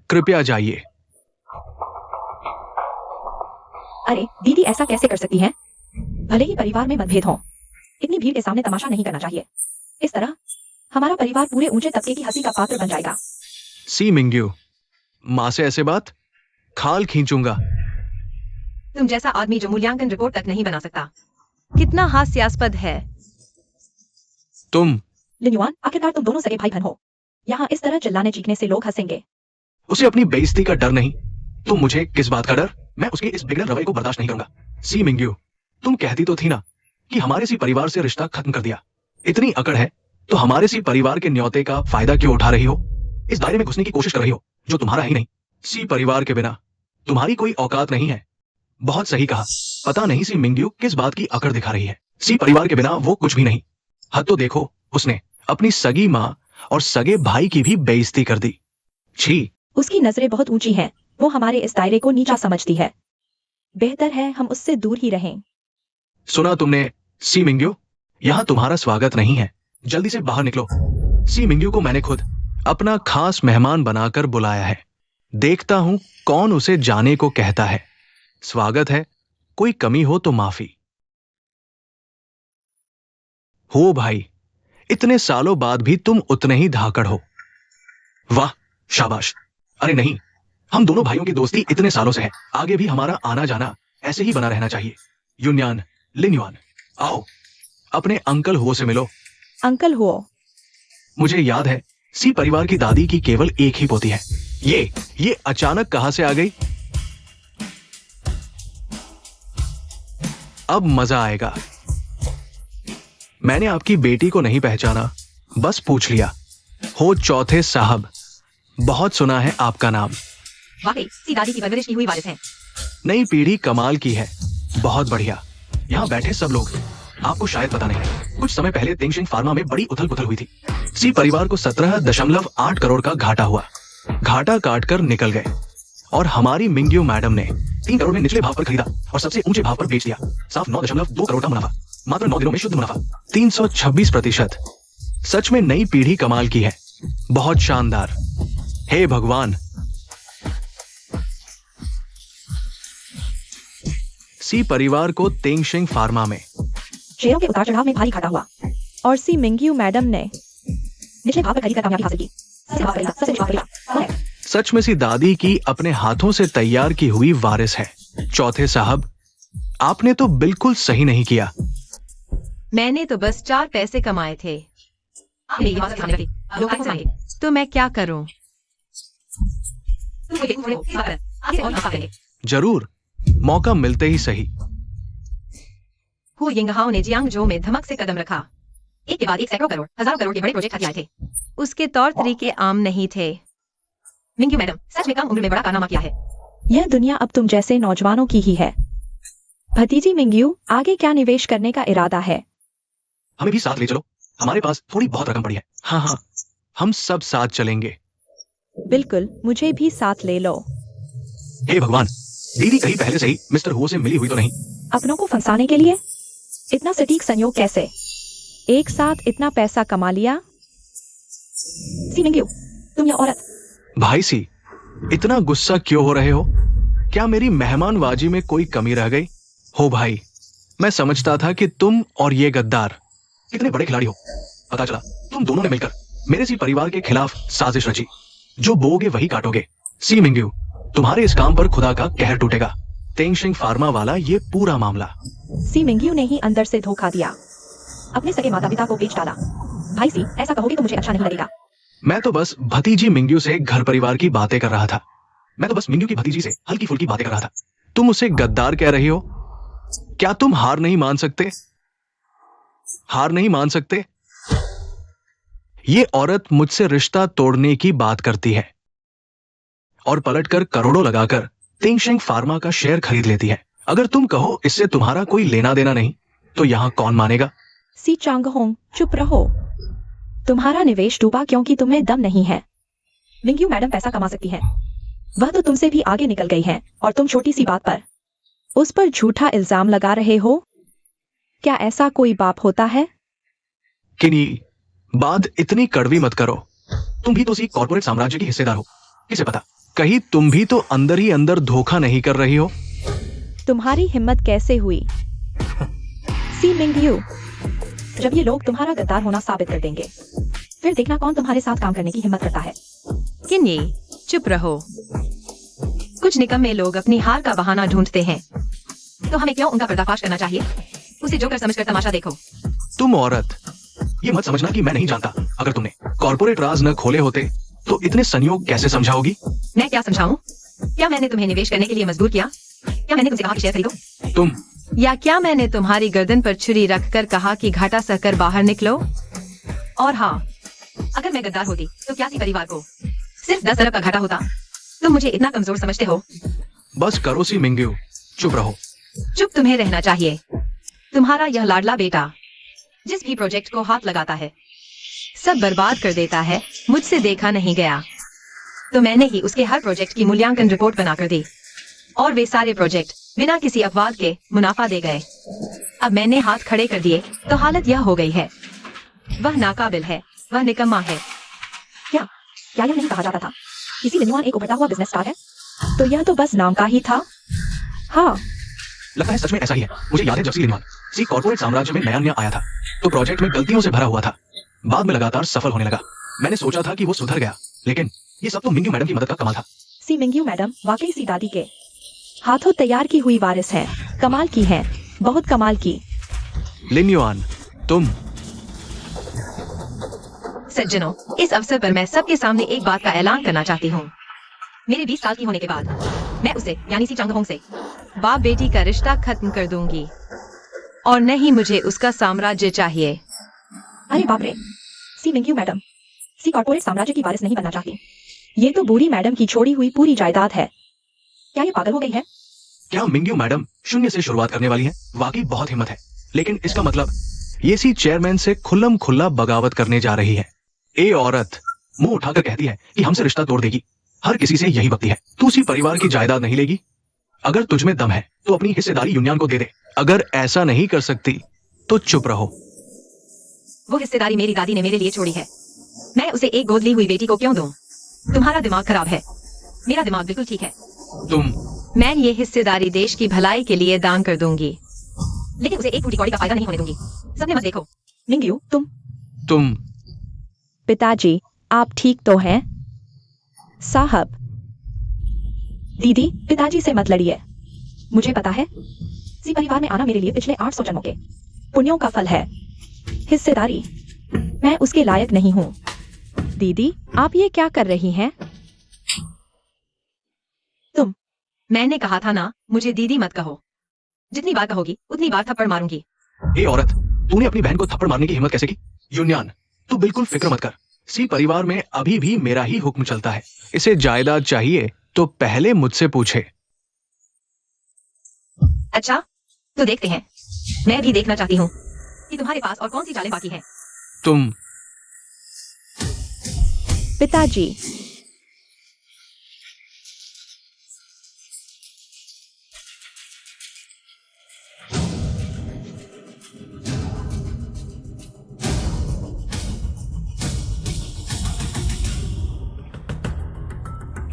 कृपया जाइए। अरे दीदी, ऐसा कैसे कर सकती हैं? भले ही परिवार में मतभेद हो, इतनी भीड़ के सामने तमाशा नहीं करना चाहिए। इस तरह हमारा परिवार पूरे ऊंचे तबके की हंसी का पात्र बन जाएगा। सी मिंग्यू, माँ से ऐसे बात, खाल खींचूंगा। तुम जैसा आदमी जो मूल्यांकन रिपोर्ट तक नहीं बना सकता। कितना हास्यास्पद है। तुम लिन्युआन, आखिरकार तुम दोनों सगे भाई बहन हो। यहाँ इस तरह चिल्लाने चीखने से लोग हंसेंगे। उसे अपनी बेइज्जती का डर नहीं, तो मुझे किस बात का डर? मैं उसके इस बिगड़े रवैये को बर्दाश्त नहीं करूंगा। सी मिंग्यू, तुम कहती तो थी ना कि हमारे सी परिवार से रिश्ता खत्म कर दिया। इतनी अकड़ है तो हमारे सी परिवार के न्योते का फायदा क्यों उठा रही हो? इस दायरे में घुसने की कोशिश कर रही हो जो तुम्हारा ही नहीं। सी परिवार के बिना तुम्हारी कोई औकात नहीं है। बहुत सही कहा। पता नहीं सी मिंग्यू किस बात की अकड़ दिखा रही है। सी परिवार के बिना वो कुछ भी नहीं। हद तो देखो, उसने अपनी सगी माँ और सगे भाई की भी बेइज्जती कर दी। छी। उसकी नजरें बहुत ऊंची हैं। वो हमारे इस दायरे को नीचा समझती है। बेहतर है हम उससे दूर ही रहें। सुना तुमने सी मिंग्यू? यहाँ तुम्हारा स्वागत नहीं है, जल्दी से बाहर निकलो। सी मिंग्यू को मैंने खुद अपना खास मेहमान बनाकर बुलाया है। देखता हूं कौन उसे जाने को कहता है। स्वागत है, कोई कमी हो तो माफी। हो भाई, इतने सालों बाद भी तुम उतने ही धाकड़ हो। वाह, शाबाश। अरे नहीं, हम दोनों भाइयों की दोस्ती इतने सालों से है, आगे भी हमारा आना जाना ऐसे ही बना रहना चाहिए। युन्यान, लिन्युआन, आओ अपने अंकल हुओ से मिलो। अंकल हो। मुझे याद है, सी परिवार की दादी की केवल एक ही पोती है। ये अचानक कहां से आ गई? अब मजा आएगा। मैंने आपकी बेटी को नहीं पहचाना, बस पूछ लिया। हो चौथे साहब, बहुत सुना है आपका नाम। वाकई सी दादी की परवरिश की हुई वारिस है। नई पीढ़ी कमाल की है, बहुत बढ़िया। यहाँ बैठे सब लोग, आपको शायद पता नहीं, कुछ समय पहले तेंगशिंग फार्मा में बड़ी उथल पुथल हुई थी। सी परिवार को 17.8 करोड़ का घाटा हुआ। घाटा काट कर निकल गए और हमारी मिंग्यू मैडम ने 3 करोड़ में निचले भाव पर खरीदा और सबसे ऊंचे भाव पर बेच दिया। साफ 9.2 करोड़ का मुनाफा, मात्र 9 दिनों में शुद्ध मुनाफा 326%। सच में नई पीढ़ी कमाल की है, बहुत शानदार। हे भगवान। सी परिवार को तेंगशिंग फार्मा में शेयरों के उतार चढ़ाव में भारी घाटा हुआ और सी मिंग्यू मैडम ने निचले भाव पर खरीद कर कामयाबी हासिल की। सबसे निचला खरीदा। कौन है? सच में सी दादी की अपने हाथों से तैयार की हुई वारिस है। चौथे साहब, आपने तो बिल्कुल सही नहीं किया। मैंने तो बस 4 पैसे कमाए थे। तो मैं क्या करूं? जरूर, मौका मिलते ही सही। हु यिंगहाओ ने जियांगजो में धमक से कदम रखा। एक के बाद एक सैकड़ों करोड़, हजारों करोड़ के बड़े प्रोजेक्ट हाथ आए थे। उसके तौर तरीके आम नहीं थे। मिंग्यू मैडम, सच में कम उम्र में बड़ा कारनामा किया है। यह दुनिया अब तुम जैसे नौजवानों की ही है। भतीजी मिंग्यू, आगे क्या निवेश करने का इरादा है? हमें भी साथ ले चलो, हमारे पास थोड़ी बहुत रकम पड़ी है। हाँ, हम सब साथ चलेंगे। बिल्कुल, मुझे भी साथ ले लो। हे भगवान, दीदी कहीं पहले से ही मिस्टर हुओ से मिली हुई तो नहीं? अपनों को फंसाने के लिए इतना सटीक संयोग कैसे? एक साथ इतना पैसा कमा लिया? सी मिंग्यू, तुम यह औरत। भाई सी, इतना गुस्सा क्यों हो रहे हो? क्या मेरी मेहमानबाजी में कोई कमी रह गई? हो भाई, मैं समझता था कि तुम और ये गद्दार कितने बड़े खिलाड़ी हो। पता चला तुम दोनों ने मिलकर मेरे सी परिवार के खिलाफ साजिश रची। जो बोओगे वही काटोगे। सी मिंग्यू, तुम्हारे इस काम पर खुदा का कहर टूटेगा। तेंगशिंग फार्मा वाला ये पूरा मामला। सी मिंग्यू ने ही अंदर से धोखा दिया, अपने सगे माता पिता को बेच डाला। भाई सी, ऐसा कहोगे तो मुझे अच्छा नहीं लगेगा। मैं तो बस भतीजी मिंग्यू से घर परिवार की बातें कर रहा था। मैं तो बस मिंग्यू की भतीजी से हल्की फुल्की बातें कर रहा था। तुम उसे गद्दार कह रही हो? क्या तुम हार नहीं मान सकते? हार नहीं मान सकते? ये औरत मुझसे रिश्ता तोड़ने की बात करती है और पलटकर करोड़ों लगाकर तिंगशेंग फार्मा का शेयर खरीद लेती है। अगर तुम कहो इससे तुम्हारा कोई लेना देना नहीं, तो यहां कौन मानेगा? सी चांगहोंग, चुप रहो। तुम्हारा निवेश डूबा क्योंकि तुम्हें दम नहीं है। मिंग्यू मैडम पैसा कमा सकती है। वह तो तुमसे भी आगे निकल गई है और तुम छोटी सी बात पर उस पर झूठा इल्जाम लगा रहे हो। क्या ऐसा कोई बाप होता है? किनी, बात इतनी कड़वी मत करो। तुम भी तो उसी कॉर्पोरेट साम्राज्य की हिस्सेदार हो। किसे पता, कहीं तुम भी तो अंदर ही अंदर धोखा नहीं कर रही हो? तुम्हारी हिम्मत कैसे हुई? सी मिंग्यू, जब ये लोग तुम्हारा गद्दार होना साबित कर देंगे, फिर देखना कौन तुम्हारे साथ काम करने की हिम्मत करता है। किन्नी, चुप रहो। कुछ निकम्मे लोग अपनी हार का बहाना ढूंढते हैं, तो हमें क्यों उनका पर्दाफाश करना चाहिए? उसे जोकर समझकर तमाशा देखो। तुम औरत, ये मत समझना कि मैं नहीं जानता। अगर तुमने कॉर्पोरेट राज न खोले होते तो इतने संयोग कैसे समझाओगी? मैं क्या समझाऊं? क्या मैंने तुम्हें निवेश करने के लिए मजबूर किया? क्या मैंने तुमसे कहा कि शेयर खरीदो? तुम या क्या मैंने तुम्हारी गर्दन पर छुरी रखकर कहा कि घाटा सहकर बाहर निकलो? और हाँ, अगर मैं गद्दार होती तो क्या सी परिवार को सिर्फ 10 अरब का घाटा होता? तुम मुझे इतना कमजोर समझते हो? बस करो सी मिंग्यू, चुप रहो। चुप तुम्हें रहना चाहिए। तुम्हारा यह लाडला बेटा जिस भी प्रोजेक्ट को हाथ लगाता है सब बर्बाद कर देता है। मुझसे देखा नहीं गया तो मैंने ही उसके हर प्रोजेक्ट की मूल्यांकन रिपोर्ट बनाकर दी और वे सारे प्रोजेक्ट बिना किसी अपवाद के मुनाफा दे गए। अब मैंने हाथ खड़े कर दिए तो हालत यह हो गई है। वह नाकाबिल है, वह निकम्मा है। क्या क्या यह नहीं कहा जाता था किसी लिनवान एक उभरता हुआ बिजनेस स्टार है? तो यह तो बस नाम का ही था। हाँ, लगता है सच में ऐसा ही है। मुझे याद है जब सी लिनवान सी कॉर्पोरेट साम्राज्य में नया आया था तो प्रोजेक्ट में गलतियों से भरा हुआ था। बाद में लगातार सफल होने लगा। मैंने सोचा था कि वो सुधर गया, लेकिन ये सब तो मिंग्यू मैडम की मदद का कमाल था। सी मिंग्यू मैडम वाकई सी दादी के हाथों तैयार की हुई वारिस है। कमाल की है, बहुत कमाल की। लिन्युआन, तुम सज्जनों, इस अवसर पर मैं सबके सामने एक बात का ऐलान करना चाहती हूँ। मेरे 20 साल की होने के बाद मैं उसे यानी सी चांगहोंग से बाप बेटी का रिश्ता खत्म कर दूंगी और नहीं मुझे उसका साम्राज्य चाहिए। अरे बाप रे, सी मिंग्यू मैडम सी कॉर्पोरेट साम्राज्य की वारिस नहीं बनना चाहती। ये तो बूढ़ी मैडम की छोड़ी हुई पूरी जायदाद है। क्या ये पागल हो गई है? क्या मिंग्यू मैडम शून्य से शुरुआत करने वाली है? वाकई बहुत हिम्मत है, लेकिन इसका मतलब ये सी चेयरमैन से खुल्लम खुल्ला बगावत करने जा रही है। ए औरत मुंह उठाकर कहती है कि हमसे रिश्ता तोड़ देगी। हर किसी से यही बकती है। तू उसी परिवार की जायदाद नहीं लेगी? अगर तुझ में दम है तो अपनी हिस्सेदारी यूनियन को दे दे। अगर ऐसा नहीं कर सकती तो चुप रहो। वो हिस्सेदारी मेरी दादी ने मेरे लिए छोड़ी है। मैं उसे एक गोद ली हुई बेटी को क्यों दूं? तुम्हारा दिमाग खराब है, मेरा दिमाग बिल्कुल ठीक है। मैं ये हिस्सेदारी देश की भलाई के लिए दान कर दूंगी, लेकिन उसे एक टूटी कौड़ी का फायदा नहीं होने दूंगी। सबने मत देखो। मिंग्यू, तुम पिताजी, आप ठीक तो हैं? साहब, दीदी, पिताजी से मत लड़िए। मुझे पता है सी परिवार में आना मेरे लिए पिछले 800 जन्मों के पुण्यों का फल है। हिस्सेदारी मैं उसके लायक नहीं हूँ। दीदी, आप ये क्या कर रही हैं? तुम मैंने कहा था ना, मुझे दीदी मत कहो। जितनी बार कहोगी उतनी बार थप्पड़ मारूंगी। ए औरत, तूने अपनी बहन को थप्पड़ मारने की हिम्मत कैसे की? यूनियन, तू बिल्कुल फिक्र मत कर। सी परिवार में अभी भी मेरा ही हुक्म चलता है। इसे जायदाद चाहिए तो पहले मुझसे पूछे। अच्छा, तो देखते हैं। मैं भी देखना चाहती हूँ कि तुम्हारे पास और कौन सी चालें बाकी हैं। तुम पिताजी,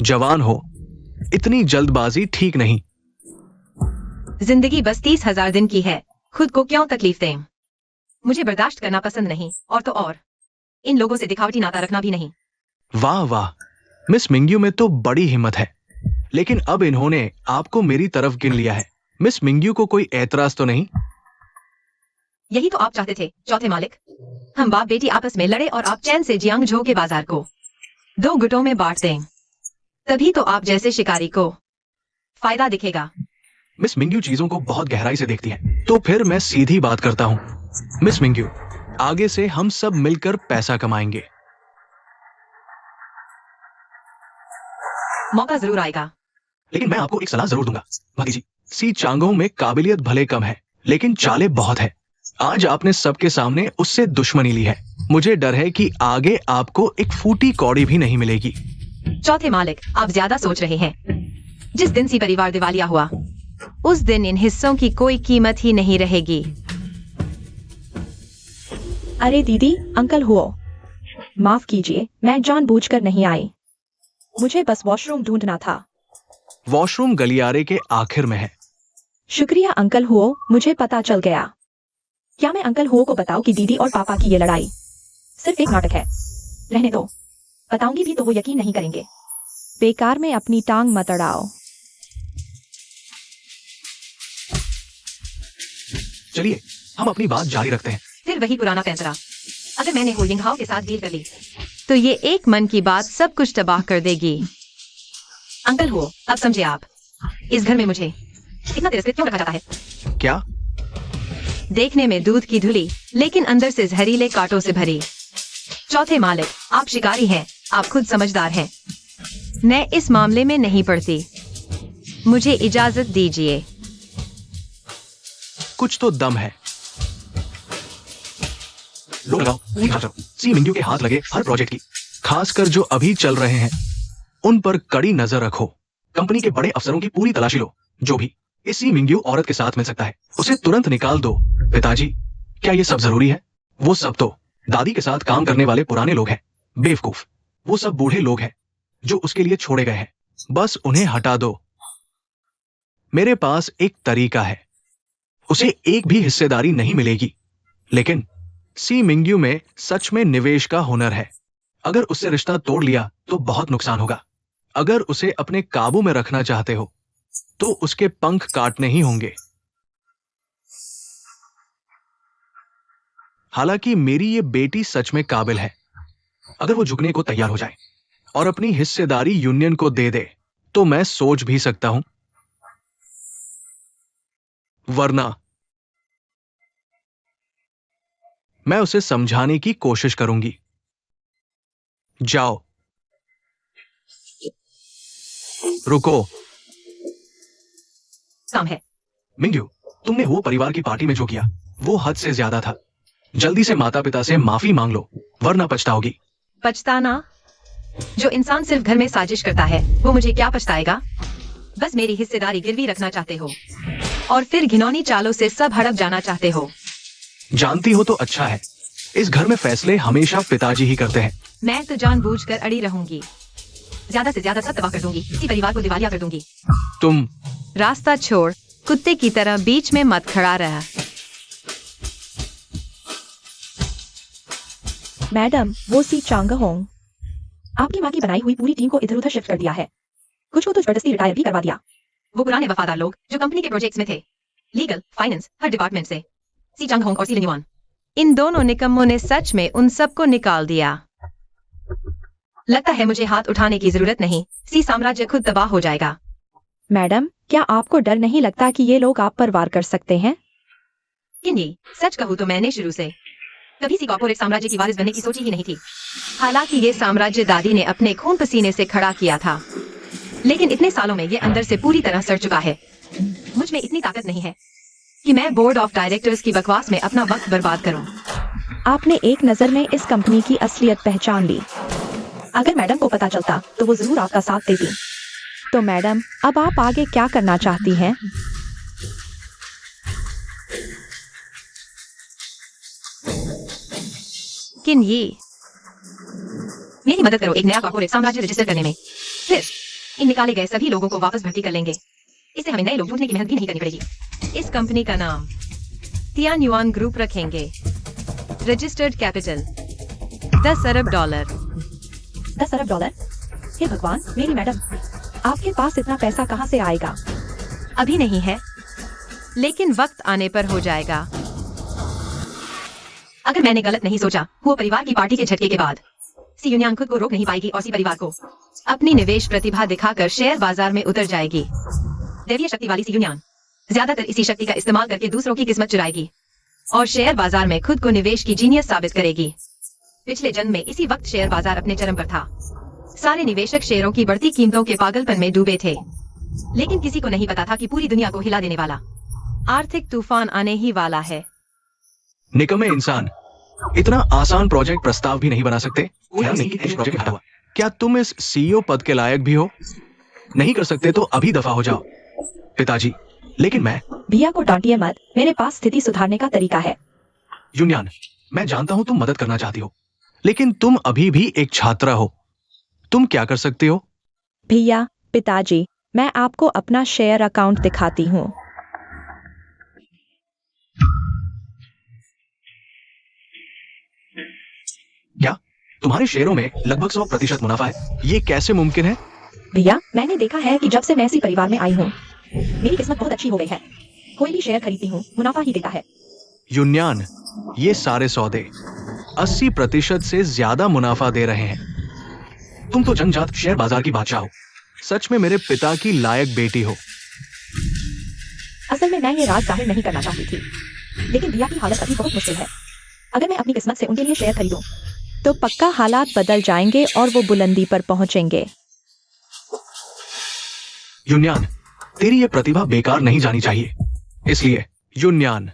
जवान हो, इतनी जल्दबाजी ठीक नहीं। जिंदगी बस 30,000 दिन की है, खुद को क्यों तकलीफ दें? मुझे बर्दाश्त करना पसंद नहीं, और तो और इन लोगों से दिखावटी नाता रखना भी नहीं। वाह वाह, मिस मिंग्यू में तो बड़ी हिम्मत है, लेकिन अब इन्होंने आपको मेरी तरफ गिन लिया है। मिस मिंग्यू को कोई ऐतराज तो नहीं? यही तो आप चाहते थे, चौथे मालिक। हम बाप बेटी आपस में लड़े और आप चैन से जियांग झो के बाजार को 2 गुटों में बांट दें, तभी तो आप जैसे शिकारी को फायदा दिखेगा। मिस मिंग्यू चीजों को बहुत गहराई से देखती है, तो फिर मैं सीधी बात करता हूँ। मिस मिंग्यू, आगे से हम सब मिलकर पैसा कमाएंगे। मौका जरूर आएगा। लेकिन मैं आपको एक सलाह जरूर दूंगा भाभी जी। सी चांगोंग में काबिलियत भले कम है, लेकिन चालें बहुत है। आज आपने सबके सामने उससे दुश्मनी ली है। मुझे डर है कि आगे आपको एक फूटी कौड़ी भी नहीं मिलेगी। चौथे मालिक, आप ज्यादा सोच रहे हैं। जिस दिन सी परिवार दिवालिया हुआ, उस दिन इन हिस्सों की कोई कीमत ही नहीं रहेगी। अरे दीदी, अंकल हुओ, माफ कीजिए, मैं जानबूझकर नहीं आई। मुझे बस वॉशरूम ढूंढना था। वॉशरूम गलियारे के आखिर में है। शुक्रिया अंकल हुओ, मुझे पता चल गया। क्या मैं अंकल हुओ को बताऊं कि दीदी और पापा की ये लड़ाई सिर्फ एक नाटक है? रहने दो, बताऊंगी भी तो वो यकीन नहीं करेंगे। बेकार में अपनी टांग मत अड़ाओ। चलिए हम अपनी बात जारी रखते हैं। फिर वही पुराना पैंतरा। अगर मैंने होल्डिंग हाउस के साथ डील कर ली, तो ये एक मन की बात सब कुछ तबाह कर देगी। अंकल हुओ, अब समझे आप, इस घर में मुझे इतना तिरस्कृत क्यों रखा जाता है? क्या? देखने में दूध की धुली, लेकिन अंदर से जहरीले कांटों से भरी। चौथे मालिक, आप शिकारी हैं, आप खुद समझदार हैं। मैं इस मामले में नहीं पड़ती। मुझे इजाजत दीजिए। कुछ तो दम है। लो लगाओ, सी मिंग्यू के हाथ लगे हर प्रोजेक्ट की, खासकर जो अभी चल रहे हैं, उन पर कड़ी नजर रखो। कंपनी के बड़े अफसरों की पूरी तलाशी लो। जो भी इस सी मिंग्यू औरत के साथ मिल सकता है, उसे तुरंत निकाल दो। पिताजी, क्या ये सब जरूरी है? वो सब तो दादी के साथ काम करने वाले पुराने लोग हैं। बेवकूफ, वो सब बूढ़े लोग हैं जो उसके लिए छोड़े गए हैं। बस उन्हें हटा दो। मेरे पास एक तरीका है। उसे एक भी हिस्सेदारी नहीं मिलेगी, लेकिन सी मिंग्यू में सच में निवेश का हुनर है। अगर उससे रिश्ता तोड़ लिया तो बहुत नुकसान होगा। अगर उसे अपने काबू में रखना चाहते हो तो उसके पंख काटने ही होंगे। हालांकि मेरी ये बेटी सच में काबिल है। अगर वो झुकने को तैयार हो जाए और अपनी हिस्सेदारी यूनियन को दे दे, तो मैं सोच भी सकता हूं। वरना मैं उसे समझाने की कोशिश करूंगी। जाओ। रुको। काम है। मिंग्यू, तुमने वो परिवार की पार्टी में जो किया, वो हद से ज्यादा था। जल्दी से माता पिता से माफी मांग लो, वरना पछताओगी। पछताना? जो इंसान सिर्फ घर में साजिश करता है, वो मुझे क्या पछताएगा? बस मेरी हिस्सेदारी गिरवी रखना चाहते हो और फिर घिनौनी चालों से सब हड़प जाना चाहते हो। जानती हो तो अच्छा है। इस घर में फैसले हमेशा पिताजी ही करते हैं। मैं तो जानबूझकर अड़ी रहूंगी। ज्यादा से ज्यादा सब तबाह कर दूंगी, इसी परिवार को दिवालिया कर दूंगी। तुम रास्ता छोड़, कुत्ते की तरह बीच में मत खड़ा रहा। मैडम, वो सी चांगहोंग, आपकी माँ की बनाई हुई पूरी टीम को इधर उधर शिफ्ट कर दिया है। कुछ को तो जबरदस्ती रिटायर भी करवा दिया। वो पुराने वफादार लोग जो कंपनी के प्रोजेक्ट्स में थे, लीगल, फाइनेंस, हर डिपार्टमेंट से। सी चांगहोंग और सी लिन्युआन, इन दोनों निकम्मों ने सच में उन सबको निकाल दिया। लगता है मुझे हाथ उठाने की जरूरत नहीं। सी साम्राज्य खुद तबाह हो जाएगा। मैडम, क्या आपको डर नहीं लगता कि ये लोग आप पर वार कर सकते हैं? किन्नी, सच कहूँ तो मैंने शुरू से कभी सी कॉर्पोरेट साम्राज्य की वारिस बनने की सोची ही नहीं थी। हालांकि ये साम्राज्य दादी ने अपने खून पसीने से खड़ा किया था, लेकिन इतने सालों में ये अंदर से पूरी तरह सड़ चुका है। मुझ में इतनी ताकत नहीं है कि मैं बोर्ड ऑफ डायरेक्टर्स की बकवास में अपना वक्त बर्बाद करूं। आपने एक नजर में इस कंपनी की असलियत पहचान ली। अगर मैडम को पता चलता तो वो जरूर आपका साथ देती। तो मैडम, अब आप आगे क्या करना चाहती हैं? किन ये मेरी मदद करो एक नया कॉर्पोरेट साम्राज्य रजिस्टर करने में। फिर इन निकाले गए सभी लोगों को वापस भर्ती कर लेंगे। इससे हमें नए लोग ढूंढने की मेहनत भी नहीं करनी पड़ेगी। इस कंपनी का नाम तियान्युआन ग्रुप रखेंगे। रजिस्टर्ड कैपिटल $10 अरब। $10 अरब? हे भगवान, मेरी मैडम, आपके पास इतना पैसा कहाँ से आएगा? अभी नहीं है, लेकिन वक्त आने पर हो जाएगा। अगर मैंने गलत नहीं सोचा, वो परिवार की पार्टी के झटके के बाद सी यूनियन खुद को रोक नहीं पाएगी और सी परिवार को अपनी निवेश प्रतिभा दिखाकर शेयर बाजार में उतर जाएगी। दैवीय शक्ति वाली सी यूनियन ज्यादातर इसी शक्ति का इस्तेमाल करके दूसरों की किस्मत चुराएगी और शेयर बाजार में खुद को निवेश की जीनियस साबित करेगी। पिछले जन्म में इसी वक्त शेयर बाजार अपने चरम पर था। सारे निवेशक शेयरों की बढ़ती कीमतों के पागलपन में डूबे थे, लेकिन किसी को नहीं पता था कि पूरी दुनिया को हिला देने वाला आर्थिक तूफान आने ही वाला है। निकम्मे इंसान, इतना आसान प्रोजेक्ट प्रस्ताव भी नहीं बना सकते। प्रोजेक्ट हटा हुआ। क्या तुम इस सीईओ पद के लायक भी हो? नहीं कर सकते तो अभी दफा हो जाओ। पिताजी, लेकिन मैं। भैया को डांटिए मत, मेरे पास स्थिति सुधारने का तरीका है। यूनियन, मैं जानता हूं तुम मदद करना चाहती हो, लेकिन तुम अभी भी एक छात्रा हो। तुम क्या कर सकते हो? भैया, पिताजी, मैं आपको अपना शेयर अकाउंट दिखाती हूँ। क्या तुम्हारे शेयरों में लगभग 100% मुनाफा है? ये कैसे मुमकिन है? भैया, मैंने देखा है कि जब से मैं इसी परिवार में आई हूँ, मेरी किस्मत बहुत अच्छी हो गई है। कोई भी शेयर खरीदती हूँ, मुनाफा ही देता है। यूनियन, ये सारे सौदे 80% से ज्यादा मुनाफा दे रहे हैं। तुम तो जन्मजात शेयर बाजार की बादशाह हो। सच में मेरे पिता की लायक बेटी हो। असल में मैं ये राज जाहिर नहीं करना चाहती थी, लेकिन भैया की हालत अभी बहुत मुश्किल है। अगर मैं अपनी किस्मत से उनके लिए शेयर खरीदूं, तो पक्का हालात बदल जाएंगे और वो बुलंदी पर पहुंचेंगे। यूनियन, तेरी ये प्रतिभा बेकार नहीं जानी चाहिए। इसलिए यूनियन,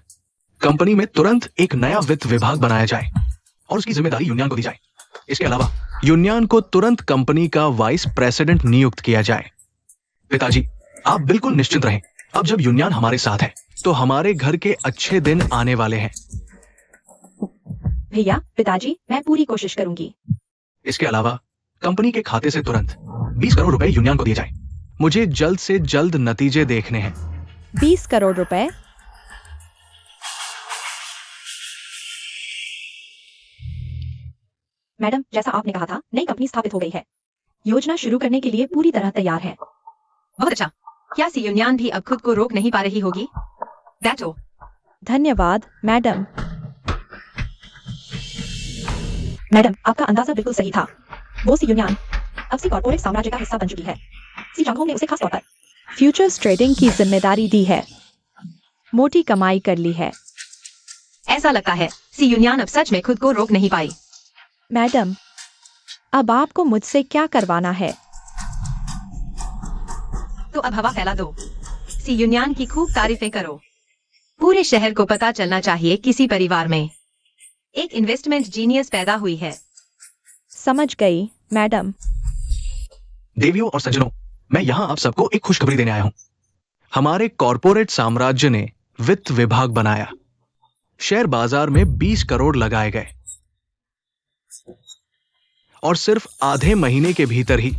कंपनी में तुरंत एक नया वित्त विभाग बनाया जाए और उसकी जिम्मेदारी यूनियन को दी जाए। इसके अलावा यूनियन को तुरंत कंपनी का वाइस प्रेसिडेंट नियुक्त किया जाए। पिताजी, आप बिल्कुल निश्चिंत रहें। अब जब यूनियन हमारे साथ है, तो हमारे घर के अच्छे दिन आने वाले हैं। भैया, पिताजी, मैं पूरी कोशिश करूंगी। इसके अलावा कंपनी के खाते से तुरंत 20 करोड़ रुपए यूनियन को दिए जाए। मुझे जल्द से जल्द नतीजे देखने हैं। 20 करोड़ रुपए? मैडम, जैसा आपने कहा था, नई कंपनी स्थापित हो गई है। योजना शुरू करने के लिए पूरी तरह तैयार है। बहुत अच्छा। क्या सी यूनियन भी अब खुद को रोक नहीं पा रही होगी? दैटो। धन्यवाद, मैडम। मैडम, आपका अंदाजा बिल्कुल सही था। वो सी यूनियन अब सी कॉर्पोरेट साम्राज्य का हिस्सा बन चुकी है। सी जांगहों ने उसे खास तौर पर फ्यूचर्स ट्रेडिंग की जिम्मेदारी दी है। मोटी कमाई कर ली है। ऐसा लगता है सी यूनियन अब सच में खुद को रोक नहीं पाई। मैडम, अब आपको मुझसे क्या करवाना है? तो अब हवा फैला दो। सी यूनियन की खूब तारीफें करो। पूरे शहर को पता चलना चाहिए किसी परिवार में एक इन्वेस्टमेंट जीनियस पैदा हुई है। समझ गई, मैडम। देवियों और सज्जनों, मैं यहां आप सबको एक खुशखबरी देने आया हूं। हमारे कॉर्पोरेट साम्राज्य ने वित्त विभाग बनाया। शेयर बाजार में 20 करोड़ लगाए गए और सिर्फ आधे महीने के भीतर ही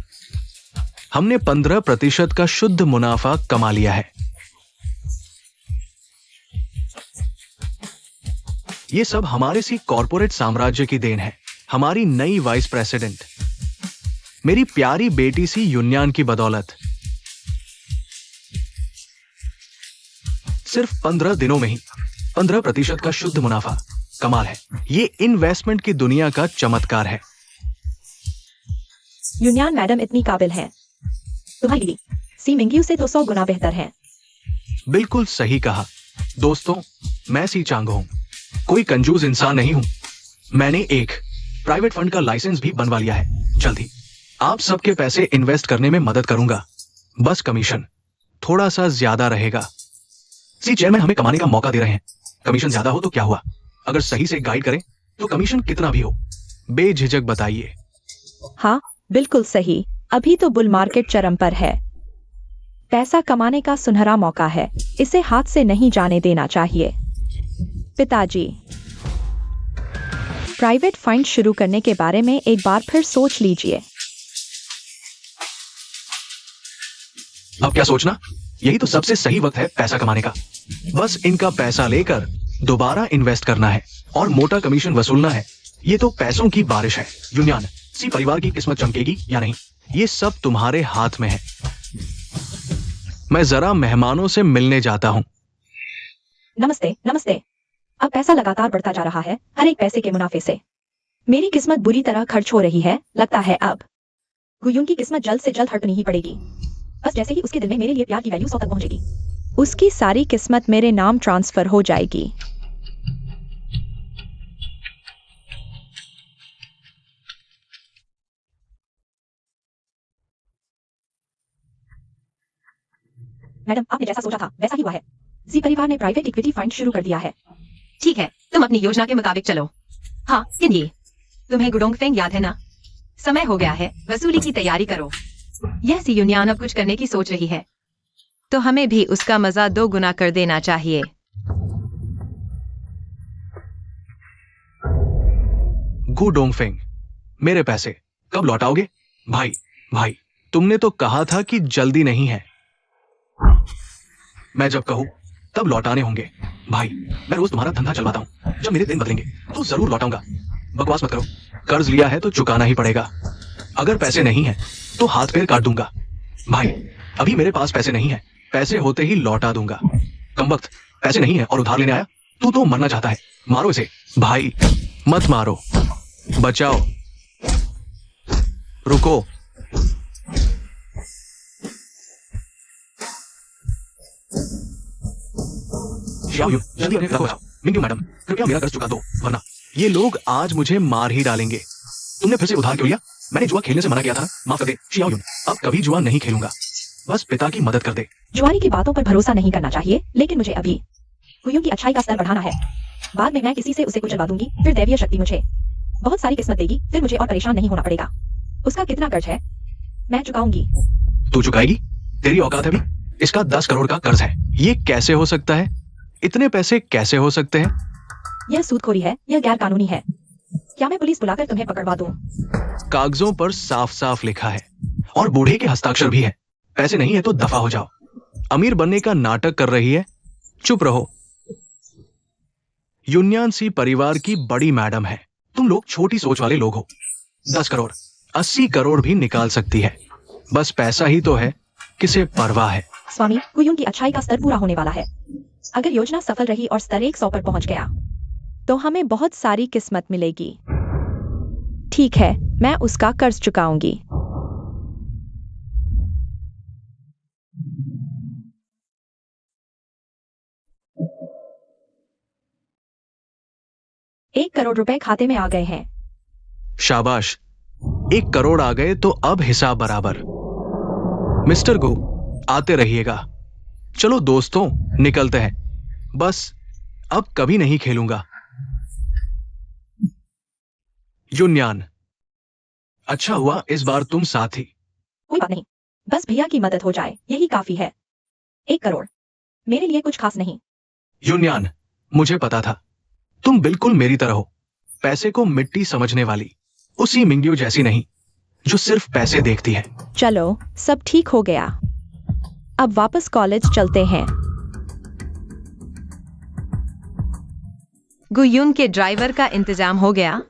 हमने 15% का शुद्ध मुनाफा कमा लिया है। यह सब हमारे सी कॉर्पोरेट साम्राज्य की देन है। हमारी नई वाइस प्रेसिडेंट, मेरी प्यारी बेटी सी यूनियन की बदौलत। सिर्फ 15 दिनों में ही 15% का शुद्ध मुनाफा। कमाल है। ये इन्वेस्टमेंट की दुनिया का चमत्कार है। यूनियन मैडम इतनी काबिल है। तुम्हारी दीदी सी मिंग्यू से 200 गुना बेहतर है। बिल्कुल सही कहा। दोस्तों, मैं सी चांग हूं। कोई कंजूस इंसान नहीं हूं। मैंने एक प्राइवेट फंड का लाइसेंस भी बनवा लिया है। जल्द ही आप सबके पैसे इन्वेस्ट करने में मदद करूंगा। बस कमीशन थोड़ा सा ज्यादा रहेगा। सी चेयरमैन हमें कमाने का मौका दे रहे हैं। कमीशन ज्यादा हो तो क्या हुआ? अगर सही से गाइड करें तो कमीशन कितना भी हो, बेझिझक बताइए। हाँ, बिल्कुल सही। अभी तो बुल मार्केट चरम पर है। पैसा कमाने का सुनहरा मौका है। इसे हाथ से नहीं जाने देना चाहिए। पिताजी, प्राइवेट फंड शुरू करने के बारे में एक बार फिर सोच लीजिए। अब क्या सोचना? यही तो सबसे सही वक्त है पैसा कमाने का। बस इनका पैसा लेकर दोबारा इन्वेस्ट करना है और मोटा कमीशन वसूलना है। ये तो पैसों की बारिश है। यूनियन, सी परिवार की किस्मत चमकेगी या नहीं, ये सब तुम्हारे हाथ में है। मैं जरा मेहमानों से मिलने जाता हूं। नमस्ते, नमस्ते। अब पैसा लगातार बढ़ता जा रहा है, हर एक पैसे के मुनाफे से। मेरी किस्मत बुरी तरह खर्च हो रही है, लगता है अब गुयून की किस्मत जल्द से जल्द हड़पनी ही पड़ेगी। बस जैसे ही उसके दिल में मेरे लिए प्यार की वैल्यू 100 तक पहुंचेगी, उसकी सारी किस्मत मेरे नाम ट्रांसफर हो जाएगी। मैडम, आपने जैसा सोचा था वैसा ही हुआ है। जी परिवार ने प्राइवेट इक्विटी फंड शुरू कर दिया है। ठीक है, तुम अपनी योजना के मुताबिक चलो। हाँ किन्ही, तुम्हें गुडोंगफेंग याद है ना? समय हो गया है, वसूली की तैयारी करो। यह सी यूनियन अब कुछ करने की सोच रही है, तो हमें भी उसका मजा 2 गुना कर देना चाहिए। गु डोंगफेंग, मेरे पैसे कब लौटाओगे? भाई भाई, तुमने तो कहा था कि जल्दी नहीं है। मैं जब कहूं तब लौटाने होंगे। भाई, मैं रोज तुम्हारा धंधा चलवाता हूं, जब मेरे दिन बदलेंगे तो जरूर लौटाऊंगा। बकवास मत करो, कर्ज लिया है तो चुकाना ही पड़ेगा। अगर पैसे नहीं है तो हाथ पैर काट दूंगा। भाई, अभी मेरे पास पैसे नहीं है, पैसे होते ही लौटा दूंगा। कमबख्त, पैसे नहीं है और उधार लेने आया? तू तो मरना चाहता है, मारो इसे। भाई, मत मारो, बचाओ, रुको। शाओयुन, जल्दी अपने पिता को बचाओ। मिंग्यू मैडम, कृपया मेरा कर्ज चुका दो, वरना ये लोग आज मुझे मार ही डालेंगे। तुमने फिर से उधार क्यों लिया? मैंने जुआ खेलने से मना किया था। माफ कर दे शाओयुन, अब कभी जुआ नहीं खेलूंगा। बस पिता की मदद कर दे। जुआरी की बातों पर भरोसा नहीं करना चाहिए, लेकिन मुझे अभी गुयून की अच्छाई का स्तर बढ़ाना है। बाद में मैं किसी से उसे कुचलवा दूंगी, फिर दैवीय शक्ति मुझे बहुत सारी किस्मत देगी, फिर मुझे और परेशान नहीं होना पड़ेगा। उसका कितना कर्ज है मैं चुकाऊंगी। तू चुकाएगी? तेरी औकात है भी? इसका 10 करोड़ का कर्ज है। ये कैसे हो सकता है? इतने पैसे कैसे हो सकते हैं? यह सूदखोरी है, यह गैर कानूनी है। क्या मैं पुलिस बुलाकर तुम्हें पकड़वा दूं? कागजों पर साफ साफ लिखा है और बूढ़े के हस्ताक्षर भी है। पैसे नहीं है तो दफा हो जाओ। अमीर बनने का नाटक कर रही है? चुप रहो। यूनियन सी परिवार की बड़ी मैडम है, तुम लोग छोटी सोच वाले लोग हो। 10 करोड़ 80 करोड़ भी निकाल सकती है, बस पैसा ही तो है, किसे परवाह है। स्वामी, गुयून की अच्छाई का स्तर पूरा होने वाला है। अगर योजना सफल रही और स्तर 100 पर पहुंच गया तो हमें बहुत सारी किस्मत मिलेगी। ठीक है, मैं उसका कर्ज चुकाऊंगी। ₹1 करोड़ खाते में आ गए हैं। शाबाश, 1 करोड़ आ गए तो अब हिसाब बराबर। मिस्टर गो, आते रहिएगा। चलो दोस्तों, निकलते हैं। बस अब कभी नहीं खेलूंगा। यूनियन, अच्छा हुआ इस बार तुम साथ ही। कोई बात नहीं, बस भैया की मदद हो जाए यही काफी है। 1 करोड़ मेरे लिए कुछ खास नहीं। यूनियन, मुझे पता था तुम बिल्कुल मेरी तरह हो, पैसे को मिट्टी समझने वाली, उसी मिंग्यू जैसी नहीं जो सिर्फ पैसे देखती है। चलो, सब ठीक हो गया। अब वापस कॉलेज चलते हैं। गुयून के ड्राइवर का इंतजाम हो गया?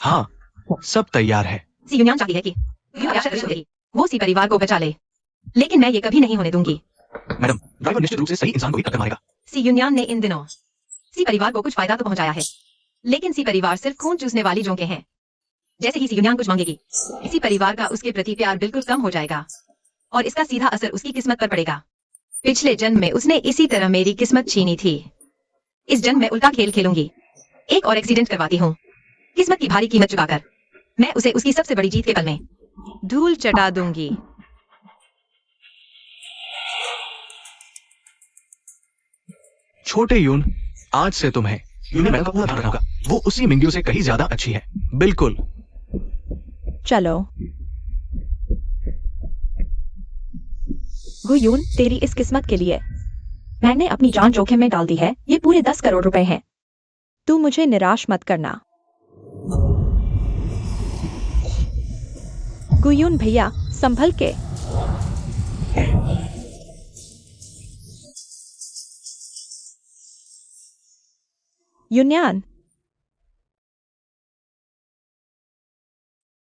हाँ, सब तैयार है। सी यूनियन चाहती है कि गुयून आशा करी होगी, वो सी परिवार को बचा ले, लेकिन मैं ये कभी नहीं होने दूंगी। मैडम, ड्राइवर निश्चित रूप से सही इंसान को ही टक्कर मारेगा। सी यूनियन ने इन दिनों सी परिवार को कुछ फायदा तो पहुंचाया है, लेकिन सी परिवार सिर्फ खून चूसने वाली जोंके हैं। जैसे ही सी यूनियन कुछ मांगेगी, इसी परिवार का उसके प्रति प्यार बिल्कुल कम हो जाएगा और इसका सीधा असर उसकी किस्मत पर पड़ेगा। पिछले जन्म में उसने इसी तरह मेरी किस्मत छीनी थी। इस जन्म में उल्टा खेल खेलूंगी। एक और एक्सीडेंट करवाती हूँ, किस्मत की भारी कीमत चुकाकर मैं उसे उसकी सबसे बड़ी जीत के पल में धूल चटा दूंगी। छोटे यून, आज से तुम्हें यूनियन मैडम का पूरा ध्यान रखना होगा। वो उसी मिंग्यू से कहीं ज्यादा अच्छी है। बिल्कुल। चलो गुयून, तेरी इस किस्मत के लिए मैंने अपनी जान जोखिम में डाल दी है। ये पूरे 10 करोड़ रुपए हैं। तू मुझे निराश मत करना। गुयून भैया, संभल के। यूनियन,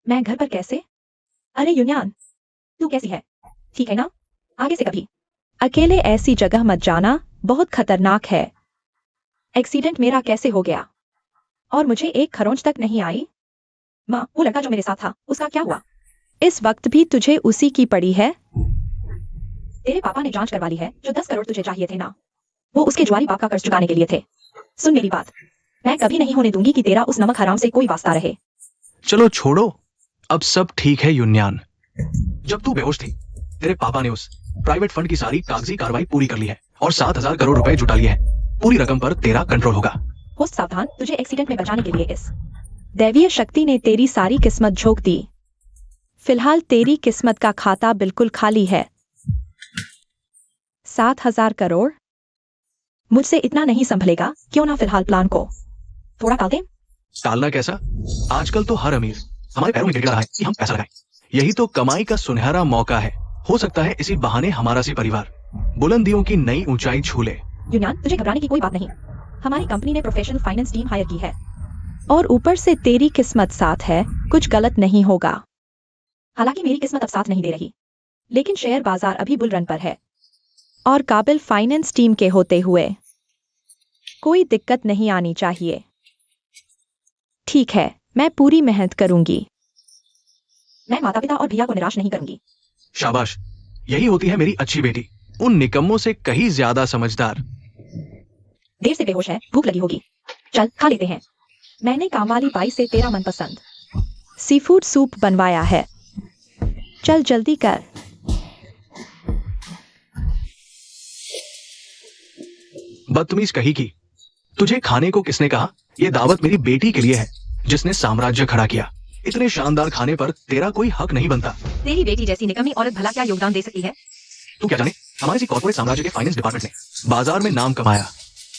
मैं घर पर कैसे? अरे यूनियन, तू कैसी है? ठीक है ना? आगे से कभी अकेले ऐसी जगह मत जाना, बहुत खतरनाक है। एक्सीडेंट मेरा कैसे हो गया? और मुझे एक खरोंच तक नहीं आई। माँ, वो लड़का जो मेरे साथ था, उसका क्या हुआ? इस वक्त भी तुझे उसी की पड़ी है? तेरे पापा ने जांच करवा ली है। जो 10 करोड़ तुझे चाहिए थे ना, वो उसके जुआरी बाप का कर्ज चुकाने के लिए थे। सुन मेरी बात, मैं कभी नहीं होने दूंगी कि तेरा उस नमक हराम से कोई वास्ता रहे। चलो छोड़ो, अब सब ठीक है युन्यान। जब तू बेहोश थी, तेरे पापा ने उस प्राइवेट फंड की सारी कागजी कार्रवाई पूरी कर ली है और 7,000 करोड़ रुपए जुटा लिए हैं। पूरी रकम पर तेरा कंट्रोल होगा। हो सावधान, तुझे एक्सीडेंट में बचाने के लिए इस दैवीय शक्ति ने तेरी सारी किस्मत झोंक दी। फिलहाल तेरी किस्मत का खाता बिल्कुल खाली है। 7,000 करोड़ मुझसे इतना नहीं संभलेगा। क्यों ना फिलहाल प्लान को थोड़ा टाल दें? टालना कैसा? आजकल तो हर अमीर हमारे पैरों में गिर रहा है कि हम पैसा लगाएं। यही तो कमाई का सुनहरा मौका है। हो सकता है इसी बहाने हमारा सी परिवार बुलंदियों की नई ऊंचाई छू ले। युन्यान, तुझे घबराने की कोई बात नहीं। हमारी कंपनी ने प्रोफेशनल फाइनेंस टीम हायर की है और ऊपर से तेरी किस्मत साथ है, कुछ गलत नहीं होगा। हालांकि मेरी किस्मत अब साथ नहीं दे रही, लेकिन शेयर बाजार अभी बुल रन पर है और काबिल फाइनेंस टीम के होते हुए कोई दिक्कत नहीं आनी चाहिए। ठीक है, मैं पूरी मेहनत करूंगी। मैं माता पिता और भैया को निराश नहीं करूंगी। शाबाश, यही होती है मेरी अच्छी बेटी, उन निकम्मों से कहीं ज्यादा समझदार। देर से बेहोश है, भूख लगी होगी, चल खा लेते हैं। मैंने कामवाली बाई से तेरा मनपसंद सीफूड सूप बनवाया है, चल जल्दी कर। बदतमीज कही की, तुझे खाने को किसने कहा? ये दावत मेरी बेटी के लिए है, जिसने साम्राज्य खड़ा किया। इतने शानदार खाने पर तेरा कोई हक नहीं बनता। तेरी बेटी जैसी निकम्मी औरत भला क्या योगदान दे सकती है? तू क्या जाने, हमारे सी कॉर्पोरेट साम्राज्य के फाइनेंस डिपार्टमेंट ने बाजार में नाम कमाया।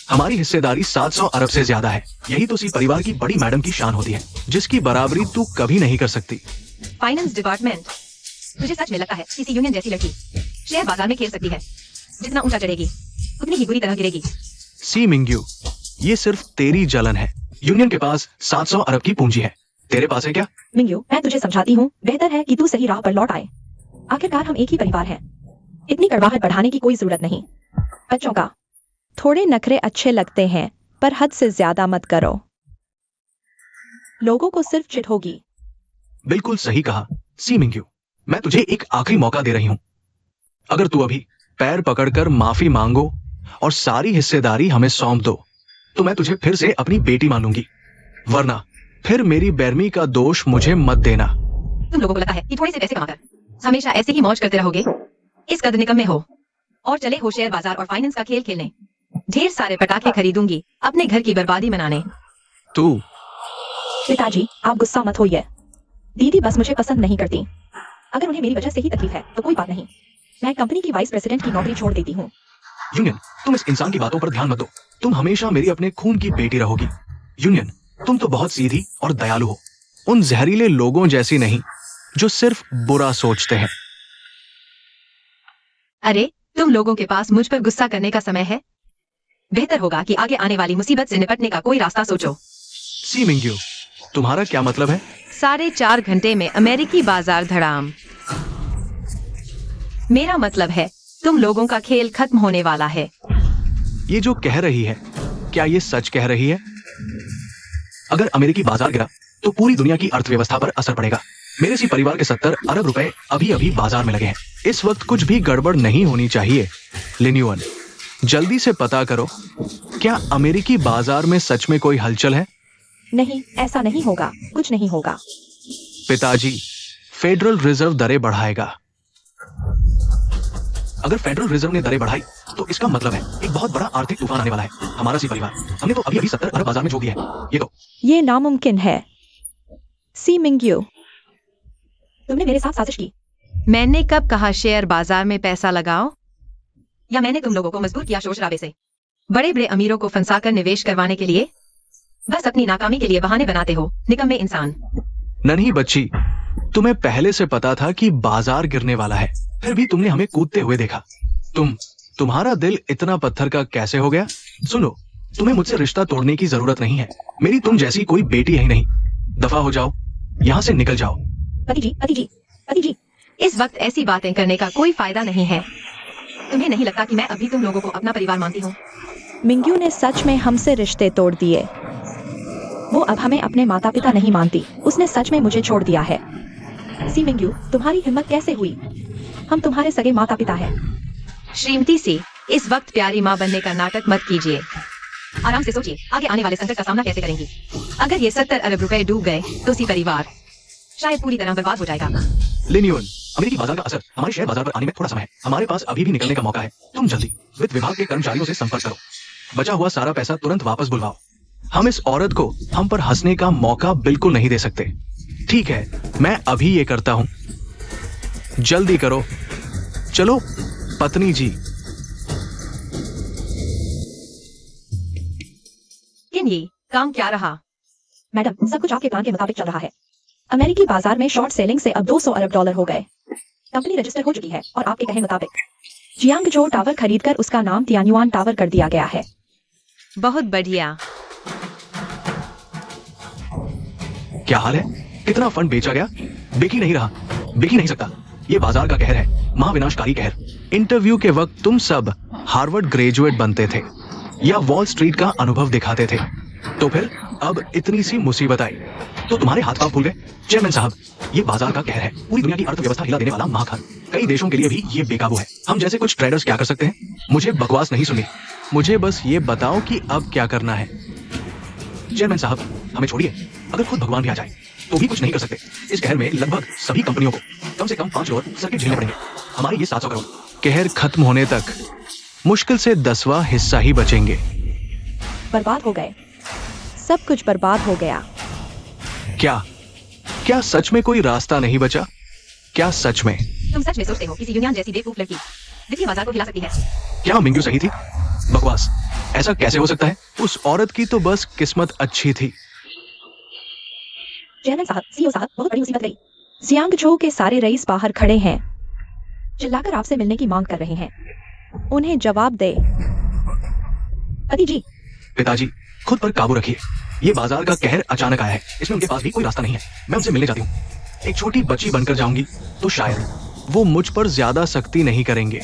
हमारी हिस्सेदारी 700 अरब से ज्यादा है। यही तो सी परिवार की बड़ी मैडम की शान होती है, जिसकी बराबरी तू कभी नहीं कर सकती। Finance department? तुझे सच में लगता है किसी यूनियन जैसी लड़की शेयर बाजार में खेल सकती है? जितना ऊंचा चढ़ेगी उतनी ही बुरी तरह गिरेगी। सी मिंग्यू, ये सिर्फ तेरी जलन है। यूनियन के पास 700 अरब की पूंजी है, तेरे पास है क्या? मिंग्यू, मैं तुझे समझाती हूँ, बेहतर है कि तू सही राह पर लौट आए। आखिरकार हम एक ही परिवार हैं। इतनी कड़वाहट बढ़ाने की कोई जरूरत नहीं। बच्चों का थोड़े नखरे अच्छे लगते हैं, पर हद से ज्यादा मत करो, लोगों को सिर्फ चिढ़ होगी। बिल्कुल सही कहा सी मिंग्यू, मैं तुझे एक आखिरी मौका दे रही हूँ। अगर तू अभी पैर पकड़कर माफी मांगो और सारी हिस्सेदारी हमें सौंप दो, तो मैं तुझे फिर से अपनी बेटी मानूंगी, वरना फिर मेरी बैरमी का दोष मुझे मत देना। तुम लोगों को लगता है कि थोड़े से पैसे कमाकर हमेशा ऐसे ही मौज करते रहोगे? इस कदर निकम्मे हो और चले हो शेयर बाजार और फाइनेंस का खेल खेलने। ढेर सारे पटाखे खरीदूंगी अपने घर की बर्बादी मनाने। तू पिताजी, आप गुस्सा मत होइए। दीदी बस मुझे पसंद नहीं करती। अगर उन्हें मेरी वजह से ही तकलीफ है तो कोई बात नहीं, मैं कंपनी की वाइस प्रेसिडेंट की नौकरी छोड़ देती हूँ। यूनियन, तुम इस इंसान की बातों पर ध्यान मत दो। तुम हमेशा मेरी अपने खून की बेटी रहोगी। यूनियन, तुम तो बहुत सीधी और दयालु हो, उन जहरीले लोगों जैसी नहीं जो सिर्फ बुरा सोचते हैं। अरे, तुम लोगों के पास मुझ पर गुस्सा करने का समय है? बेहतर होगा कि आगे आने वाली मुसीबत से निपटने का कोई रास्ता सोचो। सी मिंग्यू, तुम्हारा क्या मतलब है? 4.5 घंटे में अमेरिकी बाजार धड़ाम। मेरा मतलब है तुम लोगों का खेल खत्म होने वाला है। ये जो कह रही है, क्या ये सच कह रही है? अगर अमेरिकी बाजार गिरा तो पूरी दुनिया की अर्थव्यवस्था पर असर पड़ेगा। मेरे सी परिवार के 70 अरब रुपए अभी अभी बाजार में लगे हैं। इस वक्त कुछ भी गड़बड़ नहीं होनी चाहिए। लिन्यूअन, जल्दी से पता करो, क्या अमेरिकी बाजार में सच में कोई हलचल है? नहीं, ऐसा नहीं होगा, कुछ नहीं होगा। पिताजी, फेडरल रिजर्व दरें बढ़ाएगा। अगर फेडरल रिजर्व ने दरें बढ़ाई तो इसका मतलब है एक बहुत बड़ा आर्थिक तूफान आने वाला है। हमारा सी परिवार, हमने तो अभी अभी 70 अरब बाजार में झोंक दिया है। ये नामुमकिन है। सी मिंग्यू, तुमने मेरे साथ साजिश की। मैंने कब कहा शेयर बाजार में पैसा लगाओ? या मैंने तुम लोगों को मजबूर किया शोर शराबे से? बड़े बड़े अमीरों को फंसाकर निवेश करवाने के लिए? बस अपनी नाकामी के लिए बहाने बनाते हो, निकम्मे इंसान। नन्ही बच्ची, तुम्हें पहले से पता था कि बाजार गिरने वाला है, फिर भी तुमने हमें कूदते हुए देखा। तुम्हारा दिल इतना पत्थर का कैसे हो गया? सुनो, तुम्हें मुझसे रिश्ता तोड़ने की जरूरत नहीं है। मेरी तुम जैसी कोई बेटी है ही नहीं। दफा हो जाओ, यहाँ से निकल जाओ। पति जी, इस वक्त ऐसी बातें करने का कोई फायदा नहीं है। तुम्हें नहीं लगता कि मैं अभी तुम लोगों को अपना परिवार मानती हूँ? मिंग्यू ने सच में हमसे रिश्ते तोड़ दिए। वो अब हमें अपने माता पिता नहीं मानती। उसने सच में मुझे छोड़ दिया है। सी मिंग्यू, तुम्हारी हिम्मत कैसे हुई? हम तुम्हारे सगे माता पिता हैं। श्रीमती सी, इस वक्त प्यारी माँ बनने का नाटक मत कीजिए। आराम से सोचिए, आगे आने वाले संकट का सामना कैसे करेंगी। अगर ये 70 अरब रुपए डूब गए तो सी परिवार शायद पूरी तरह बर्बाद हो जाएगा। लिन्यून, अमेरिकी बाजार का असर हमारे शेयर बाजार पर आने में थोड़ा समय है। हमारे पास अभी भी निकलने का मौका है। तुम जल्दी वित्त विभाग के कर्मचारियों से संपर्क करो। बचा हुआ सारा पैसा तुरंत वापस बुलवाओ। हम इस औरत को हम पर हंसने का मौका बिल्कुल नहीं दे सकते। ठीक है, मैं अभी ये करता हूं। जल्दी करो। चलो पत्नी जी। किन ये काम क्या रहा? मैडम, सब कुछ आपके प्लान के मुताबिक चल रहा है। अमेरिकी बाजार में शॉर्ट सेलिंग से अब 200 अरब डॉलर हो गए। कंपनी रजिस्टर हो चुकी है और आपके कहे मुताबिक जियांगजो टावर खरीदकर उसका नाम तियानुआन टावर कर दिया गया है। बहुत बढ़िया। क्या हाल है? कितना फंड बेचा गया? बिक ही नहीं रहा। बिक ही नहीं सकता। ये बाजार का कहर है, महाविनाशकारी कहर। इंटरव्यू के वक्त तुम सब हार्वर्ड ग्रेजुएट बनते थे या वॉल स्ट्रीट का अनुभव दिखाते थे, तो फिर अब इतनी सी मुसीबत आई तो तुम्हारे हाथ पांव फूल गए। चेयरमैन साहब, ये बाजार का कहर है। पूरी दुनिया की अर्थव्यवस्था हिला देने वाला महाखान। कई देशों के लिए भी ये बेकाबू है। हम जैसे कुछ ट्रेडर्स क्या कर सकते हैं? मुझे बकवास नहीं सुननी। मुझे बस ये बताओ कि अब क्या करना है। चेयरमैन साहब, हमें छोड़िए। अगर खुद भगवान भी आ जाए तो भी कुछ नहीं कर सकते। इस कहर में लगभग सभी कंपनियों को कम से कम 5 और सर्किट झेलने पड़ेंगे। हमारे ये 700 करोड़ कहर खत्म होने तक मुश्किल से 10वां हिस्सा ही बचेंगे। बर्बाद हो गए। सब कुछ बर्बाद हो गया। क्या क्या सच में कोई रास्ता नहीं बचा? क्या सच में? तुम सच में सोचते हो किसी यूनियन जैसी बेवकूफ लड़की वित्तीय बाजार को हिला सकती है? क्या मिंग्यू सही थी? बकवास। ऐसा कैसे हो सकता है? उस औरत की तो बस किस्मत अच्छी थी। चेयरमैन साहब, सीईओ साहब, बहुत बड़ी मुसीबत गई। जियांगजो के सारे रईस बाहर खड़े हैं, चिल्लाकर आपसे मिलने की मांग कर रहे हैं। उन्हें जवाब दे। पति जी। पिताजी, खुद पर काबू रखिए। ये बाजार का कहर अचानक आया है। इसमें उनके पास भी कोई रास्ता नहीं है। मैं उनसे मिलने जाती हूँ। एक छोटी बच्ची बनकर जाऊंगी तो शायद वो मुझ पर ज्यादा सख्ती नहीं करेंगे।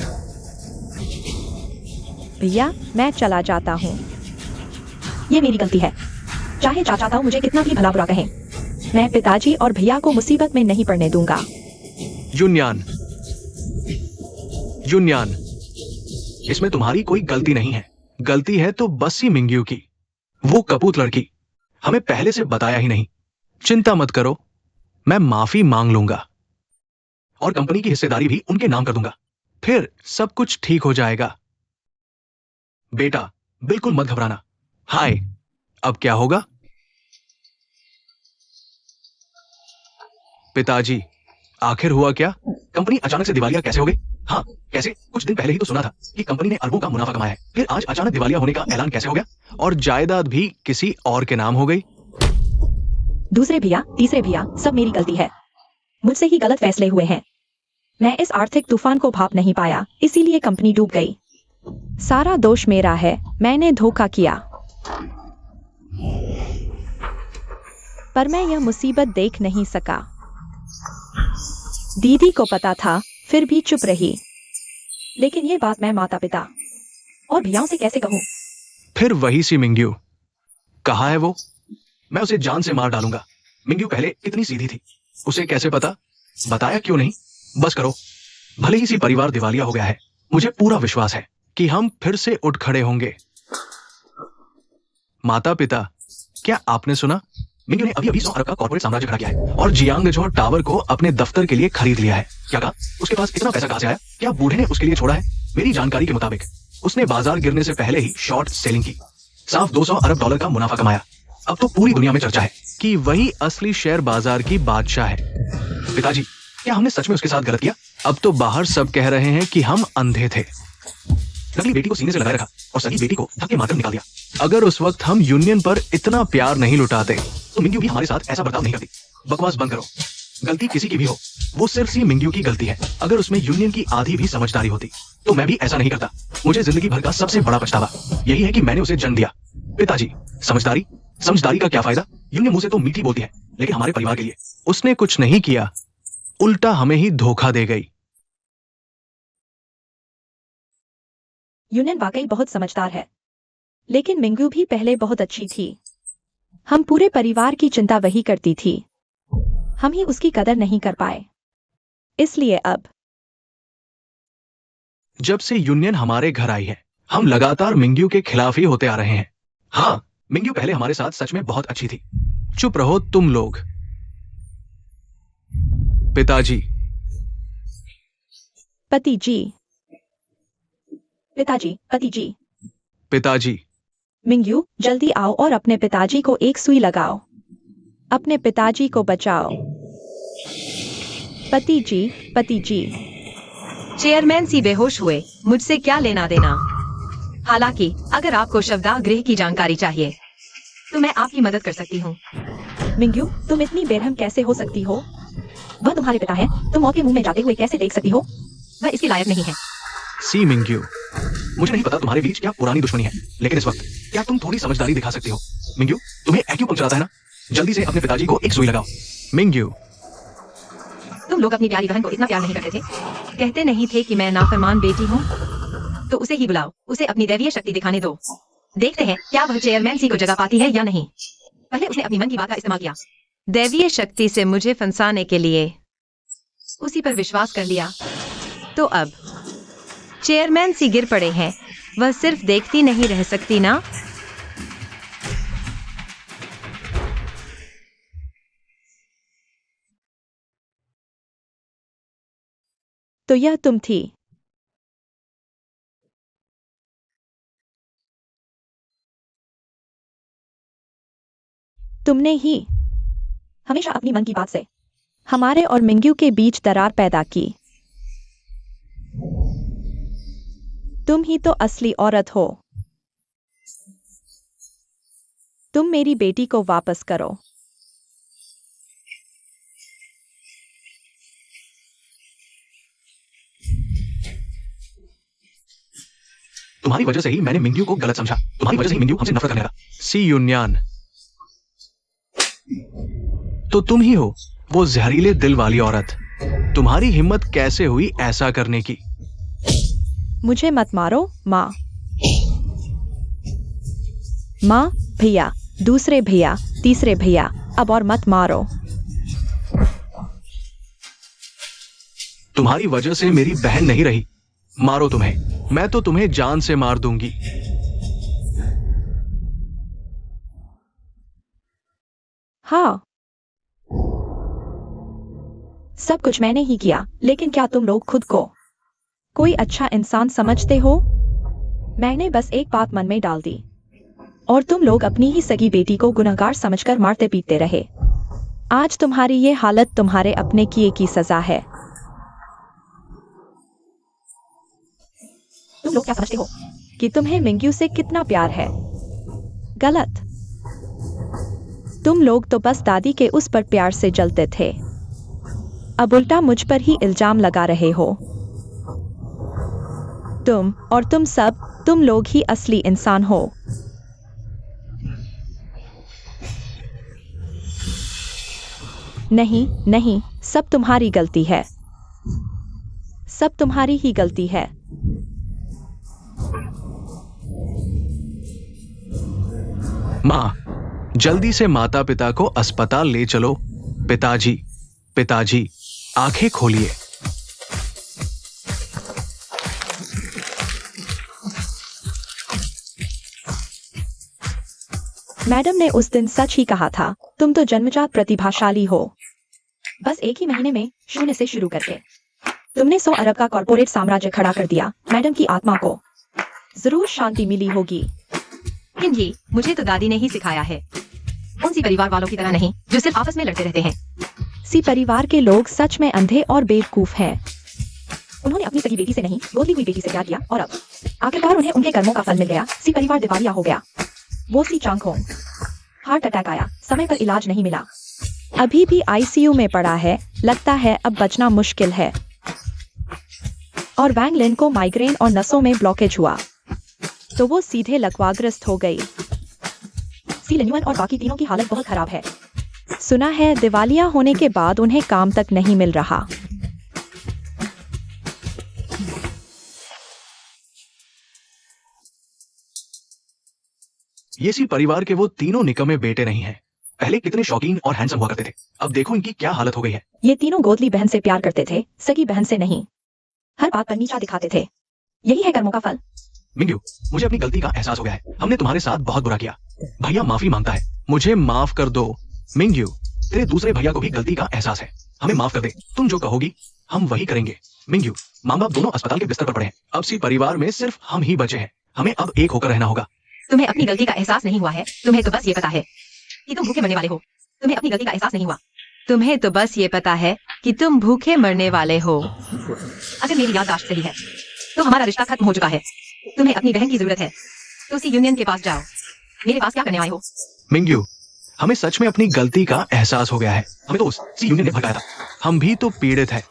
भैया, मैं चला जाता हूँ। ये मेरी गलती है। चाहे चाचा ताऊ मुझे कितना भी भला बुरा कहें, मैं पिताजी और भैया को मुसीबत में नहीं पड़ने दूंगा। युन्यान, युन्यान, इसमें तुम्हारी कोई गलती नहीं है। गलती है तो बस ही मिंग्यू की। वो कपूत लड़की, हमें पहले से बताया ही नहीं। चिंता मत करो, मैं माफी मांग लूंगा और कंपनी की हिस्सेदारी भी उनके नाम कर दूंगा। फिर सब कुछ ठीक हो जाएगा। बेटा, बिल्कुल मत घबराना। हाय, अब क्या होगा? पिताजी, आखिर हुआ क्या? कंपनी अचानक से दिवालिया कैसे हो गई? हाँ, कैसे? कुछ दिन पहले ही तो सुना था कि कंपनी ने अरबों का मुनाफा कमाया है। फिर आज अचानक दिवालिया होने का ऐलान कैसे हो गया? और जायदाद भी किसी और के नाम हो गई। दूसरे भैया, तीसरे भैया, सब मेरी गलती है। मुझसे ही गलत फैसले हुए हैं। मैं इस आर्थिक तूफान को भाप नहीं पाया, इसीलिए कंपनी डूब गई। सारा दोष मेरा है। मैंने धोखा किया। पर मैं यह मुसीबत देख नहीं सका। दीदी को पता था, फिर भी चुप रही। लेकिन ये बात मैं माता पिता और भैयाओं से कैसे कहूं? फिर वही सी मिंग्यू। कहाँ है वो? मैं उसे जान से मार डालूंगा। मिंग्यू पहले इतनी सीधी थी। उसे कैसे पता? बताया क्यों नहीं? बस करो। भले ही सी परिवार दिवालिया हो गया है, मुझे पूरा विश्वास है कि हम फिर से उठ खड़े होंगे। माता पिता, क्या आपने सुना? मिंग्यू ने अभी 100 अरब का कॉर्पोरेट साम्राज्य खड़ा किया है और जियांगजो टावर को अपने दफ्तर के लिए खरीद लिया है। क्या कहा? उसके पास इतना पैसा कहां से आया? क्या बूढ़े ने उसके लिए छोड़ा है? मेरी जानकारी के मुताबिक उसने बाजार गिरने से पहले ही शॉर्ट सेलिंग की, साफ 200 अरब डॉलर का मुनाफा कमाया। अब तो पूरी दुनिया में चर्चा है कि वही असली शेयर बाजार की बादशाह है। पिताजी, क्या हमने सच में उसके साथ गलत किया? अब तो बाहर सब कह रहे हैं कि हम अंधे थे। नकली बेटी को सीने से लगाए रखा और सगी बेटी को धक्के मारकर निकाल दिया। अगर उस वक्त हम यूनियन पर इतना प्यार नहीं लुटाते तो मिंग्यू भी हमारे साथ ऐसा बर्ताव नहीं करती। बकवास बंद करो। गलती किसी की भी हो, वो सिर्फ सी मिंग्यू की गलती है। अगर उसमें यूनियन की आधी भी समझदारी होती तो मैं भी ऐसा नहीं करता। मुझे जिंदगी भर का सबसे बड़ा पछतावा यही है कि मैंने उसे जन्म दिया। पिताजी, समझदारी का क्या फायदा? यूनियन मुझसे तो मीठी बोलती है, लेकिन हमारे परिवार के लिए उसने कुछ नहीं किया, उल्टा हमें ही धोखा दे गई। यूनियन वाकई बहुत समझदार है, लेकिन मिंग्यू भी पहले बहुत अच्छी थी। हम पूरे परिवार की चिंता वही करती थी। हम ही उसकी कदर नहीं कर पाए। इसलिए अब जब से यूनियन हमारे घर आई है, हम लगातार मिंग्यू के खिलाफ ही होते आ रहे हैं। हाँ, मिंग्यू पहले हमारे साथ सच में बहुत अच्छी थी। चुप रहो तुम लोग। पिताजी। पति जी। पिताजी, पति जी। पिताजी। मिंग्यू, जल्दी आओ और अपने पिताजी को एक सुई लगाओ। अपने पिताजी को बचाओ। पति जी, पति जी। चेयरमैन सी बेहोश हुए, मुझसे क्या लेना देना। हालांकि अगर आपको शवदाह गृह की जानकारी चाहिए तो मैं आपकी मदद कर सकती हूँ। मिंग्यू, तुम इतनी बेरहम कैसे हो सकती हो? वह तुम्हारे पिता है, तुम मौत के मुंह में जाते हुए कैसे देख सकती हो? वह इसके लायक नहीं है। सी मिंग्यू, मुझे नहीं पता तुम्हारे बीच क्या पुरानी दुश्मनी है, लेकिन इस वक्त क्या तुम थोड़ी समझदारी दिखा सकती हो? मिंग्यू, तुम्हें एक्यूपंक्चर आता है ना? जल्दी से अपने पिताजी को एक सुई लगाओ। मिंग्यू। तुम लोग अपनी प्यारी बहन को इतना प्यार नहीं करते थे? कहते नहीं थे कि मैं नाफरमान बेटी हूँ? तो उसे ही बुलाओ, उसे अपनी दैवीय शक्ति दिखाने दो। देखते हैं क्या वह चेयरमैन सी को जगा पाती है या नहीं। पहले उसने अपनी मन की बात का इस्तेमाल किया, दैवीय शक्ति से मुझे फंसाने के लिए। उसी पर विश्वास कर लिया। तो अब चेयरमैन सी गिर पड़े हैं, वह सिर्फ देखती नहीं रह सकती ना। तो यह तुम थी। तुमने ही हमेशा अपनी मन की बात से हमारे और मिंग्यू के बीच दरार पैदा की। तुम ही तो असली औरत हो। तुम मेरी बेटी को वापस करो। तुम्हारी वजह से ही मैंने मिंग्यू को गलत समझा। तुम्हारी वजह से ही मिंग्यू हमसे नफरत करने लगा। सी यूनियन, तो तुम ही हो वो जहरीले दिल वाली औरत। तुम्हारी हिम्मत कैसे हुई ऐसा करने की? मुझे मत मारो माँ। माँ, भैया, दूसरे भैया, तीसरे भैया, अब और मत मारो। तुम्हारी वजह से मेरी बहन नहीं रही। मारो तुम्हें, मैं तो तुम्हें जान से मार दूंगी। हाँ, सब कुछ मैंने ही किया, लेकिन क्या तुम लोग खुद को कोई अच्छा इंसान समझते हो? मैंने बस एक बात मन में डाल दी और तुम लोग अपनी ही सगी बेटी को गुनहगार समझकर मारते पीटते रहे। आज तुम्हारी ये हालत तुम्हारे अपने किए की सजा है। तुम लोग क्या समझते हो कि तुम्हें मिंग्यू से कितना प्यार है? गलत। तुम लोग तो बस दादी के उस पर प्यार से जलते थे। अब उल्टा मुझ पर ही इल्जाम लगा रहे हो। तुम और तुम सब, तुम लोग ही असली इंसान हो। नहीं नहीं, सब तुम्हारी गलती है। सब तुम्हारी ही गलती है। माँ, जल्दी से माता पिता को अस्पताल ले चलो। पिताजी, पिताजी, आंखें खोलिए। मैडम ने उस दिन सच ही कहा था, तुम तो जन्मजात प्रतिभाशाली हो। बस एक ही महीने में शून्य से शुरू करके तुमने 100 अरब का कॉर्पोरेट साम्राज्य खड़ा कर दिया। मैडम की आत्मा को जरूर शांति मिली होगी। जी, मुझे तो दादी ने ही सिखाया है। उनसी परिवार वालों की तरह नहीं जो सिर्फ आपस में लड़ते रहते हैं। सी परिवार के लोग सच में अंधे और बेवकूफ हैं। उन्होंने अपनी सगी बेटी से नहीं, गोदी हुई बेटी से प्यार किया और अब आखिरकार उन्हें उनके कर्मों का फल मिल गया। सी परिवार दिवालिया हो गया। वो सी चांग होंग, हार्ट अटैक आया, समय पर इलाज नहीं मिला, अभी भी आईसीयू में पड़ा है। लगता है अब बचना मुश्किल है। और वैंग लिन को माइग्रेन और नसों में ब्लॉकेज हुआ तो वो सीधे लकवाग्रस्त हो गई। सी लिन्युअन और बाकी तीनों की हालत बहुत खराब है। सुना है दिवालिया होने के बाद उन्हें काम तक नहीं मिल रहा। ये इसी परिवार के वो तीनों निकम्मे बेटे नहीं हैं। पहले कितने शौकीन और हैंडसम हुआ करते थे, अब देखो इनकी क्या हालत हो गई है। ये तीनों गोदली बहन से प्यार करते थे, सगी बहन से नहीं। हर बात पर नीचा दिखाते थे। यही है कर्मों का फल। मिंग्यू, मुझे अपनी गलती का एहसास हो गया है। हमने तुम्हारे साथ बहुत बुरा किया। भैया माफी मांगता है, मुझे माफ कर दो। मिंग्यू, तेरे दूसरे भैया को भी गलती का एहसास है, हमें माफ कर दे। तुम जो कहोगी हम वही करेंगे। मिंग्यू, माँ बाप दोनों अस्पताल के बिस्तर पर पड़े हैं। अब सी परिवार में सिर्फ हम ही बचे हैं। हमें अब एक होकर रहना होगा। तुम्हें अपनी गलती का एहसास नहीं हुआ है। तुम्हें तो बस ये पता है कि तुम भूखे मरने वाले हो। तुम्हें अपनी गलती का एहसास नहीं हुआ। तुम्हें तो बस ये पता है कि तुम भूखे मरने वाले हो। अगर मेरी याददाश्त सही है तो हमारा रिश्ता खत्म हो चुका है। तुम्हें अपनी बहन की जरूरत है तो सी यूनियन के पास जाओ। मेरे पास क्या करने आए हो? मिंग्यू, हमें सच में अपनी गलती का एहसास हो गया है। हमें तो उस सी यूनियन ने भगाया था। हम भी तो पीड़ित हैं।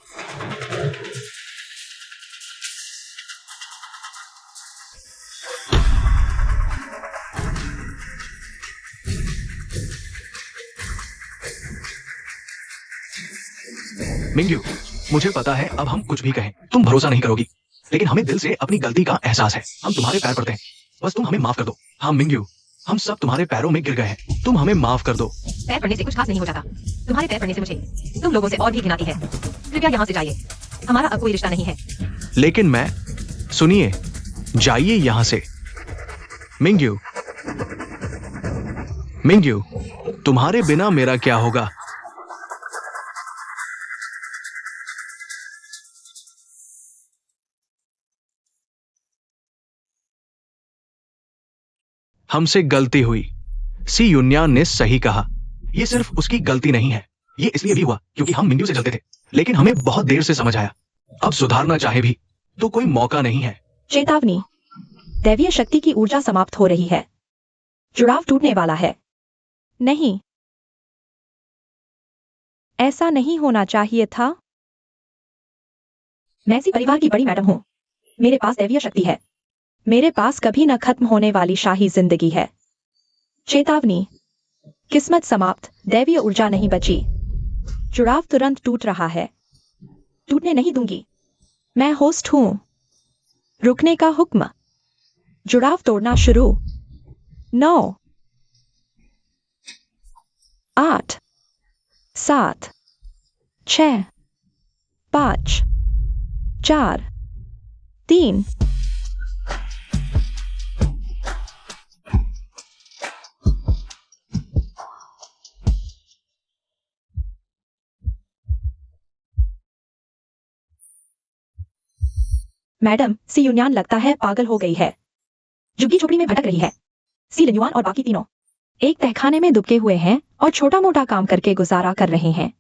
मिंग्यू, मुझे पता है अब हम कुछ भी कहें तुम भरोसा नहीं करोगी, लेकिन हमें दिल से अपनी गलती का एहसास है। हम तुम्हारे पैर पड़ते हैं, बस तुम हमें माफ कर दो। हाँ मिंग्यू, हम सब तुम्हारे पैरों में गिर गए हैं, तुम हमें माफ कर दो। पैर पड़ने से कुछ खास नहीं हो जाता। तुम्हारे पैर पड़ने से मुझे तुम लोगों से और भी घिन आती है। कृपया यहाँ से जाइए, हमारा अब कोई रिश्ता नहीं है। लेकिन मैं, सुनिए, जाइए यहाँ से। मिंग्यू, मिंग्यू, तुम्हारे बिना मेरा क्या होगा? हमसे गलती हुई। सी यून्यान ने सही कहा। ये सिर्फ उसकी गलती नहीं है। ये इसलिए भी हुआ क्योंकि हम मिंग्यू से जलते थे, लेकिन हमें बहुत देर से समझ आया। अब सुधारना चाहे भी तो कोई मौका नहीं है। चेतावनी, दैवीय शक्ति की ऊर्जा समाप्त हो रही है। जुड़ाव टूटने वाला है। नहीं, ऐसा नहीं होना चाहिए था। मैं इसी परिवार की बड़ी मैडम हूं। मेरे पास दैवीय शक्ति है। मेरे पास कभी न खत्म होने वाली शाही जिंदगी है। चेतावनी, किस्मत समाप्त, दैवीय ऊर्जा नहीं बची। जुड़ाव तुरंत टूट रहा है। टूटने नहीं दूंगी। मैं होस्ट हूं। रुकने का हुक्म। जुड़ाव तोड़ना शुरू। 9, 8, 7, 6, 5, 4, 3। मैडम, सी यूनियन लगता है पागल हो गई है। झुग्गी झोपड़ी में भटक रही है। सी लिन्युआन और बाकी तीनों एक तहखाने में दुबके हुए हैं और छोटा मोटा काम करके गुजारा कर रहे हैं।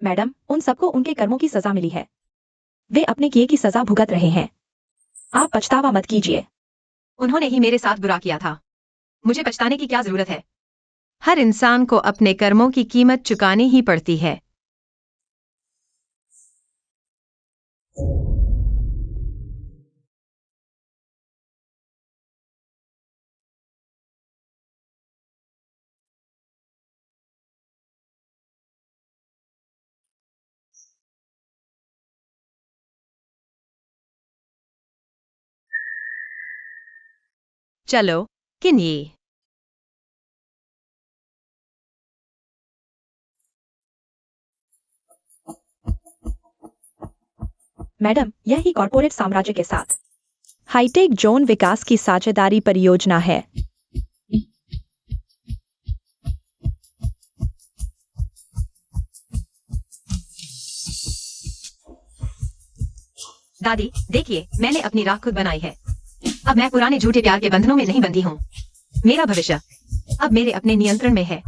मैडम, उन सबको उनके कर्मों की सजा मिली है। वे अपने किए की सजा भुगत रहे हैं। आप पछतावा मत कीजिए। उन्होंने ही मेरे साथ बुरा किया था। मुझे पछताने की क्या जरूरत है? हर इंसान को अपने कर्मों की कीमत चुकानी ही पड़ती है। चलो, किन्हीं। मैडम, यह ही कॉर्पोरेट साम्राज्य के साथ हाईटेक जोन विकास की साझेदारी परियोजना है। दादी, देखिए, मैंने अपनी राह खुद बनाई है। अब मैं पुराने झूठे प्यार के बंधनों में नहीं बंधी हूँ। मेरा भविष्य अब मेरे अपने नियंत्रण में है।